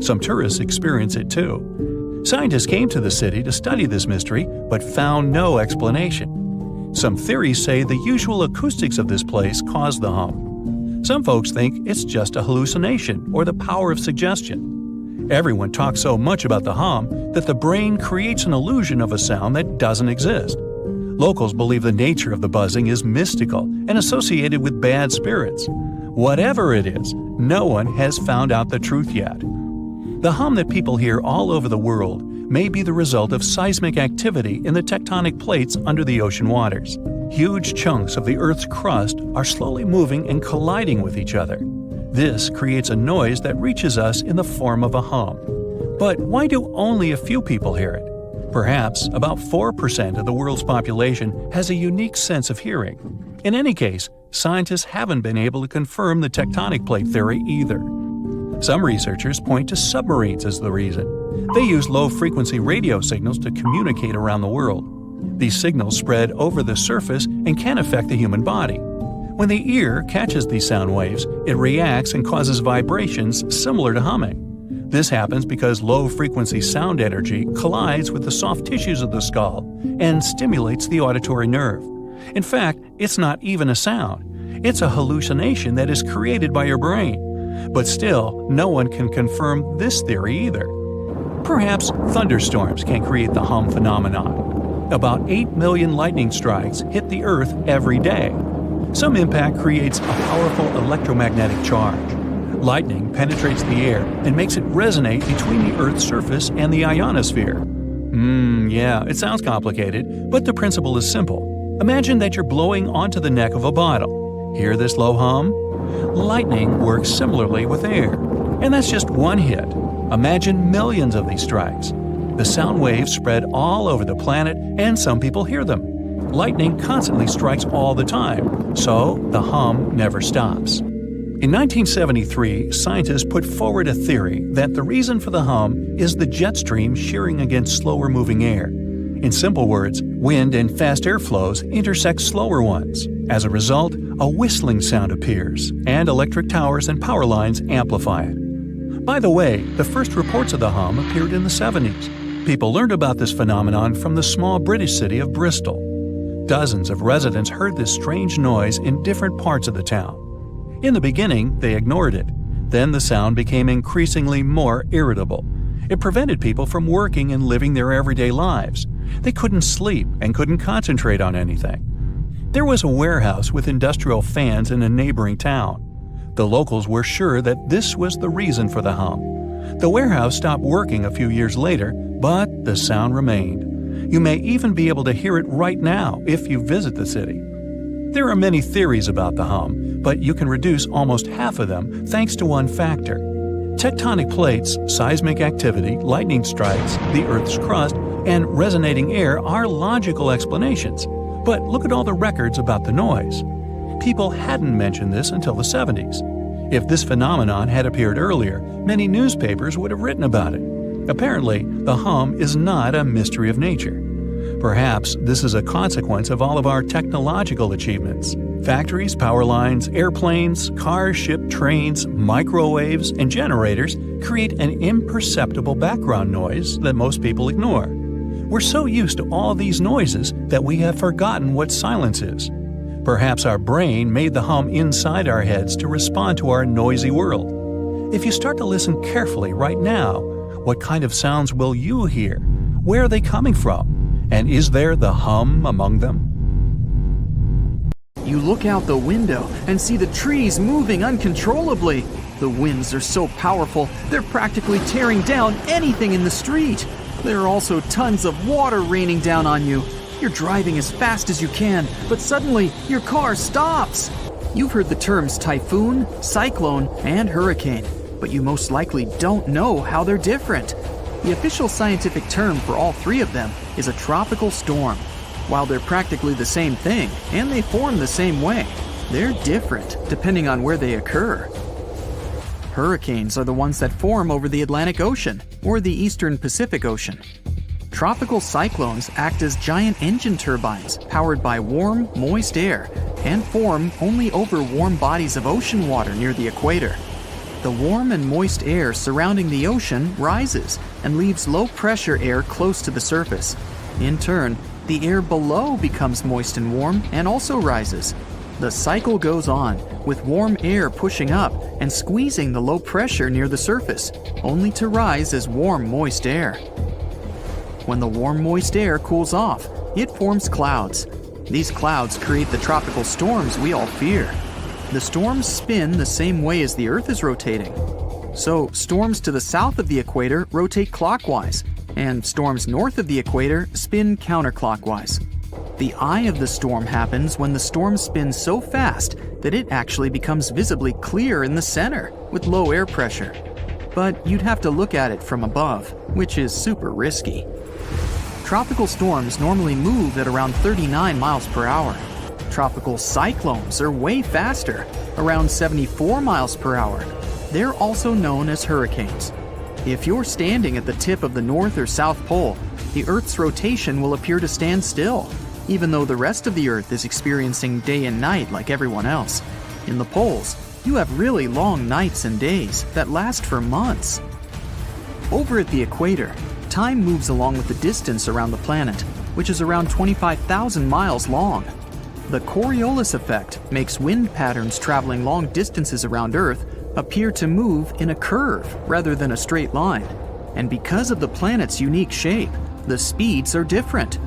Some tourists experience it too. Scientists came to the city to study this mystery, but found no explanation. Some theories say the usual acoustics of this place cause the hum. Some folks think it's just a hallucination or the power of suggestion. Everyone talks so much about the hum that the brain creates an illusion of a sound that doesn't exist. Locals believe the nature of the buzzing is mystical and associated with bad spirits. Whatever it is, no one has found out the truth yet. The hum that people hear all over the world may be the result of seismic activity in the tectonic plates under the ocean waters. Huge chunks of the Earth's crust are slowly moving and colliding with each other. This creates a noise that reaches us in the form of a hum. But why do only a few people hear it? Perhaps about 4% of the world's population has a unique sense of hearing. In any case, scientists haven't been able to confirm the tectonic plate theory either. Some researchers point to submarines as the reason. They use low-frequency radio signals to communicate around the world. These signals spread over the surface and can affect the human body. When the ear catches these sound waves, it reacts and causes vibrations similar to humming. This happens because low-frequency sound energy collides with the soft tissues of the skull and stimulates the auditory nerve. In fact, it's not even a sound. It's a hallucination that is created by your brain. But still, no one can confirm this theory either. Perhaps thunderstorms can create the hum phenomenon. About 8 million lightning strikes hit the Earth every day. Some impact creates a powerful electromagnetic charge. Lightning penetrates the air and makes it resonate between the Earth's surface and the ionosphere. Yeah, it sounds complicated, but the principle is simple. Imagine that you're blowing onto the neck of a bottle. Hear this low hum? Lightning works similarly with air. And that's just one hit. Imagine millions of these strikes. The sound waves spread all over the planet, and some people hear them. lightning constantly strikes all the time, so the hum never stops. In 1973, scientists put forward a theory that the reason for the hum is the jet stream shearing against slower moving air. In simple words, wind and fast airflows intersect slower ones. As a result, a whistling sound appears, and electric towers and power lines amplify it. By the way, the first reports of the hum appeared in the 70s. People learned about this phenomenon from the small British city of Bristol. Dozens of residents heard this strange noise in different parts of the town. In the beginning, they ignored it. Then the sound became increasingly more irritable. It prevented people from working and living their everyday lives. They couldn't sleep and couldn't concentrate on anything. There was a warehouse with industrial fans in a neighboring town. The locals were sure that this was the reason for the hum. The warehouse stopped working a few years later, but the sound remained. You may even be able to hear it right now if you visit the city. There are many theories about the hum, but you can reduce almost half of them thanks to one factor. Tectonic plates, seismic activity, lightning strikes, the Earth's crust, and resonating air are logical explanations. But look at all the records about the noise. People hadn't mentioned this until the 70s. If this phenomenon had appeared earlier, many newspapers would have written about it. Apparently, the hum is not a mystery of nature. Perhaps this is a consequence of all of our technological achievements. Factories, power lines, airplanes, cars, ships, trains, microwaves, and generators create an imperceptible background noise that most people ignore. We're so used to all these noises that we have forgotten what silence is. Perhaps our brain made the hum inside our heads to respond to our noisy world. If you start to listen carefully right now, what kind of sounds will you hear? Where are they coming from? And is there the hum among them? You look out the window and see the trees moving uncontrollably. The winds are so powerful, they're practically tearing down anything in the street. There are also tons of water raining down on you. You're driving as fast as you can, but suddenly your car stops. You've heard the terms typhoon, cyclone, and hurricane, but you most likely don't know how they're different. The official scientific term for all three of them is a tropical storm. While they're practically the same thing, and they form the same way, they're different depending on where they occur. Hurricanes are the ones that form over the Atlantic Ocean or the Eastern Pacific Ocean. Tropical cyclones act as giant engine turbines powered by warm, moist air and form only over warm bodies of ocean water near the equator. The warm and moist air surrounding the ocean rises and leaves low-pressure air close to the surface. In turn, the air below becomes moist and warm and also rises. The cycle goes on, with warm air pushing up and squeezing the low pressure near the surface, only to rise as warm, moist air. When the warm, moist air cools off, it forms clouds. These clouds create the tropical storms we all fear. The storms spin the same way as the Earth is rotating. So, storms to the south of the equator rotate clockwise, and storms north of the equator spin counterclockwise. The eye of the storm happens when the storm spins so fast that it actually becomes visibly clear in the center with low air pressure. But you'd have to look at it from above, which is super risky. Tropical storms normally move at around 39 miles per hour. Tropical cyclones are way faster, around 74 miles per hour. They're also known as hurricanes. If you're standing at the tip of the North or South Pole, the Earth's rotation will appear to stand still, even though the rest of the Earth is experiencing day and night like everyone else. In the poles, you have really long nights and days that last for months. Over at the equator, time moves along with the distance around the planet, which is around 25,000 miles long. The Coriolis effect makes wind patterns traveling long distances around Earth appear to move in a curve rather than a straight line. And because of the planet's unique shape, the speeds are different.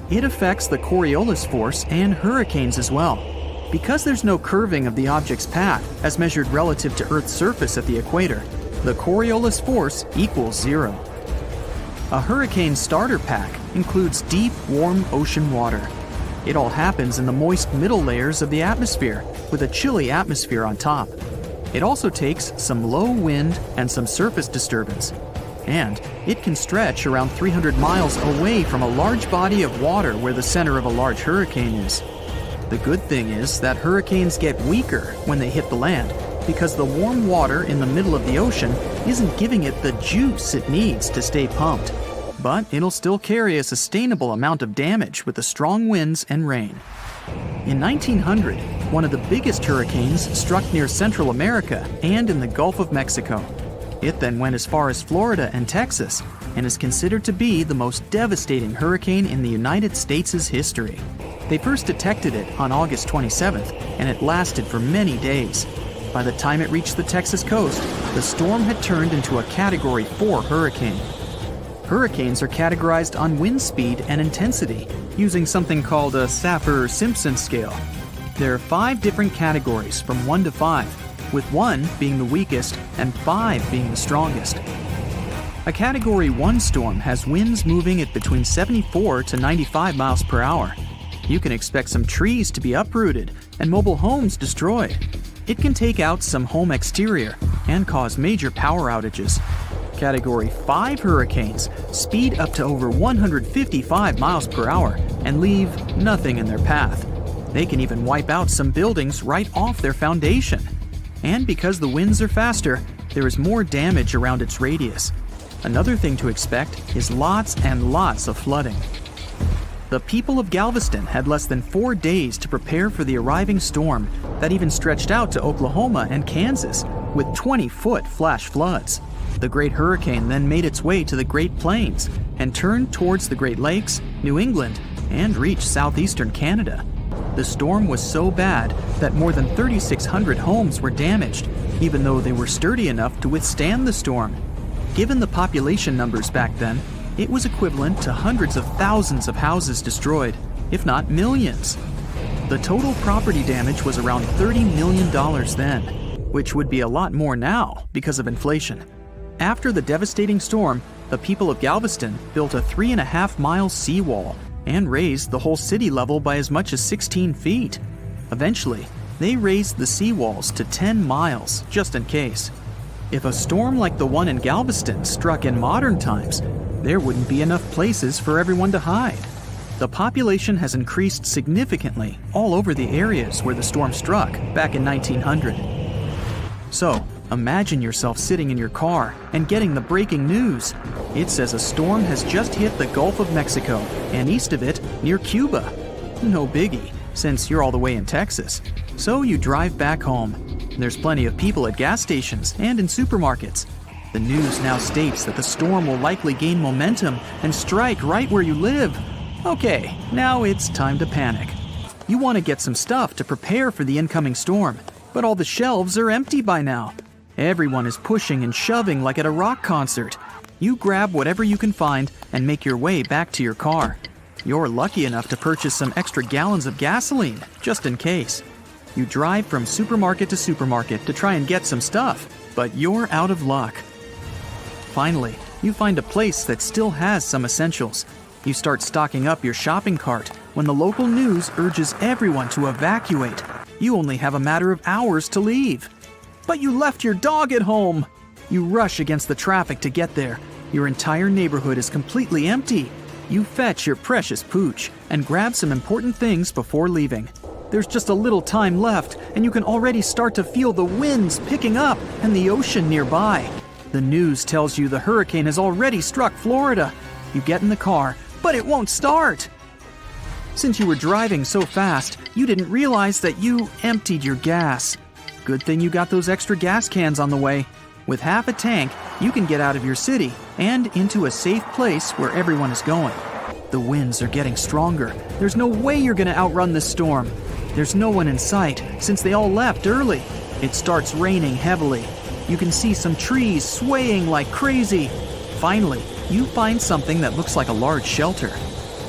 It affects the Coriolis force and hurricanes as well. Because there's no curving of the object's path as measured relative to Earth's surface at the equator, the Coriolis force equals 0. A hurricane starter pack includes deep, warm ocean water. It all happens in the moist middle layers of the atmosphere, with a chilly atmosphere on top. It also takes some low wind and some surface disturbance. And it can stretch around 300 miles away from a large body of water where the center of a large hurricane is. The good thing is that hurricanes get weaker when they hit the land because the warm water in the middle of the ocean isn't giving it the juice it needs to stay pumped. But it'll still carry a sustainable amount of damage with the strong winds and rain. In 1900, one of the biggest hurricanes struck near Central America and in the Gulf of Mexico. It then went as far as Florida and Texas and is considered to be the most devastating hurricane in the United States' history. They first detected it on August 27th, and it lasted for many days. By the time it reached the Texas coast, the storm had turned into a Category 4 hurricane. Hurricanes are categorized on wind speed and intensity, using something called a Saffir-Simpson scale. There are 5 different categories from 1 to 5, with 1 being the weakest and 5 being the strongest. A Category 1 storm has winds moving at between 74 to 95 miles per hour. You can expect some trees to be uprooted and mobile homes destroyed. It can take out some home exterior and cause major power outages. Category 5 hurricanes speed up to over 155 miles per hour and leave nothing in their path. They can even wipe out some buildings right off their foundation. And because the winds are faster, there is more damage around its radius. Another thing to expect is lots and lots of flooding. The people of Galveston had less than 4 days to prepare for the arriving storm that even stretched out to Oklahoma and Kansas with 20-foot flash floods. The Great Hurricane then made its way to the Great Plains and turned towards the Great Lakes, New England, and reached southeastern Canada. The storm was so bad that more than 3,600 homes were damaged, even though they were sturdy enough to withstand the storm. Given the population numbers back then, it was equivalent to hundreds of thousands of houses destroyed, if not millions. The total property damage was around $30 million then, which would be a lot more now because of inflation. After the devastating storm, the people of Galveston built a 3.5-mile seawall and raised the whole city level by as much as 16 feet. Eventually, they raised the seawalls to 10 miles, just in case. If a storm like the one in Galveston struck in modern times, there wouldn't be enough places for everyone to hide. The population has increased significantly all over the areas where the storm struck back in 1900. So, imagine yourself sitting in your car and getting the breaking news. It says a storm has just hit the Gulf of Mexico and east of it near Cuba. No biggie, since you're all the way in Texas. So you drive back home. There's plenty of people at gas stations and in supermarkets. The news now states that the storm will likely gain momentum and strike right where you live. Okay, now it's time to panic. You want to get some stuff to prepare for the incoming storm, but all the shelves are empty by now. Everyone is pushing and shoving like at a rock concert. You grab whatever you can find and make your way back to your car. You're lucky enough to purchase some extra gallons of gasoline, just in case. You drive from supermarket to try and get some stuff, but you're out of luck. Finally, you find a place that still has some essentials. You start stocking up your shopping cart when the local news urges everyone to evacuate. You only have a matter of hours to leave. But you left your dog at home! You rush against the traffic to get there. Your entire neighborhood is completely empty. You fetch your precious pooch and grab some important things before leaving. There's just a little time left, and you can already start to feel the winds picking up and the ocean nearby. The news tells you the hurricane has already struck Florida. You get in the car, but it won't start. Since you were driving so fast, you didn't realize that you emptied your gas. Good thing you got those extra gas cans on the way. With half a tank, you can get out of your city and into a safe place where everyone is going. The winds are getting stronger. There's no way you're going to outrun this storm. There's no one in sight since they all left early. It starts raining heavily. You can see some trees swaying like crazy. Finally, you find something that looks like a large shelter.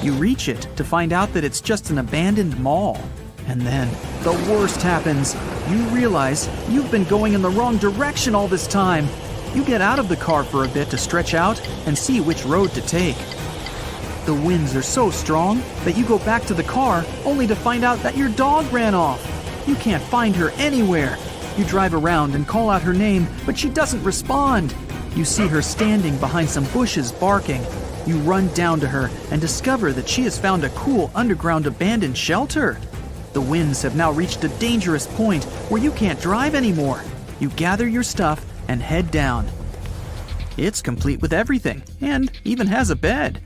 You reach it to find out that it's just an abandoned mall. And then, the worst happens. You realize you've been going in the wrong direction all this time. You get out of the car for a bit to stretch out and see which road to take. The winds are so strong that you go back to the car only to find out that your dog ran off. You can't find her anywhere. You drive around and call out her name, but she doesn't respond. You see her standing behind some bushes barking. You run down to her and discover that she has found a cool underground abandoned shelter. The winds have now reached a dangerous point where you can't drive anymore. You gather your stuff and head down. It's complete with everything and even has a bed.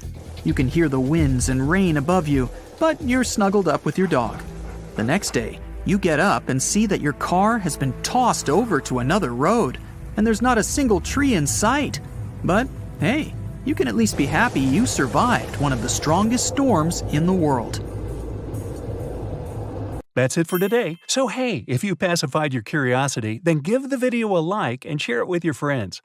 You can hear the winds and rain above you, but you're snuggled up with your dog. The next day, you get up and see that your car has been tossed over to another road, and there's not a single tree in sight. But hey, you can at least be happy you survived one of the strongest storms in the world. That's it for today. So hey, if you pacified your curiosity, then give the video a like and share it with your friends.